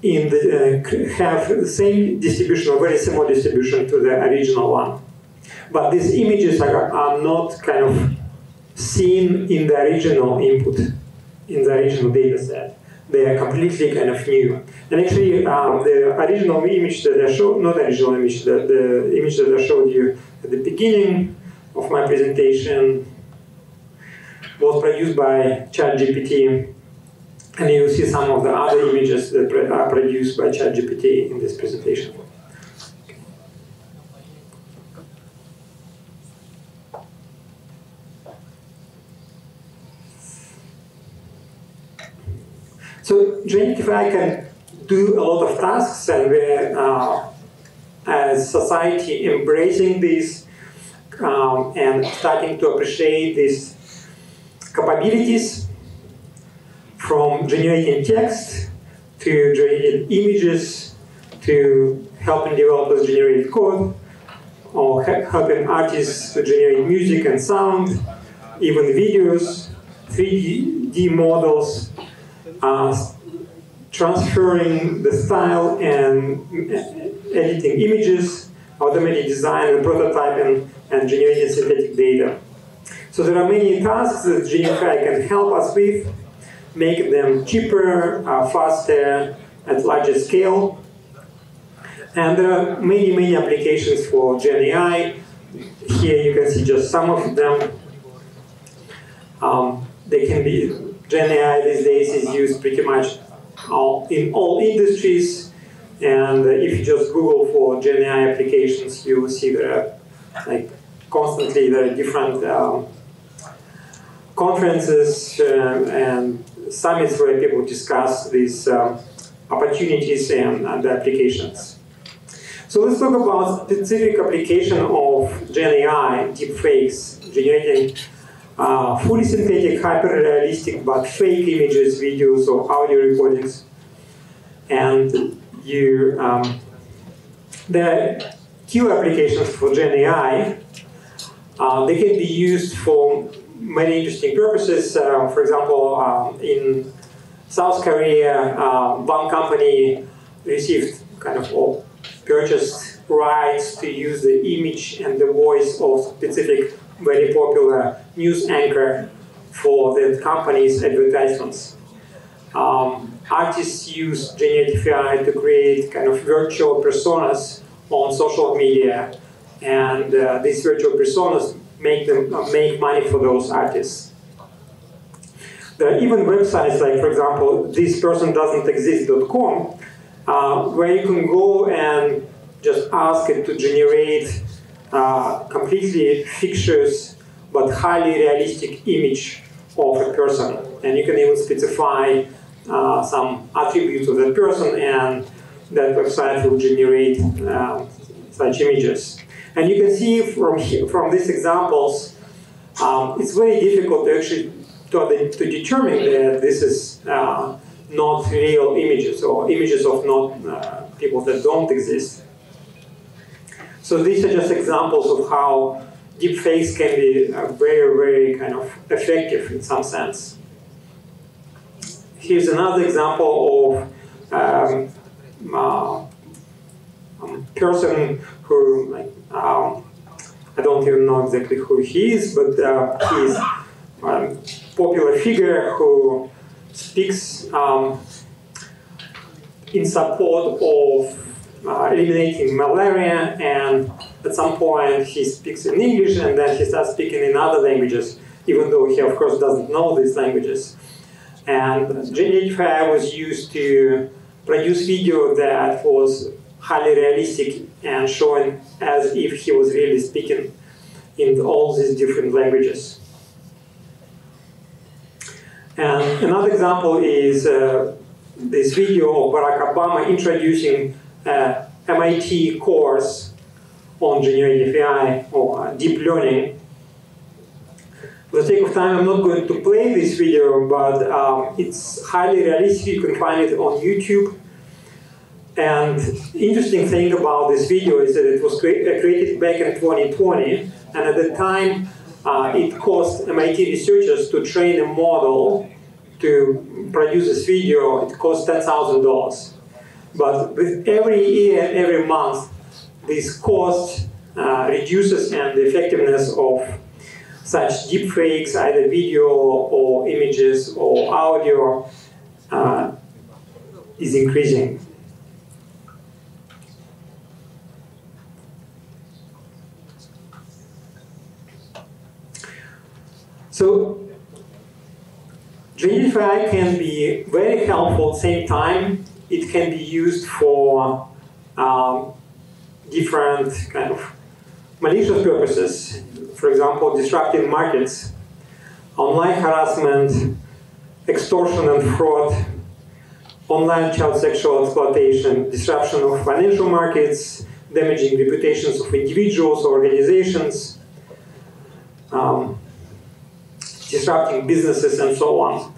in the have the same distribution or very similar distribution to the original one. But these images are not kind of seen in the original input, in the original data set. They are completely kind of new. And actually, the original image that I showed, not original image, the image that I showed you at the beginning of my presentation was produced by ChatGPT. And you see some of the other images that are produced by ChatGPT in this presentation. So generative AI can do a lot of tasks, and we're, as society, embracing this and starting to appreciate these capabilities, from generating text to generating images to helping developers generate code, or helping artists to generate music and sound, even videos, 3D models, transferring the style and editing images, automatic design and prototyping, and generating synthetic data. So there are many tasks that generative AI can help us with, make them cheaper, faster, at larger scale. And there are many, many applications for Gen AI. Here you can see just some of them. They can be, Gen AI these days is used pretty much in all industries. And if you just Google for Gen AI applications, you will see there are constantly there are different conferences and summits where people discuss these opportunities and the applications. So let's talk about specific application of Gen AI, deepfakes, generating fully synthetic, hyper-realistic, but fake images, videos, or audio recordings. And the key applications for Gen AI, they can be used for many interesting purposes. For example, in South Korea, one company received or purchased rights to use the image and the voice of specific very popular news anchor for the company's advertisements. Artists use generative AI to create virtual personas on social media, and these virtual personas make money for those artists. There are even websites like, for example, thispersondoesn'texist.com, where you can go and just ask it to generate completely fictitious but highly realistic image of a person. And you can even specify some attributes of that person, and that website will generate such images. And you can see from these examples, it's very difficult to actually to determine that this is not real images or images of not people that don't exist. So these are just examples of how deepfakes can be very, very effective in some sense. Here's another example of person who, I don't even know exactly who he is, but he's a popular figure who speaks in support of eliminating malaria, and at some point he speaks in English and then he starts speaking in other languages, even though he of course doesn't know these languages. And generative AI was used to produce video that was highly realistic and showing as if he was really speaking in all these different languages. And another example is this video of Barack Obama introducing MIT course on generative AI or deep learning. For the sake of time, I'm not going to play this video, but it's highly realistic. You can find it on YouTube. And the interesting thing about this video is that it was created back in 2020, and at the time, it cost MIT researchers to train a model to produce this video. It cost $10,000. But with every year, every month, this cost reduces, and the effectiveness of such deepfakes, either video or images or audio, is increasing. So, generative AI can be very helpful at the same time. It can be used for different malicious purposes. For example, disrupting markets, online harassment, extortion and fraud, online child sexual exploitation, disruption of financial markets, damaging reputations of individuals or organizations, disrupting businesses, and so on.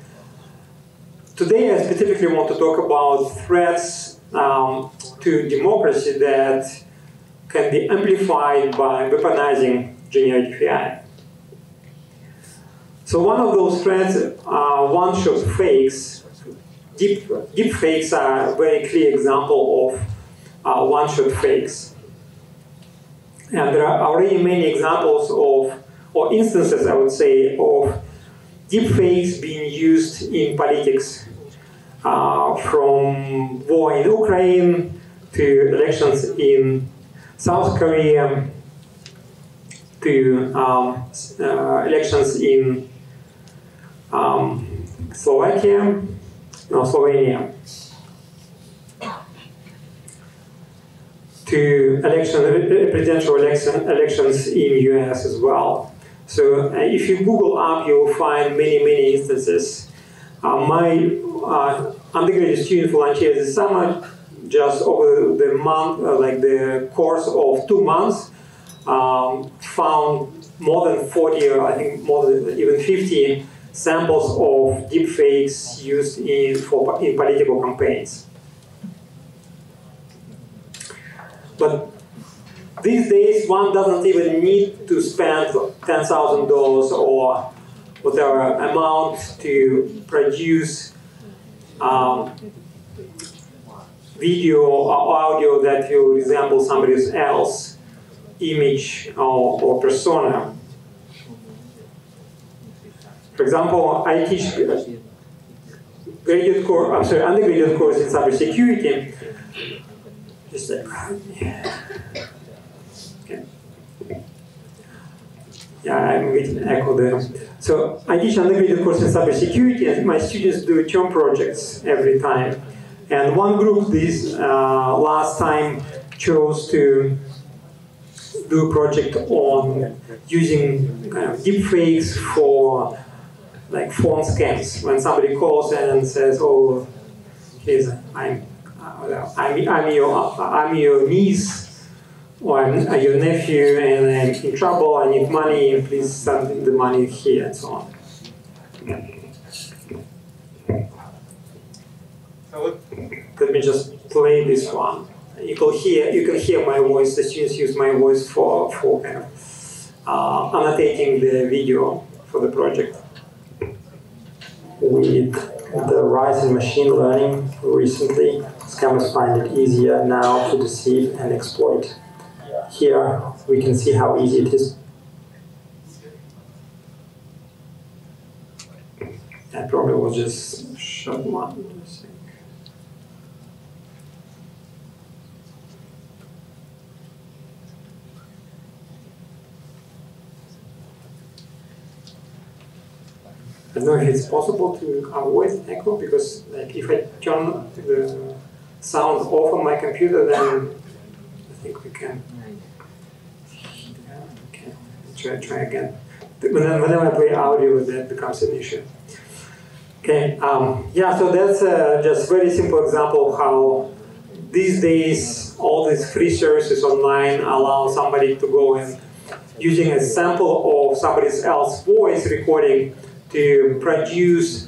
Today, I specifically want to talk about threats to democracy that can be amplified by weaponizing generative AI. So one of those threats are one-shot fakes. Deep fakes are a very clear example of one-shot fakes. And there are already many examples of, or instances, I would say, of deepfakes being used in politics, from war in Ukraine to elections in South Korea to elections in Slovenia, to presidential elections in US as well. So if you Google up, you will find many instances. My undergraduate student volunteers this summer, just over the month, the course of 2 months, found more than 40, or I think more than even 50 samples of deepfakes used in political campaigns. But these days, one doesn't even need to spend $10,000 or whatever amount to produce video or audio that will resemble somebody else's image or persona. For example, I teach undergraduate course in cybersecurity. Just like, okay. Yeah, I'm getting echo there. So I teach undergraduate course in cybersecurity, and my students do term projects every time. And one group this last time chose to do a project on using deepfakes for like phone scams. When somebody calls and says, "Oh, I'm your niece, or I'm your nephew, and I'm in trouble. I need money. Please send the money here," and so on. Let me just play this one. You can hear my voice. The students use my voice for kind of annotating the video for the project. With the rise in machine learning recently, scammers find it easier now to deceive and exploit. Here we can see how easy it is. That probably was just short one. I don't know if it's possible to avoid echo, because like if I turn the sound off on my computer, then I think we can. Okay, try again. Whenever I play audio, that becomes an issue. Okay, yeah, so that's just very simple example of how these days all these free services online allow somebody to go and using a sample of somebody else's voice recording to produce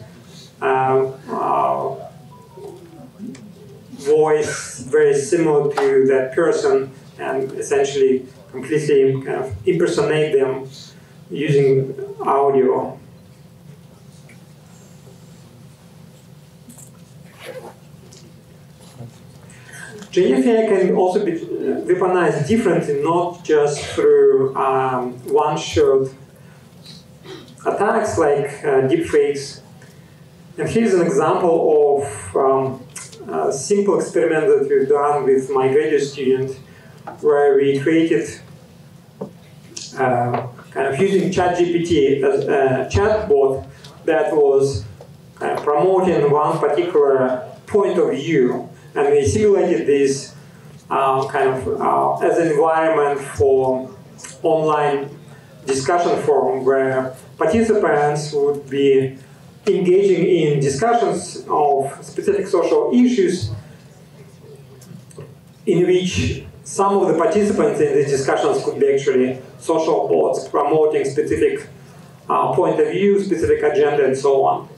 voice very similar to that person and essentially completely kind of impersonate them using audio. GenFA can also be weaponized differently, not just through one-shot attacks like deepfakes. And here's an example of a simple experiment that we've done with my graduate student, where we created kind of using ChatGPT as a chatbot that was kind of promoting one particular point of view. And we simulated this kind of as an environment for online discussion forum where participants would be engaging in discussions of specific social issues in which some of the participants in these discussions could be actually social bots promoting specific point of view, specific agenda, and so on.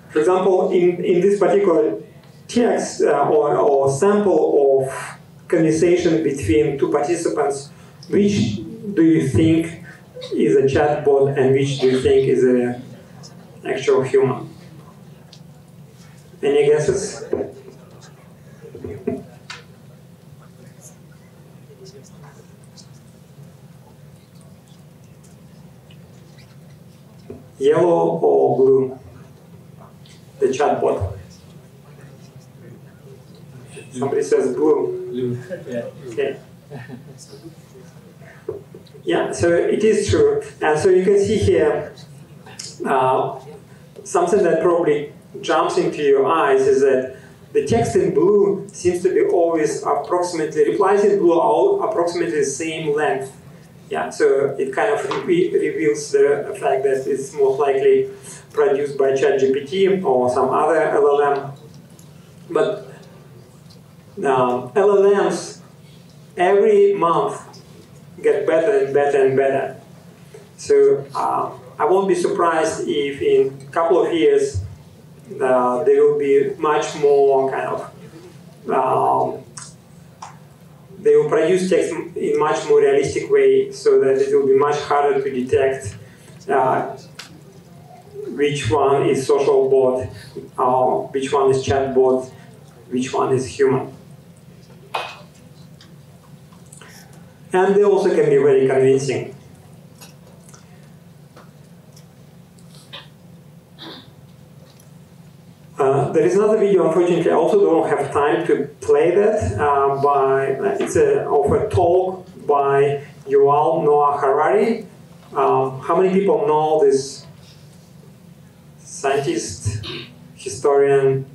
For example, in this particular text or sample of conversation between two participants, which do you think is a chatbot and which do you think is an actual human? Any guesses? Yellow or blue? The chatbot. Somebody says blue. Blue. Yeah. Okay. Yeah, so it is true. And so you can see here something that probably jumps into your eyes is that the text in blue seems to be always approximately, replies in blue are approximately the same length. Yeah, so it kind of reveals the fact that it's most likely produced by ChatGPT or some other LLM. But LLMs every month get better and better and better. So I won't be surprised if in a couple of years there will be much more kind of they will produce text in much more realistic way, so that it will be much harder to detect which one is social bot, which one is chat bot, which one is human. And they also can be very convincing. There is another video, unfortunately, I also don't have time to play that. It's of a talk by Yuval Noah Harari. How many people know this scientist, historian,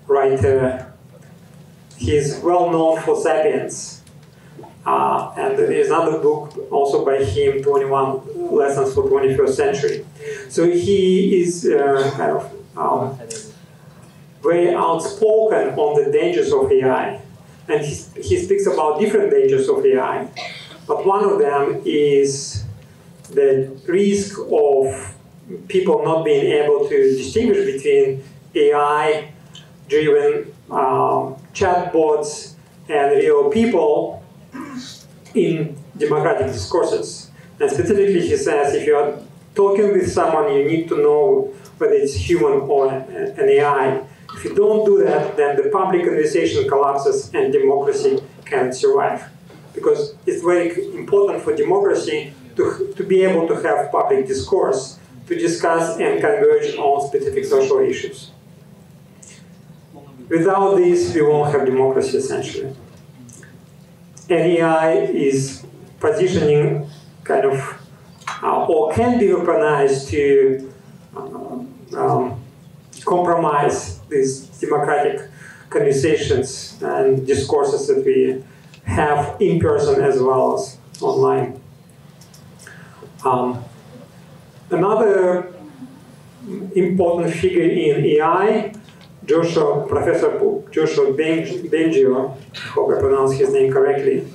writer? He's well known for *Sapiens*. And there is another book also by him, 21 Lessons for 21st Century. So he is kind of very outspoken on the dangers of AI. And he speaks about different dangers of AI. But one of them is the risk of people not being able to distinguish between AI-driven chatbots and real people in democratic discourses. And specifically, he says, if you are talking with someone, you need to know whether it's human or an AI. If you don't do that, then the public conversation collapses and democracy cannot survive. Because it's very important for democracy to be able to have public discourse, to discuss and converge on specific social issues. Without this, we won't have democracy, essentially. And AI is positioning kind of, or can be weaponized to compromise these democratic conversations and discourses that we have in person as well as online. Another important figure in AI, Professor Joshua Bengio, I hope I pronounced his name correctly,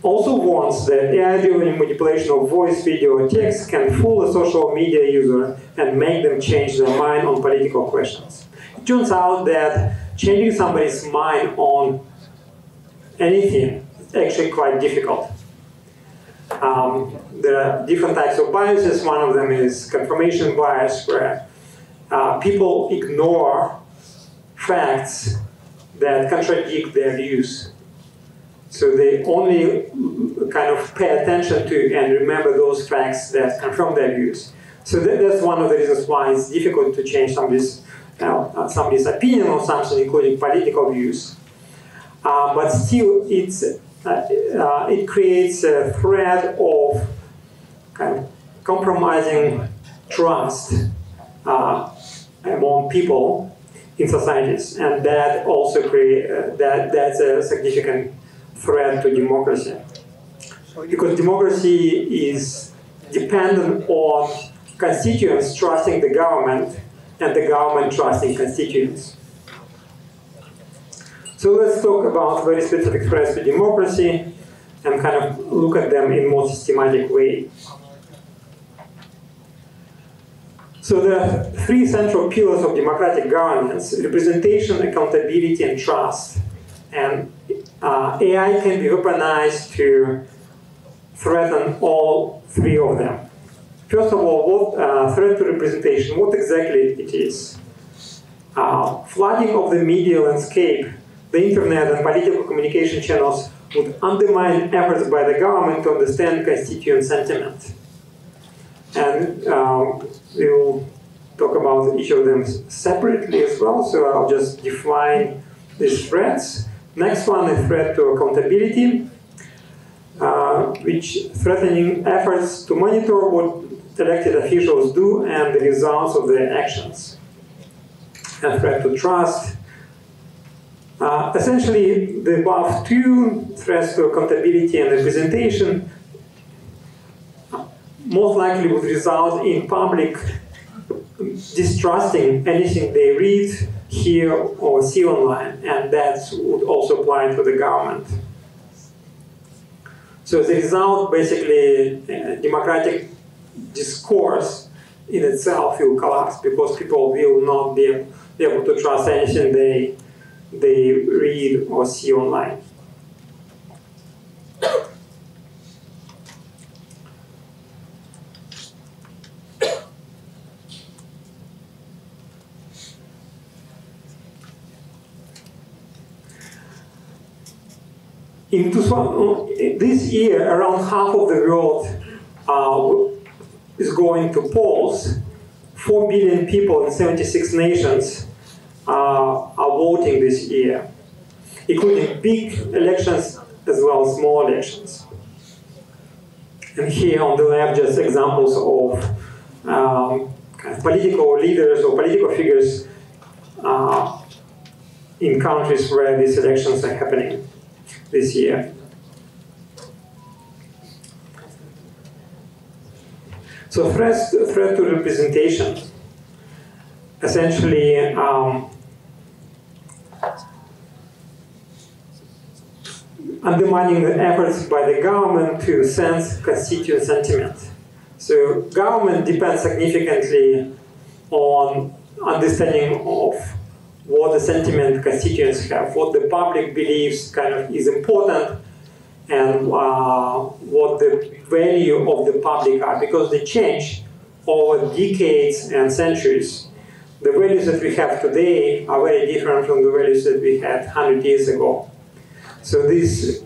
also warns that AI-driven manipulation of voice, video, or text can fool a social media user and make them change their mind on political questions. It turns out that changing somebody's mind on anything is actually quite difficult. There are different types of biases. One of them is confirmation bias, where people ignore facts that contradict their views. So they only kind of pay attention to and remember those facts that confirm their views. So that's one of the reasons why it's difficult to change somebody's opinion on something, including political views. But still, it creates a threat of kind of compromising trust among people in societies, and that also that's a significant threat to democracy, because democracy is dependent on constituents trusting the government and the government trusting constituents. So let's talk about very specific threats to democracy and kind of look at them in a more systematic way. So there are three central pillars of democratic governance: representation, accountability, and trust. And AI can be weaponized to threaten all three of them. First of all, threat to representation, what exactly it is. Flooding of the media landscape, the internet and political communication channels would undermine efforts by the government to understand constituent sentiment. And we will talk about each of them separately as well, so I'll just define these threats. Next one is threat to accountability, which threatening efforts to monitor what elected officials do and the results of their actions. And threat to trust. Essentially, the above two threats to accountability and representation most likely would result in public distrusting anything they read, hear, or see online, and that would also apply to the government. So the result, basically, democratic discourse in itself will collapse because people will not be able to trust anything they read or see online. This year, around half of the world is going to polls. 4 billion people in 76 nations are voting this year, including big elections as well as small elections. And here on the left, just examples of kind of political leaders or political figures in countries where these elections are happening this year. So threat to representation. Essentially, undermining the efforts by the government to sense constituent sentiment. So government depends significantly on understanding of what the sentiment constituents have, what the public believes kind of is important, and what the value of the public are, because they change over decades and centuries. The values that we have today are very different from the values that we had 100 years ago. So these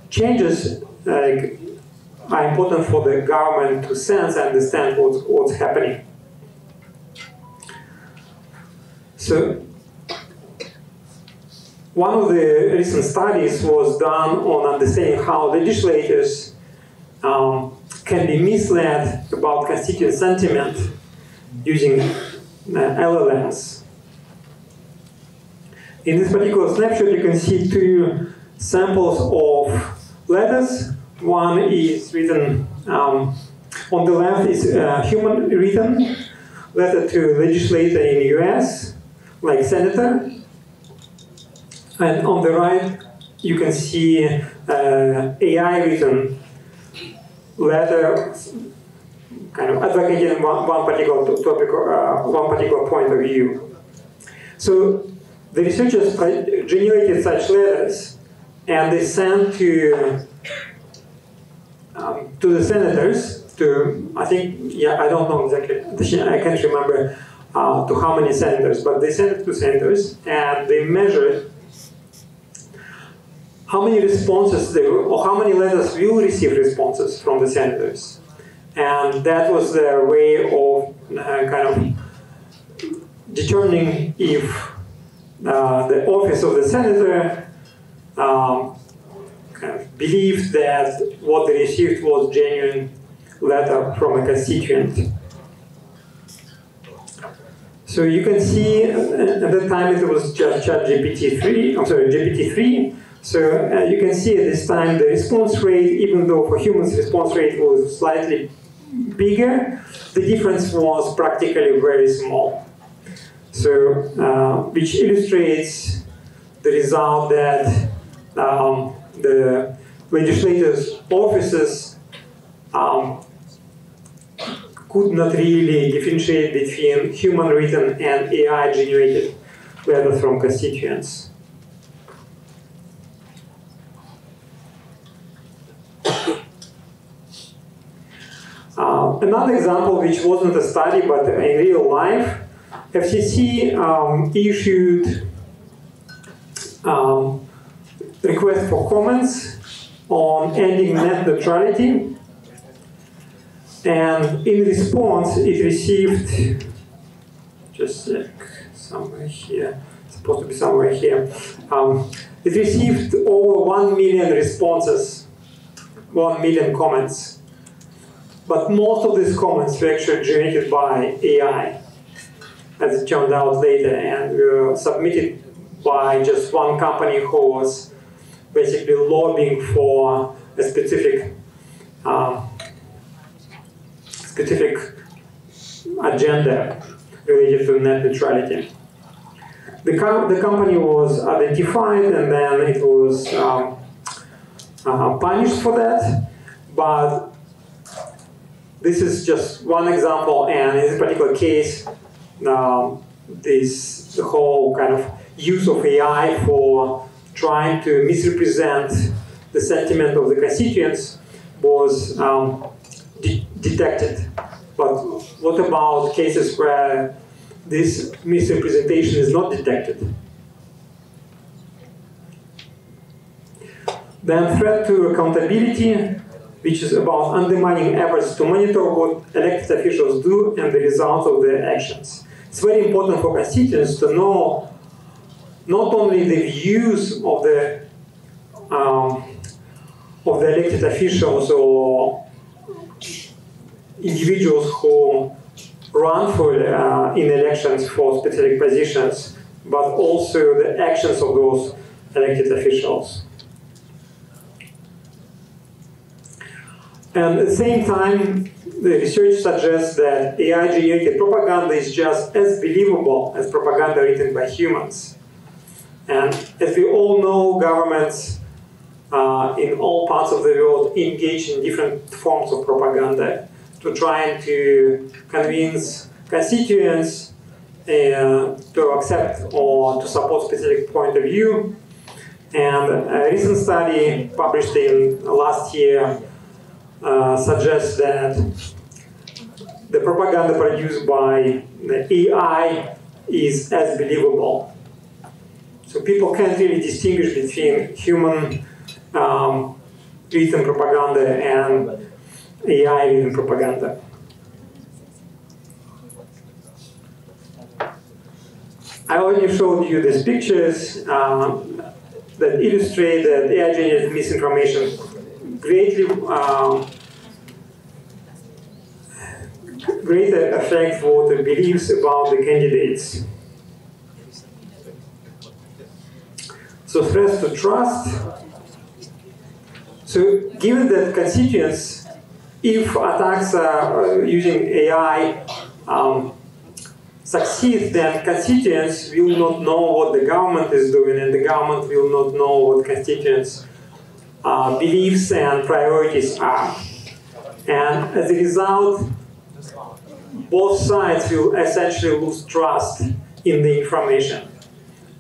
changes are important for the government to sense and understand what's happening. So one of the recent studies was done on understanding how legislators can be misled about constituent sentiment using LLMs. In this particular snapshot, you can see two samples of letters. One is written, on the left is a human written letter to legislator in the US, like senator. And on the right, you can see AI written letter, kind of advocating one particular topic, one particular point of view. So the researchers generated such letters, and they sent to the senators. I think, I don't know exactly. I can't remember to how many senators, but they sent it to senators, and they measured how many responses or how many letters will receive responses from the senators. And that was their way of kind of determining if the office of the senator kind of believed that what they received was genuine letter from a constituent. So you can see at that time it was just GPT-3. So you can see at this time the response rate, even though for humans the response rate was slightly bigger, the difference was practically very small. So which illustrates the result that the legislators' offices could not really differentiate between human written and AI generated letters from constituents. Another example, which wasn't a study but in real life, FCC issued request for comments on ending net neutrality, and in response it received, just a sec, somewhere here, it's supposed to be somewhere here, it received over 1 million responses, 1 million comments. But most of these comments were actually generated by AI, as it turned out later, and were submitted by just one company who was basically lobbying for a specific agenda related to net neutrality. The company was identified, and then it was punished for that, but this is just one example, and in this particular case, the whole kind of use of AI for trying to misrepresent the sentiment of the constituents was detected. But what about cases where this misrepresentation is not detected? Then threat to accountability, which is about undermining efforts to monitor what elected officials do and the results of their actions. It's very important for constituents to know not only the views of the elected officials or individuals who run for in elections for specific positions, but also the actions of those elected officials. And at the same time, the research suggests that AI-generated propaganda is just as believable as propaganda written by humans. And as we all know, governments in all parts of the world engage in different forms of propaganda to try to convince constituents to accept or to support specific point of view. And a recent study published in last year suggests that the propaganda produced by the AI is as believable. So people can't really distinguish between human written propaganda and AI written propaganda. I already showed you these pictures that illustrate that AI-generated misinformation greatly greater affect voter beliefs about the candidates. So threats to trust. So given that constituents, if attacks are using AI succeed, then constituents will not know what the government is doing, and the government will not know what constituents' beliefs and priorities are. And as a result, both sides will essentially lose trust in the information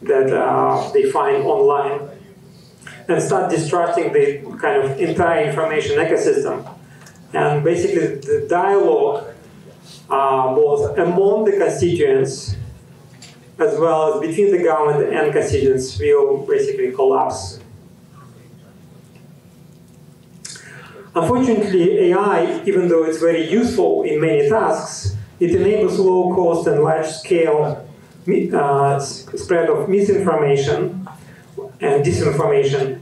that they find online and start distrusting the kind of entire information ecosystem. And basically the dialogue both among the constituents as well as between the government and constituents will basically collapse. Unfortunately, AI, even though it's very useful in many tasks, it enables low-cost and large-scale spread of misinformation and disinformation.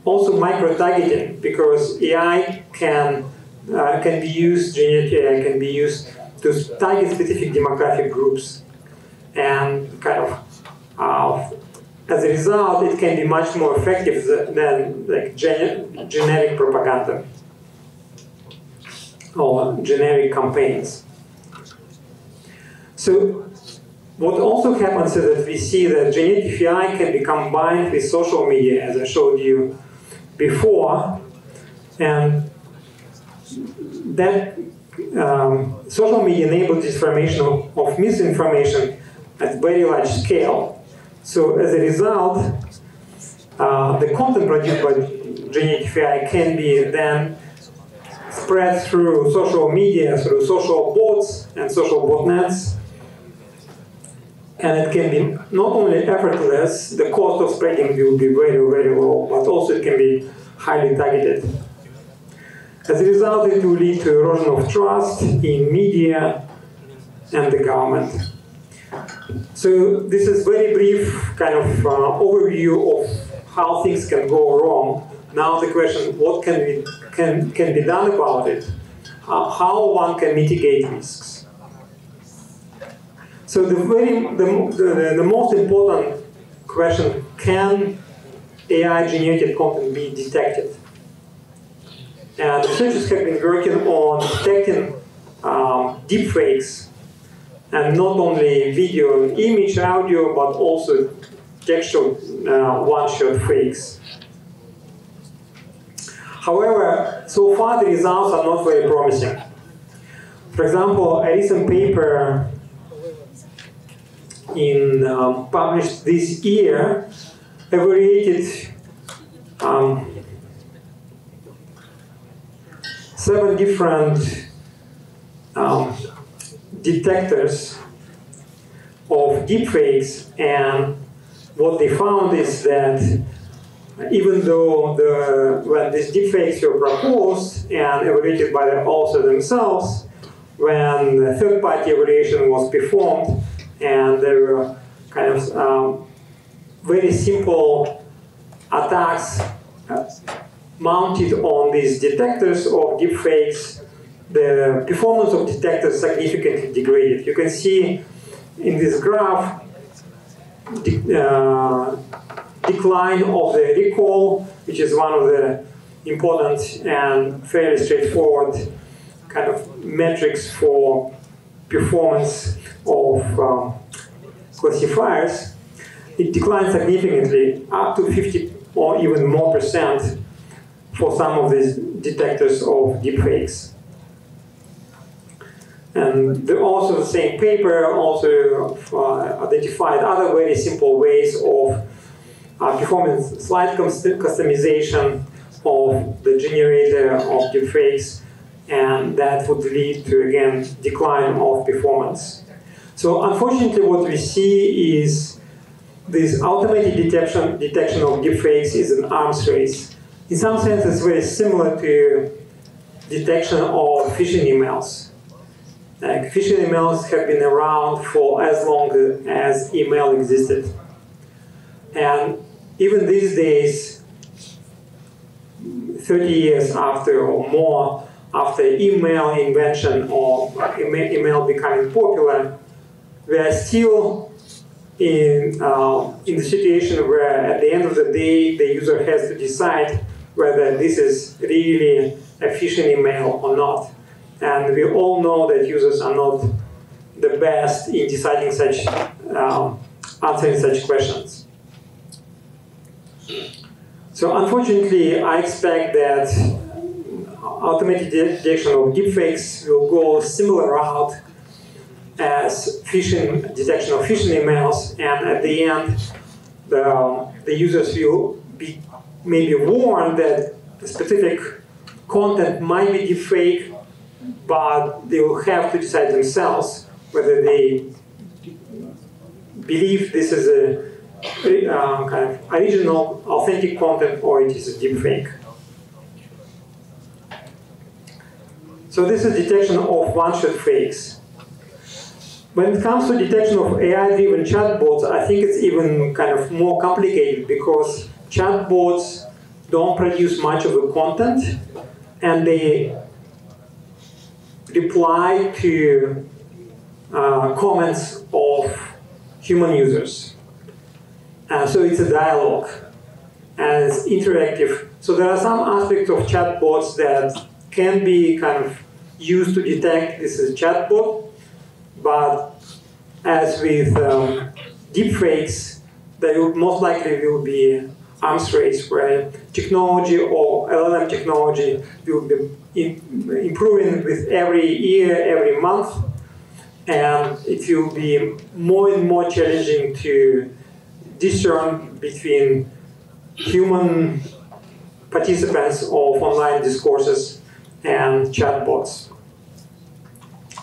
Also micro-targeting, because AI can be used, generative AI can be used to target specific demographic groups. And kind of, as a result, it can be much more effective than like generic propaganda or generic campaigns. So what also happens is that we see that generative AI can be combined with social media, as I showed you before, and that social media enables dissemination of misinformation at very large scale. So as a result, the content produced by generative AI can be then spread through social media, through social bots and social botnets. And it can be not only effortless, the cost of spreading will be very, very low, but also it can be highly targeted. As a result, it will lead to erosion of trust in media and the government. So this is very brief kind of overview of how things can go wrong. Now the question, what can be done about it? How one can mitigate risks? So the most important question, can AI-generated content be detected? And researchers have been working on detecting deepfakes, and not only video and image, audio, but also textual one-shot fakes. However, so far the results are not very promising. For example, a recent paper published this year evaluated 7 different detectors of deepfakes, and what they found is that even though when these deepfakes were proposed and evaluated by the authors themselves, when the third-party evaluation was performed, and there were kind of very simple attacks mounted on these detectors of deepfakes, the performance of detectors significantly degraded. You can see in this graph decline of the recall, which is one of the important and fairly straightforward kind of metrics for performance of classifiers. It declined significantly, up to 50 or even more % for some of these detectors of deepfakes. And also the same paper also identified other very simple ways of performing slight customization of the generator of deepfakes, and that would lead to, again, decline of performance. So unfortunately what we see is this automated detection of deepfakes is an arms race. In some sense it's very similar to detection of phishing emails. Like, phishing emails have been around for as long as email existed. And even these days, 30 years after or more after email invention or email becoming popular, we are still in the situation where at the end of the day the user has to decide whether this is really a phishing email or not. And we all know that users are not the best in deciding such, answering such questions. So unfortunately, I expect that automated detection of deepfakes will go a similar route as detection of phishing emails, and at the end, the users will be maybe warned that specific content might be deepfake, but they will have to decide themselves whether they believe this is a kind of original, authentic content or it is a deepfake. So this is detection of one-shot fakes. When it comes to detection of AI-driven chatbots, I think it's even kind of more complicated because chatbots don't produce much of the content, and they reply to comments of human users. So it's a dialogue, and it's interactive. So there are some aspects of chatbots that can be kind of used to detect this is a chatbot, but as with deepfakes, there will most likely will be arms race where technology or LLM technology will be improving with every year, every month, and it will be more and more challenging to discern between human participants of online discourses and chatbots.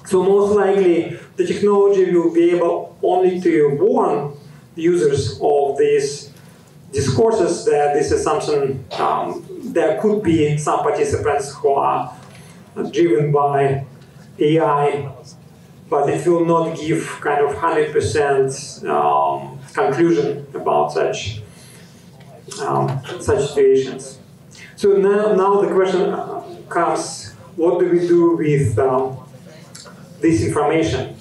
So most likely the technology will be able only to warn users of these discourses that this is something, there could be some participants who are driven by AI, but it will not give kind of 100% conclusion about such situations. So now the question comes, what do we do with this information?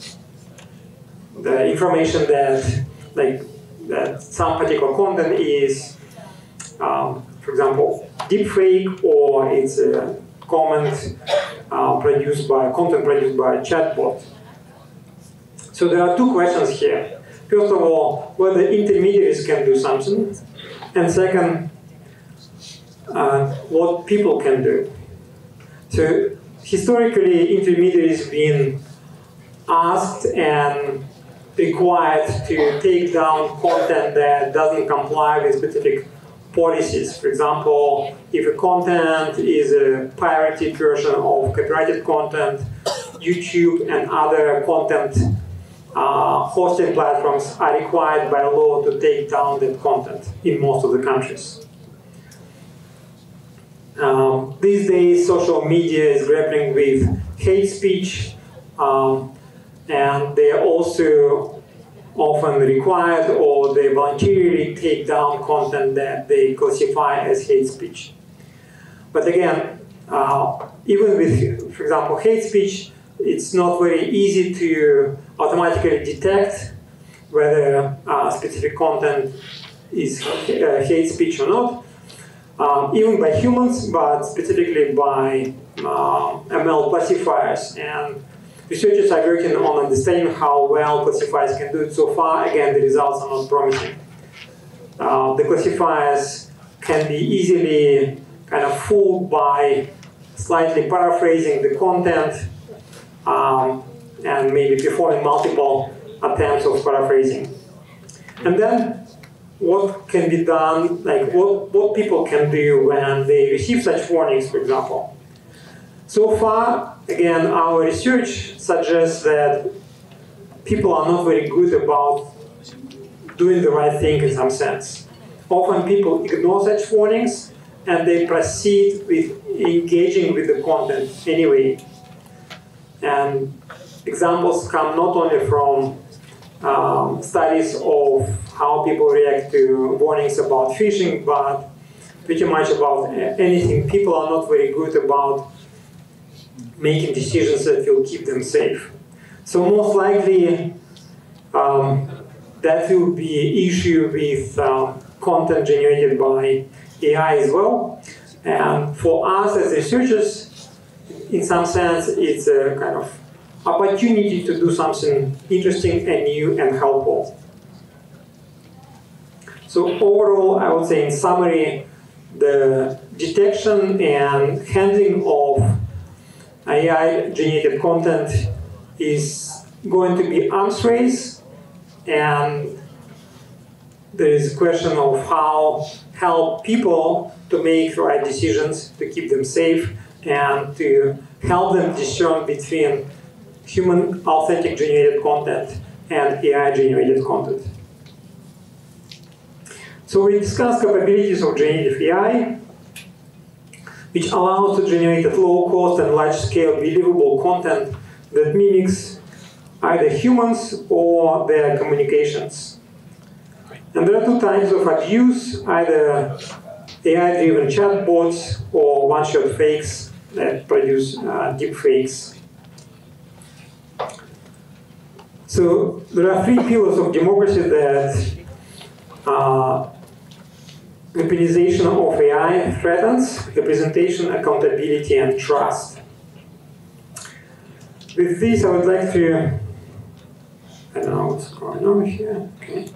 The information that, that some particular content is, for example, deepfake, or it's a content produced by a chatbot. So there are two questions here. First of all, whether intermediaries can do something, and second, what people can do. So historically, intermediaries been asked and required to take down content that doesn't comply with specific policies. For example, if a content is a pirated version of copyrighted content, YouTube and other content hosting platforms are required by law to take down that content in most of the countries. These days, social media is grappling with hate speech, and they are also often required or they voluntarily take down content that they classify as hate speech. But again, even with, for example, hate speech, it's not very easy to automatically detect whether specific content is hate speech or not, even by humans, but specifically by ML classifiers. And researchers are working on understanding how well classifiers can do it. So far, again, the results are not promising. The classifiers can be easily kind of fooled by slightly paraphrasing the content and maybe performing multiple attempts of paraphrasing. And then what can be done, like what people can do when they receive such warnings, for example. So far, again, our research suggests that people are not very good about doing the right thing in some sense. Often people ignore such warnings and they proceed with engaging with the content anyway. And examples come not only from studies of how people react to warnings about phishing, but pretty much about anything. People are not very good about making decisions that will keep them safe. So most likely, that will be an issue with content generated by AI as well. And for us as researchers, in some sense, it's a kind of opportunity to do something interesting and new and helpful. So overall, I would say in summary, the detection and handling of AI-generated content is going to be arms race, and there is a question of how help people to make the right decisions, to keep them safe, and to help them discern between human authentic generated content and AI-generated content. So we discussed capabilities of generative AI, which allows to generate at low cost and large scale believable content that mimics either humans or their communications. And there are two types of abuse, either AI-driven chatbots or one-shot fakes that produce deep fakes. So there are three pillars of democracy that weaponization of AI threatens: representation, accountability, and trust. With this, I would like to, I don't know what's going on here. Okay.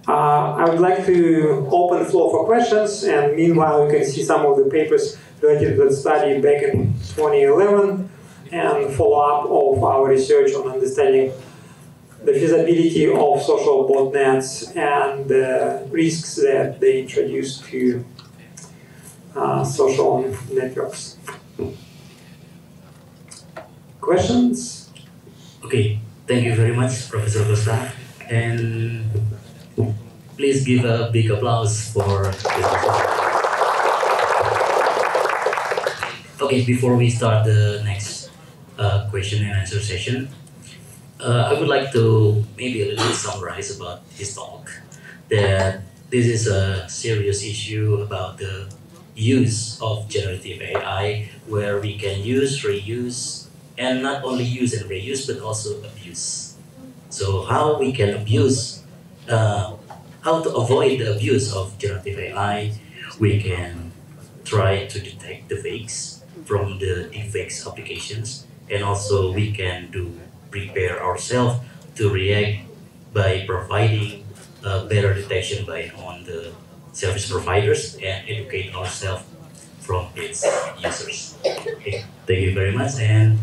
I would like to open the floor for questions, and meanwhile, you can see some of the papers related to the study back in 2011 and follow-up of our research on understanding the feasibility of social botnets and the risks that they introduce to social networks. Questions? Okay, thank you very much, Professor Costa. And please give a big applause for this. Okay, before we start the next question and answer session, I would like to maybe a little summarize about his talk, that this is a serious issue about the use of generative AI, where we can use, reuse, and not only use and reuse, but also abuse. So how we can abuse, how to avoid the abuse of generative AI, we can try to detect the fakes from the deepfakes applications, and also we can prepare ourselves to react by providing better detection on the service providers and educate ourselves from its users. Okay, thank you very much. And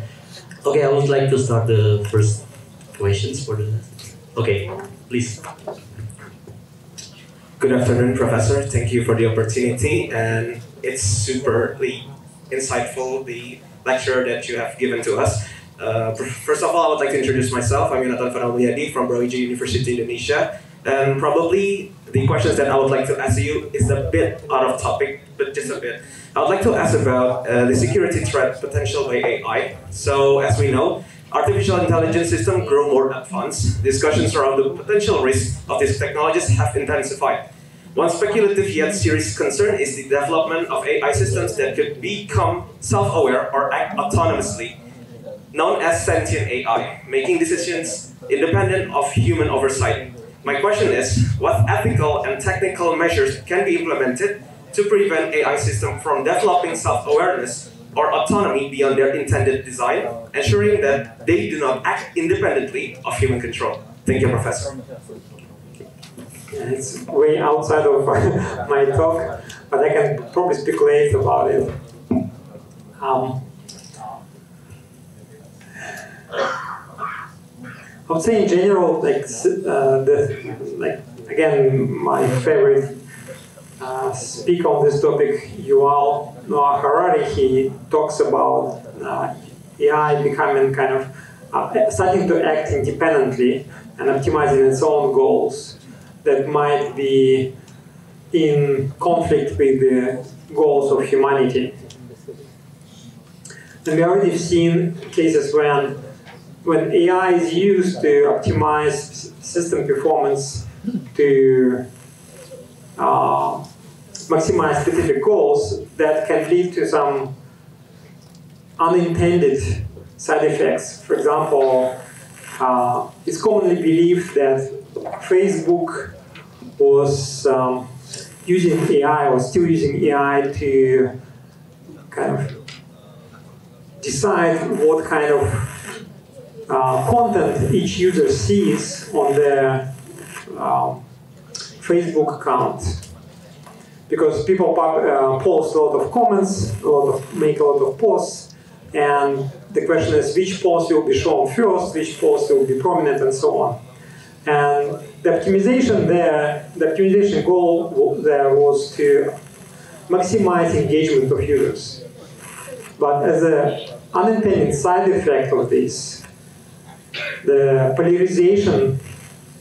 okay, I would like to start the first questions for the. Okay, please. Good afternoon, Professor. Thank you for the opportunity, and it's superly insightful, the lecture that you have given to us. First of all, I would like to introduce myself. I'm Yonatan Fanauliadi from Brawijaya University, Indonesia. And probably the questions that I would like to ask you is a bit out of topic, but just a bit. I would like to ask about the security threat potential by AI. So, as we know, artificial intelligence systems grow more advanced. Discussions around the potential risks of these technologies have intensified. One speculative yet serious concern is the development of AI systems that could become self-aware or act autonomously, known as sentient AI, making decisions independent of human oversight. My question is, what ethical and technical measures can be implemented to prevent AI systems from developing self-awareness or autonomy beyond their intended design, ensuring that they do not act independently of human control? Thank you, Professor. Yeah, it's way outside of my talk, but I can probably speculate about it. I would say in general, again, my favorite speaker on this topic, Yuval Noah Harari, he talks about AI becoming kind of starting to act independently and optimizing its own goals that might be in conflict with the goals of humanity. And we already have seen cases when AI is used to optimize system performance to maximize specific goals, that can lead to some unintended side effects. For example, it's commonly believed that Facebook was using AI, or still using AI, to kind of decide what kind of content each user sees on their Facebook account. Because people post a lot of comments, make a lot of posts, and the question is which post will be shown first, which post will be prominent, and so on. And the optimization goal there was to maximize engagement of users. But as an unintended side effect of this, the polarization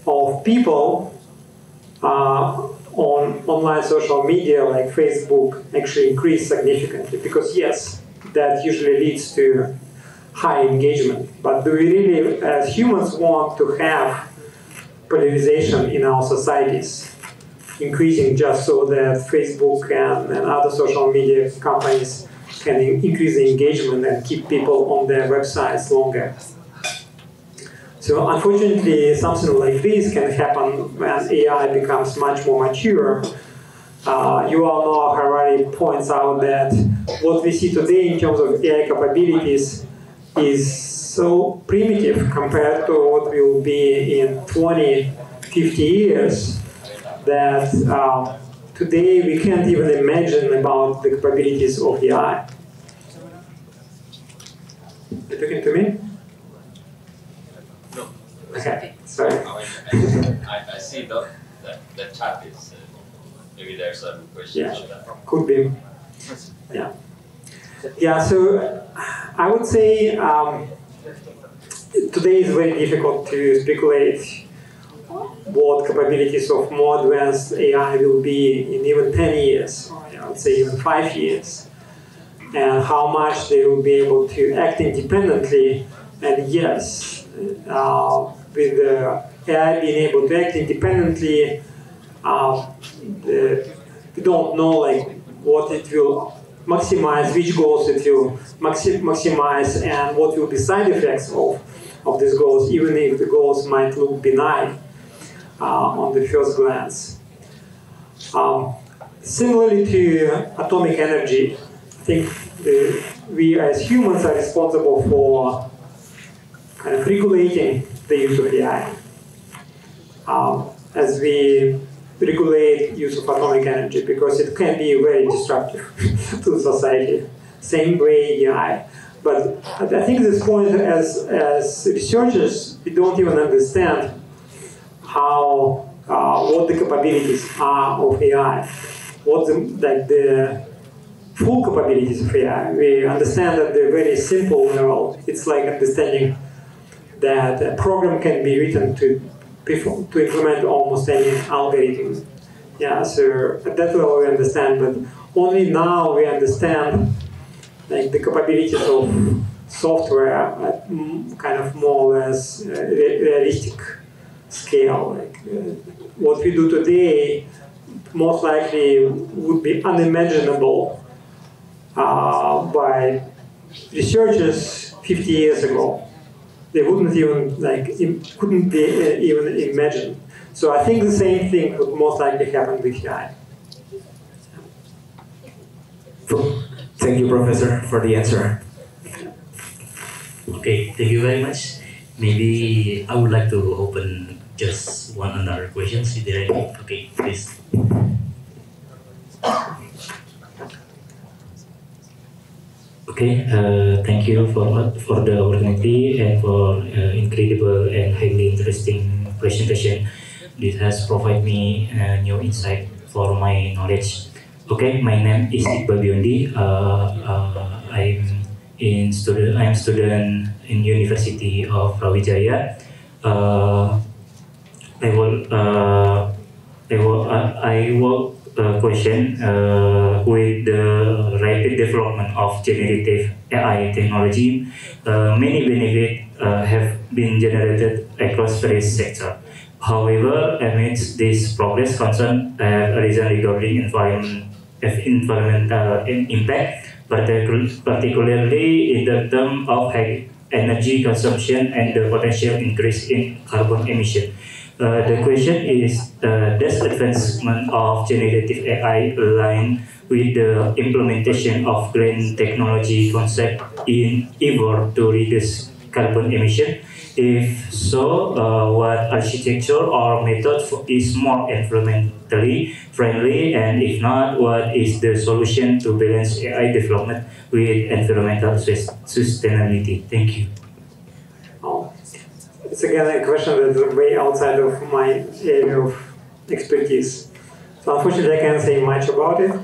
of people on online social media like Facebook actually increased significantly, because yes, that usually leads to high engagement. But do we really, as humans, want to have polarization in our societies increasing just so that Facebook and other social media companies can increase the engagement and keep people on their websites longer? So unfortunately, something like this can happen when AI becomes much more mature. Yuval Noah Harari points out that what we see today in terms of AI capabilities is so primitive compared to what will be in 20, 50 years that today we can't even imagine about the capabilities of AI. You're talking to me? Okay, sorry. I see the chat is maybe there's some questions. Yeah, could be. Yeah. Yeah, so I would say today is very difficult to speculate what capabilities of more advanced AI will be in even 10 years, or I would say even 5 years, and how much they will be able to act independently. And yes, with the AI being able to act independently, we don't know what it will maximize, which goals it will maximize, and what will be side effects of these goals, even if the goals might look benign on the first glance. Similarly to atomic energy, I think we as humans are responsible for kind of regulating the use of AI. As we regulate use of atomic energy, because it can be very destructive to society. Same way AI. But I think at this point, as researchers, we don't even understand how what the capabilities are of AI, what the full capabilities of AI. We understand at the very simple level. It's like understanding that a program can be written to implement almost any algorithm. Yeah, so at that level we understand, but only now we understand like the capabilities of software at kind of more or less realistic scale. Like what we do today most likely would be unimaginable by researchers 50 years ago. They wouldn't even couldn't be even imagine. So I think the same thing would most likely happen with AI. Thank you, Professor, for the answer. Okay, thank you very much. Maybe I would like to open just one another questions. Is there any? Okay, please. Okay, thank you for the opportunity and for incredible and highly interesting presentation. This has provided me new insight for my knowledge. Okay, my name is Iqbal Biondi. I'm student in University of Brawijaya. I will question with the rapid development of generative AI technology. Many benefits have been generated across various sectors. However, amidst this progress, concern arisen regarding environmental impact, particularly in the term of high energy consumption and the potential increase in carbon emission. The question is, does advancement of generative AI align with the implementation of green technology concept in effort to reduce carbon emission? If so, what architecture or method is more environmentally friendly, and if not, what is the solution to balance AI development with environmental sustainability? Thank you. It's again a question that is way outside of my area of expertise. So unfortunately I can't say much about it.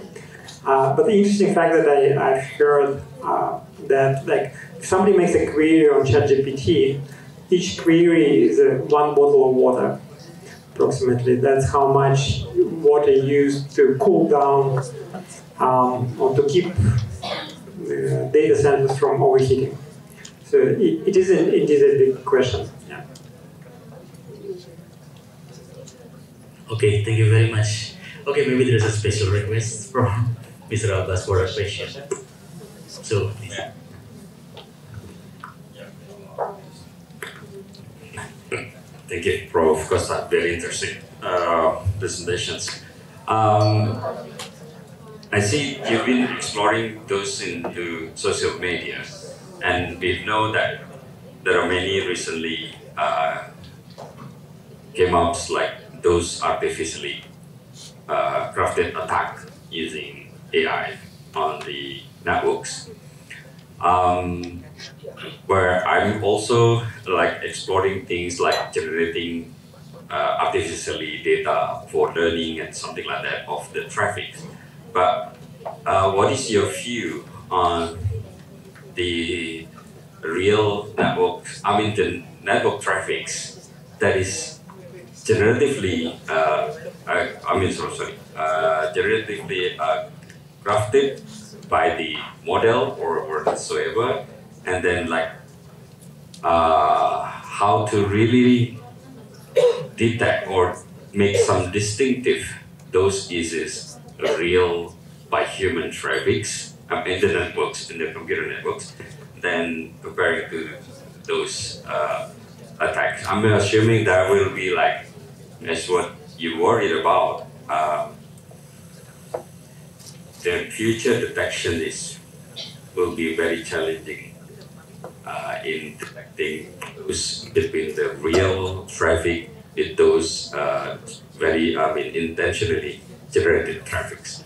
But the interesting fact that I've heard that like if somebody makes a query on ChatGPT, each query is one bottle of water, approximately. That's how much water used to cool down or to keep data centers from overheating. So it is indeed a big question. Yeah. Okay, thank you very much. Okay, maybe there's a special request from Mr. Abbas for a question. So, please. Thank you, Prof. Costa. Very interesting presentations. I see you've been exploring those into social media, and we know that there are many recently came out like those artificially crafted attack using AI on the networks. Where I'm also like exploring things like generating artificially data for learning and something like that of the traffic. But what is your view on the real network, the network traffics that is generatively, generatively crafted by the model or whatsoever, and then like how to really detect or make some distinctive those is real by human traffics in the networks, in the computer networks, then comparing to those attacks. I'm assuming that will be like, as what you worried about, the future detection will be very challenging in detecting those between the real traffic with those very, intentionally generated traffics.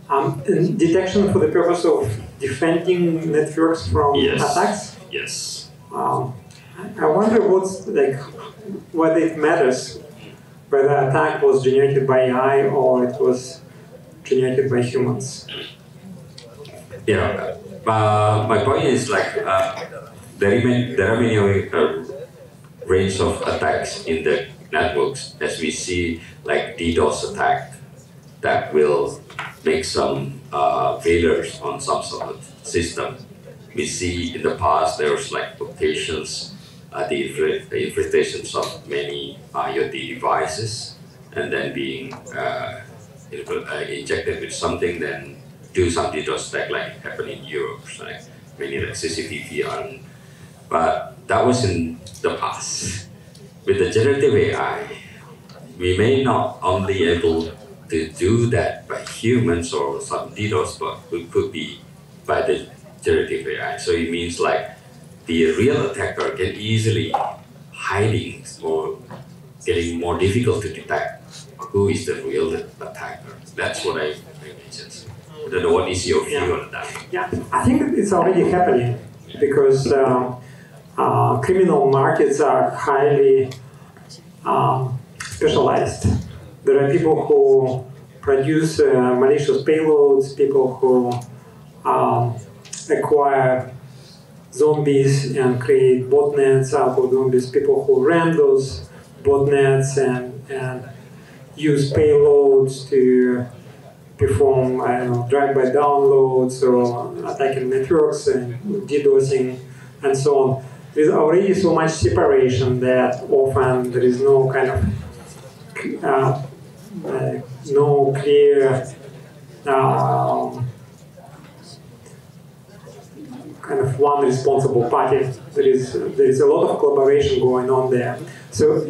Detection for the purpose of defending networks from attacks? Yes. I wonder whether it matters whether the attack was generated by AI or it was generated by humans. Yeah, my point is there are many range of attacks in the networks, as we see like DDoS attack that will make some failures on some sort of system. We see in the past there was like occasions the infiltrations of many IoT devices and then being injected with something, then do some DDoS attack like happened in Europe, like many like CCTV on. But that was in the past. With the generative AI, we may not only able to do that by humans or some DDoS, but it could be by the generative AI. So it means like the real attacker can easily hiding or getting more difficult to detect who is the real attacker. That's what I mentioned. I don't know what is your view on that. Yeah, I think it's already happening because criminal markets are highly specialized. There are people who produce malicious payloads, people who acquire zombies and create botnets out of zombies, people who ran those botnets and use payloads to perform, drive-by downloads or attacking networks and DDoSing and so on. There's already so much separation that often there is no kind of no clear kind of one responsible party. There is a lot of collaboration going on there. So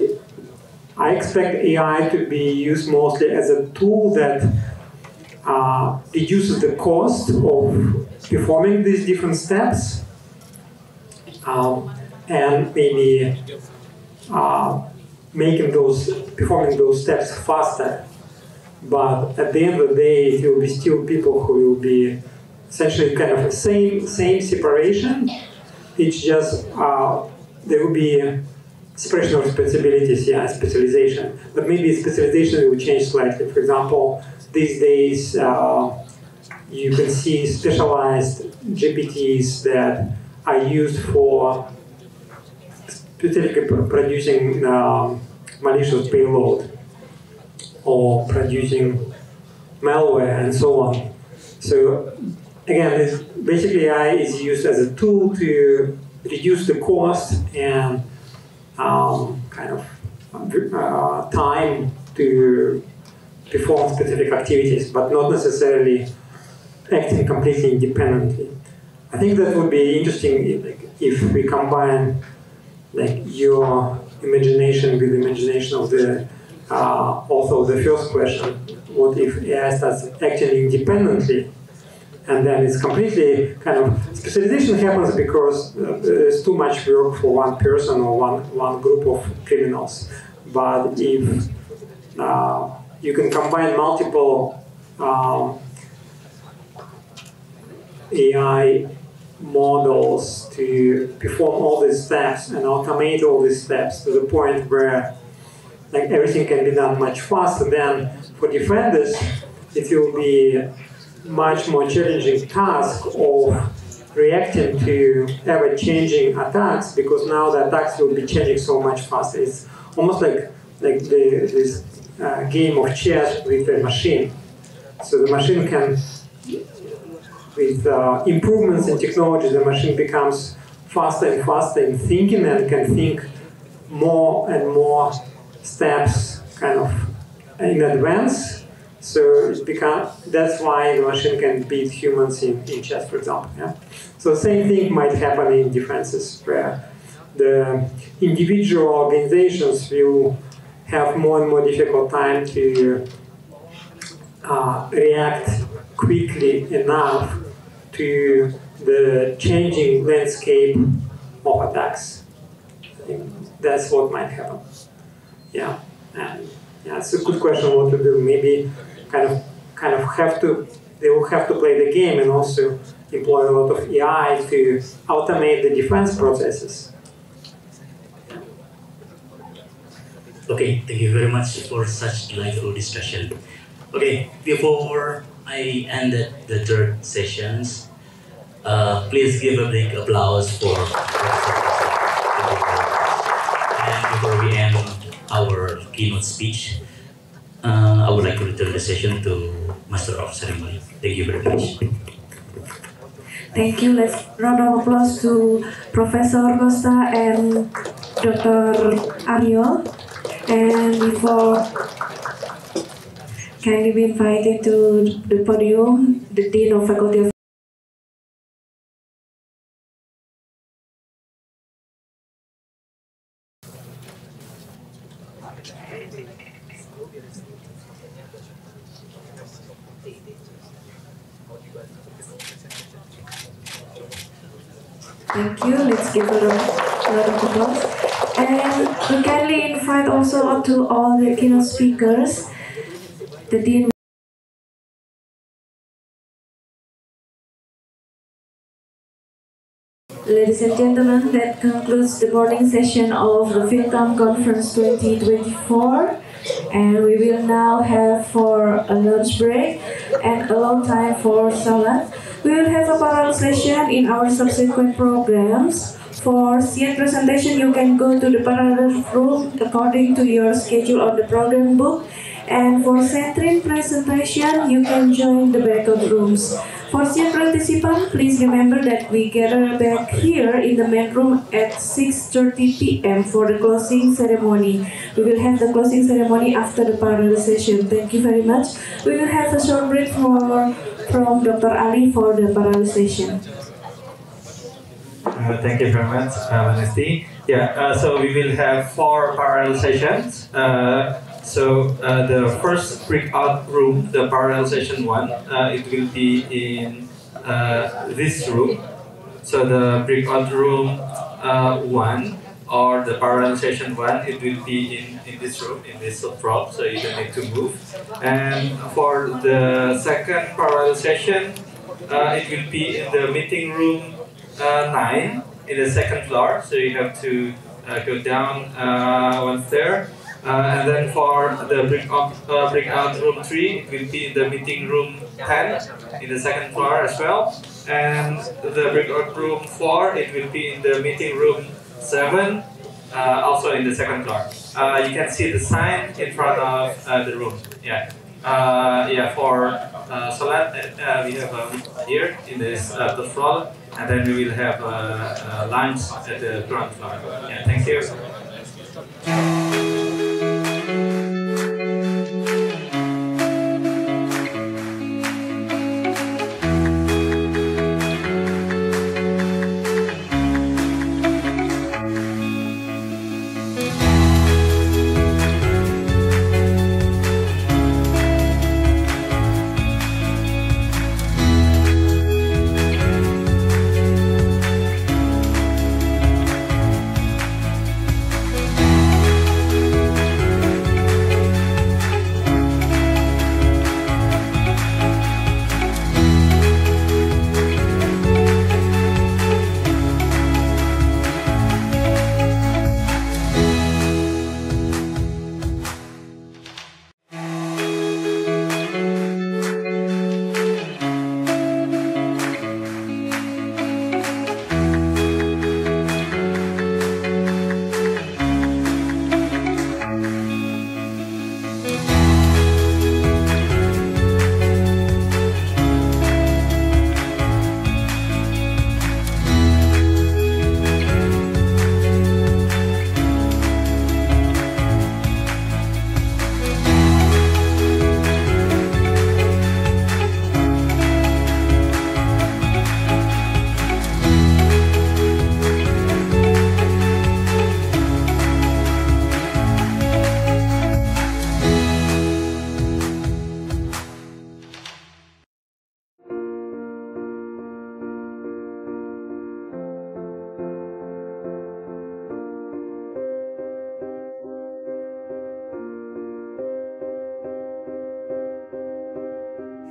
I expect AI to be used mostly as a tool that reduces the cost of performing these different steps and maybe performing those steps faster. But at the end of the day, it will be still people who will be essentially kind of the same separation. It's just there will be separation of responsibilities, specialization. But maybe specialization will change slightly. For example, these days you can see specialized GPTs that are used for specifically producing malicious payload or producing malware and so on. So again, basically AI is used as a tool to reduce the cost and kind of time to perform specific activities, but not necessarily acting completely independently. I think that would be interesting if we combine your imagination with the imagination of the author of the first question. What if AI starts acting independently? And then it's completely kind of specialization happens because there's too much work for one person or one group of criminals. But if you can combine multiple AI models to perform all these steps and automate all these steps to the point where everything can be done much faster, then for defenders it will be much more challenging task of reacting to ever-changing attacks, because now the attacks will be changing so much faster. It's almost like this game of chess with a machine. So the machine can, with improvements in technology, the machine becomes faster and faster in thinking and can think more and more steps kind of in advance. So that's why the machine can beat humans in chess, for example. Yeah? So the same thing might happen in defenses, where the individual organizations will have more and more difficult time to react quickly enough to the changing landscape of attacks. I think that's what might happen. yeah, and yeah, it's a good question what to do. Maybe kind of have to, they will have to play the game and also employ a lot of AI to automate the defense processes. Okay, thank you very much for such delightful discussion. Okay, before I ended the third sessions, please give a big applause for Professor Masa. And before we end our keynote speech, I would like to return the session to Master of Ceremony. Thank you very much. Thank you. Let's round of applause to Professor Costa and Dr. Aryo. And before kindly be invited to the podium, the Dean of Faculty of Thank you. Let's give a round of applause. And we kindly invite also to all the keynote speakers, the Dean. Ladies and gentlemen, that concludes the morning session of the FILKOM Conference 2024. And we will now have for a lunch break and a long time for salat. We will have a parallel session in our subsequent programs. For SIET presentation, you can go to the parallel room according to your schedule on the program book. And for SENTRIN presentation, you can join the backup rooms. For SIET participants, please remember that we gather back here in the main room at 6:30 p.m. for the closing ceremony. We will have the closing ceremony after the parallel session. Thank you very much. We will have a short break from Dr. Ali for the parallel session. Thank you very much, Vanesti. Yeah, so we will have 4 parallel sessions. The first breakout room, the parallel session 1, it will be in this room. So the breakout room 1 or the parallel session 1, it will be in this room, in this subfloor, so you don't need to move. And for the second parallel session, it will be in the meeting room 9 in the second floor, so you have to go down one stair. And then for the breakout room 3, it will be in the meeting room 10 in the second floor as well. And the breakout room 4, it will be in the meeting room 7, also in the second floor. You can see the sign in front of the room. Yeah. For salat, we have here in this third floor, and then we will have lunch at the ground floor. Yeah, thank you.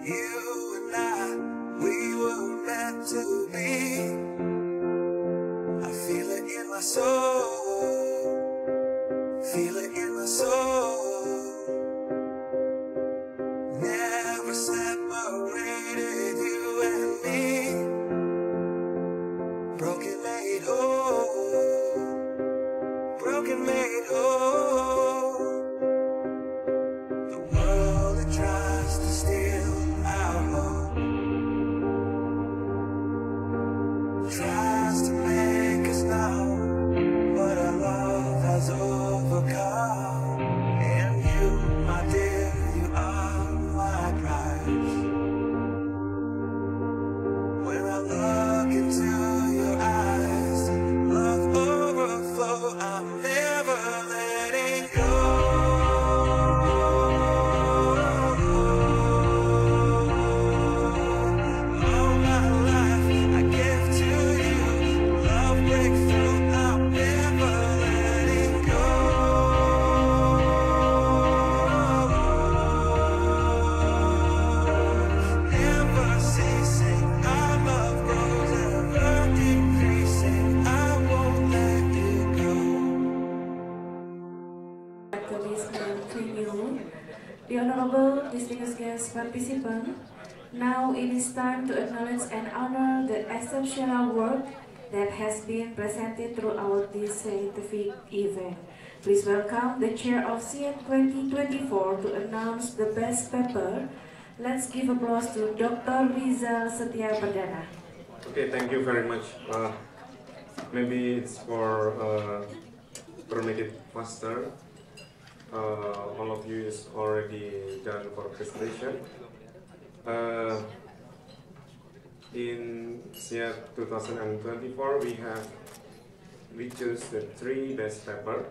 You and I, we were meant to be. I feel it in my soul, feel it in my soul. Never separated, you and me. Broken made whole, broken made whole. The world that tries to steal our hope, tries to make us know what our love has overcome. And you, my dear, you are my prize. When I look into your eyes, love overflow, I'm never letting go. All my life I give to you, love breakthrough, I'm never letting go. Never ceasing, our love grows ever increasing, I won't let you go. To this continue, the honorable distinguished guest participant, now it is time to acknowledge and honor the exceptional work that has been presented throughout this scientific event. Please welcome the chair of SIET 2024 to announce the best paper. Let's give applause to Dr. Rizal Setia Perdana. Okay, thank you very much. Maybe it's for make it faster. All of you is already done for presentation. In SIET 2024, we choose the 3 best paper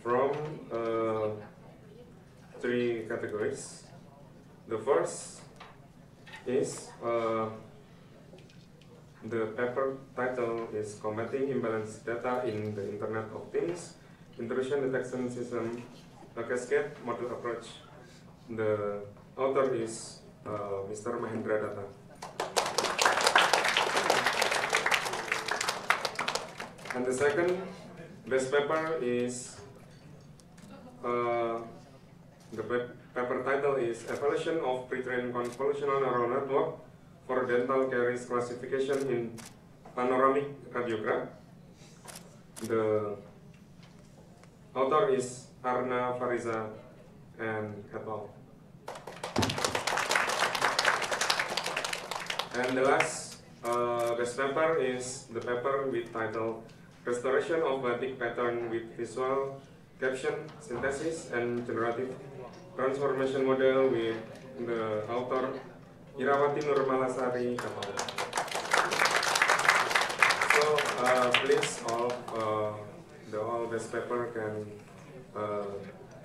from 3 categories. The first is the paper title is Combating Imbalanced Data in the Internet of Things, Intrusion Detection System, a Cascade Model Approach. The author is Mr. Mahendra Data. And the second best paper is the paper title is Evaluation of Pre-trained Convolutional Neural Network for Dental Caries Classification in Panoramic Radiograph. The author is Arna Fariza and et al. And the last best paper is the paper with title Restoration of Batik Pattern with Visual Caption Synthesis and Generative Transformation Model with the author Irawati Nurmalasari et al. So please all best paper can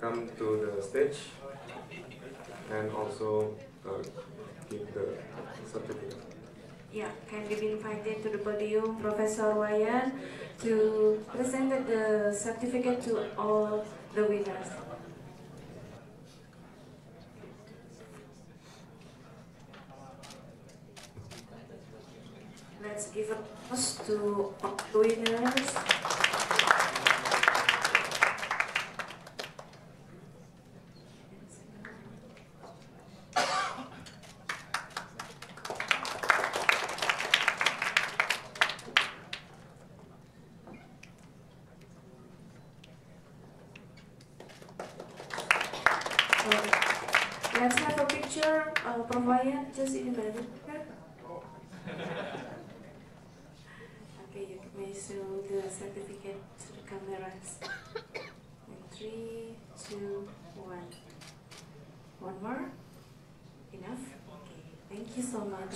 come to the stage and also give the certificate. Yeah, kindly be invited to the podium, Professor Wayan, to present the certificate to all the winners. Let's give applause to all the winners. Let's have a picture, Prof. Wayan, just in the middle. Okay, you may show the certificate to the cameras. In 3, 2, 1. One more? Enough? Okay, thank you so much.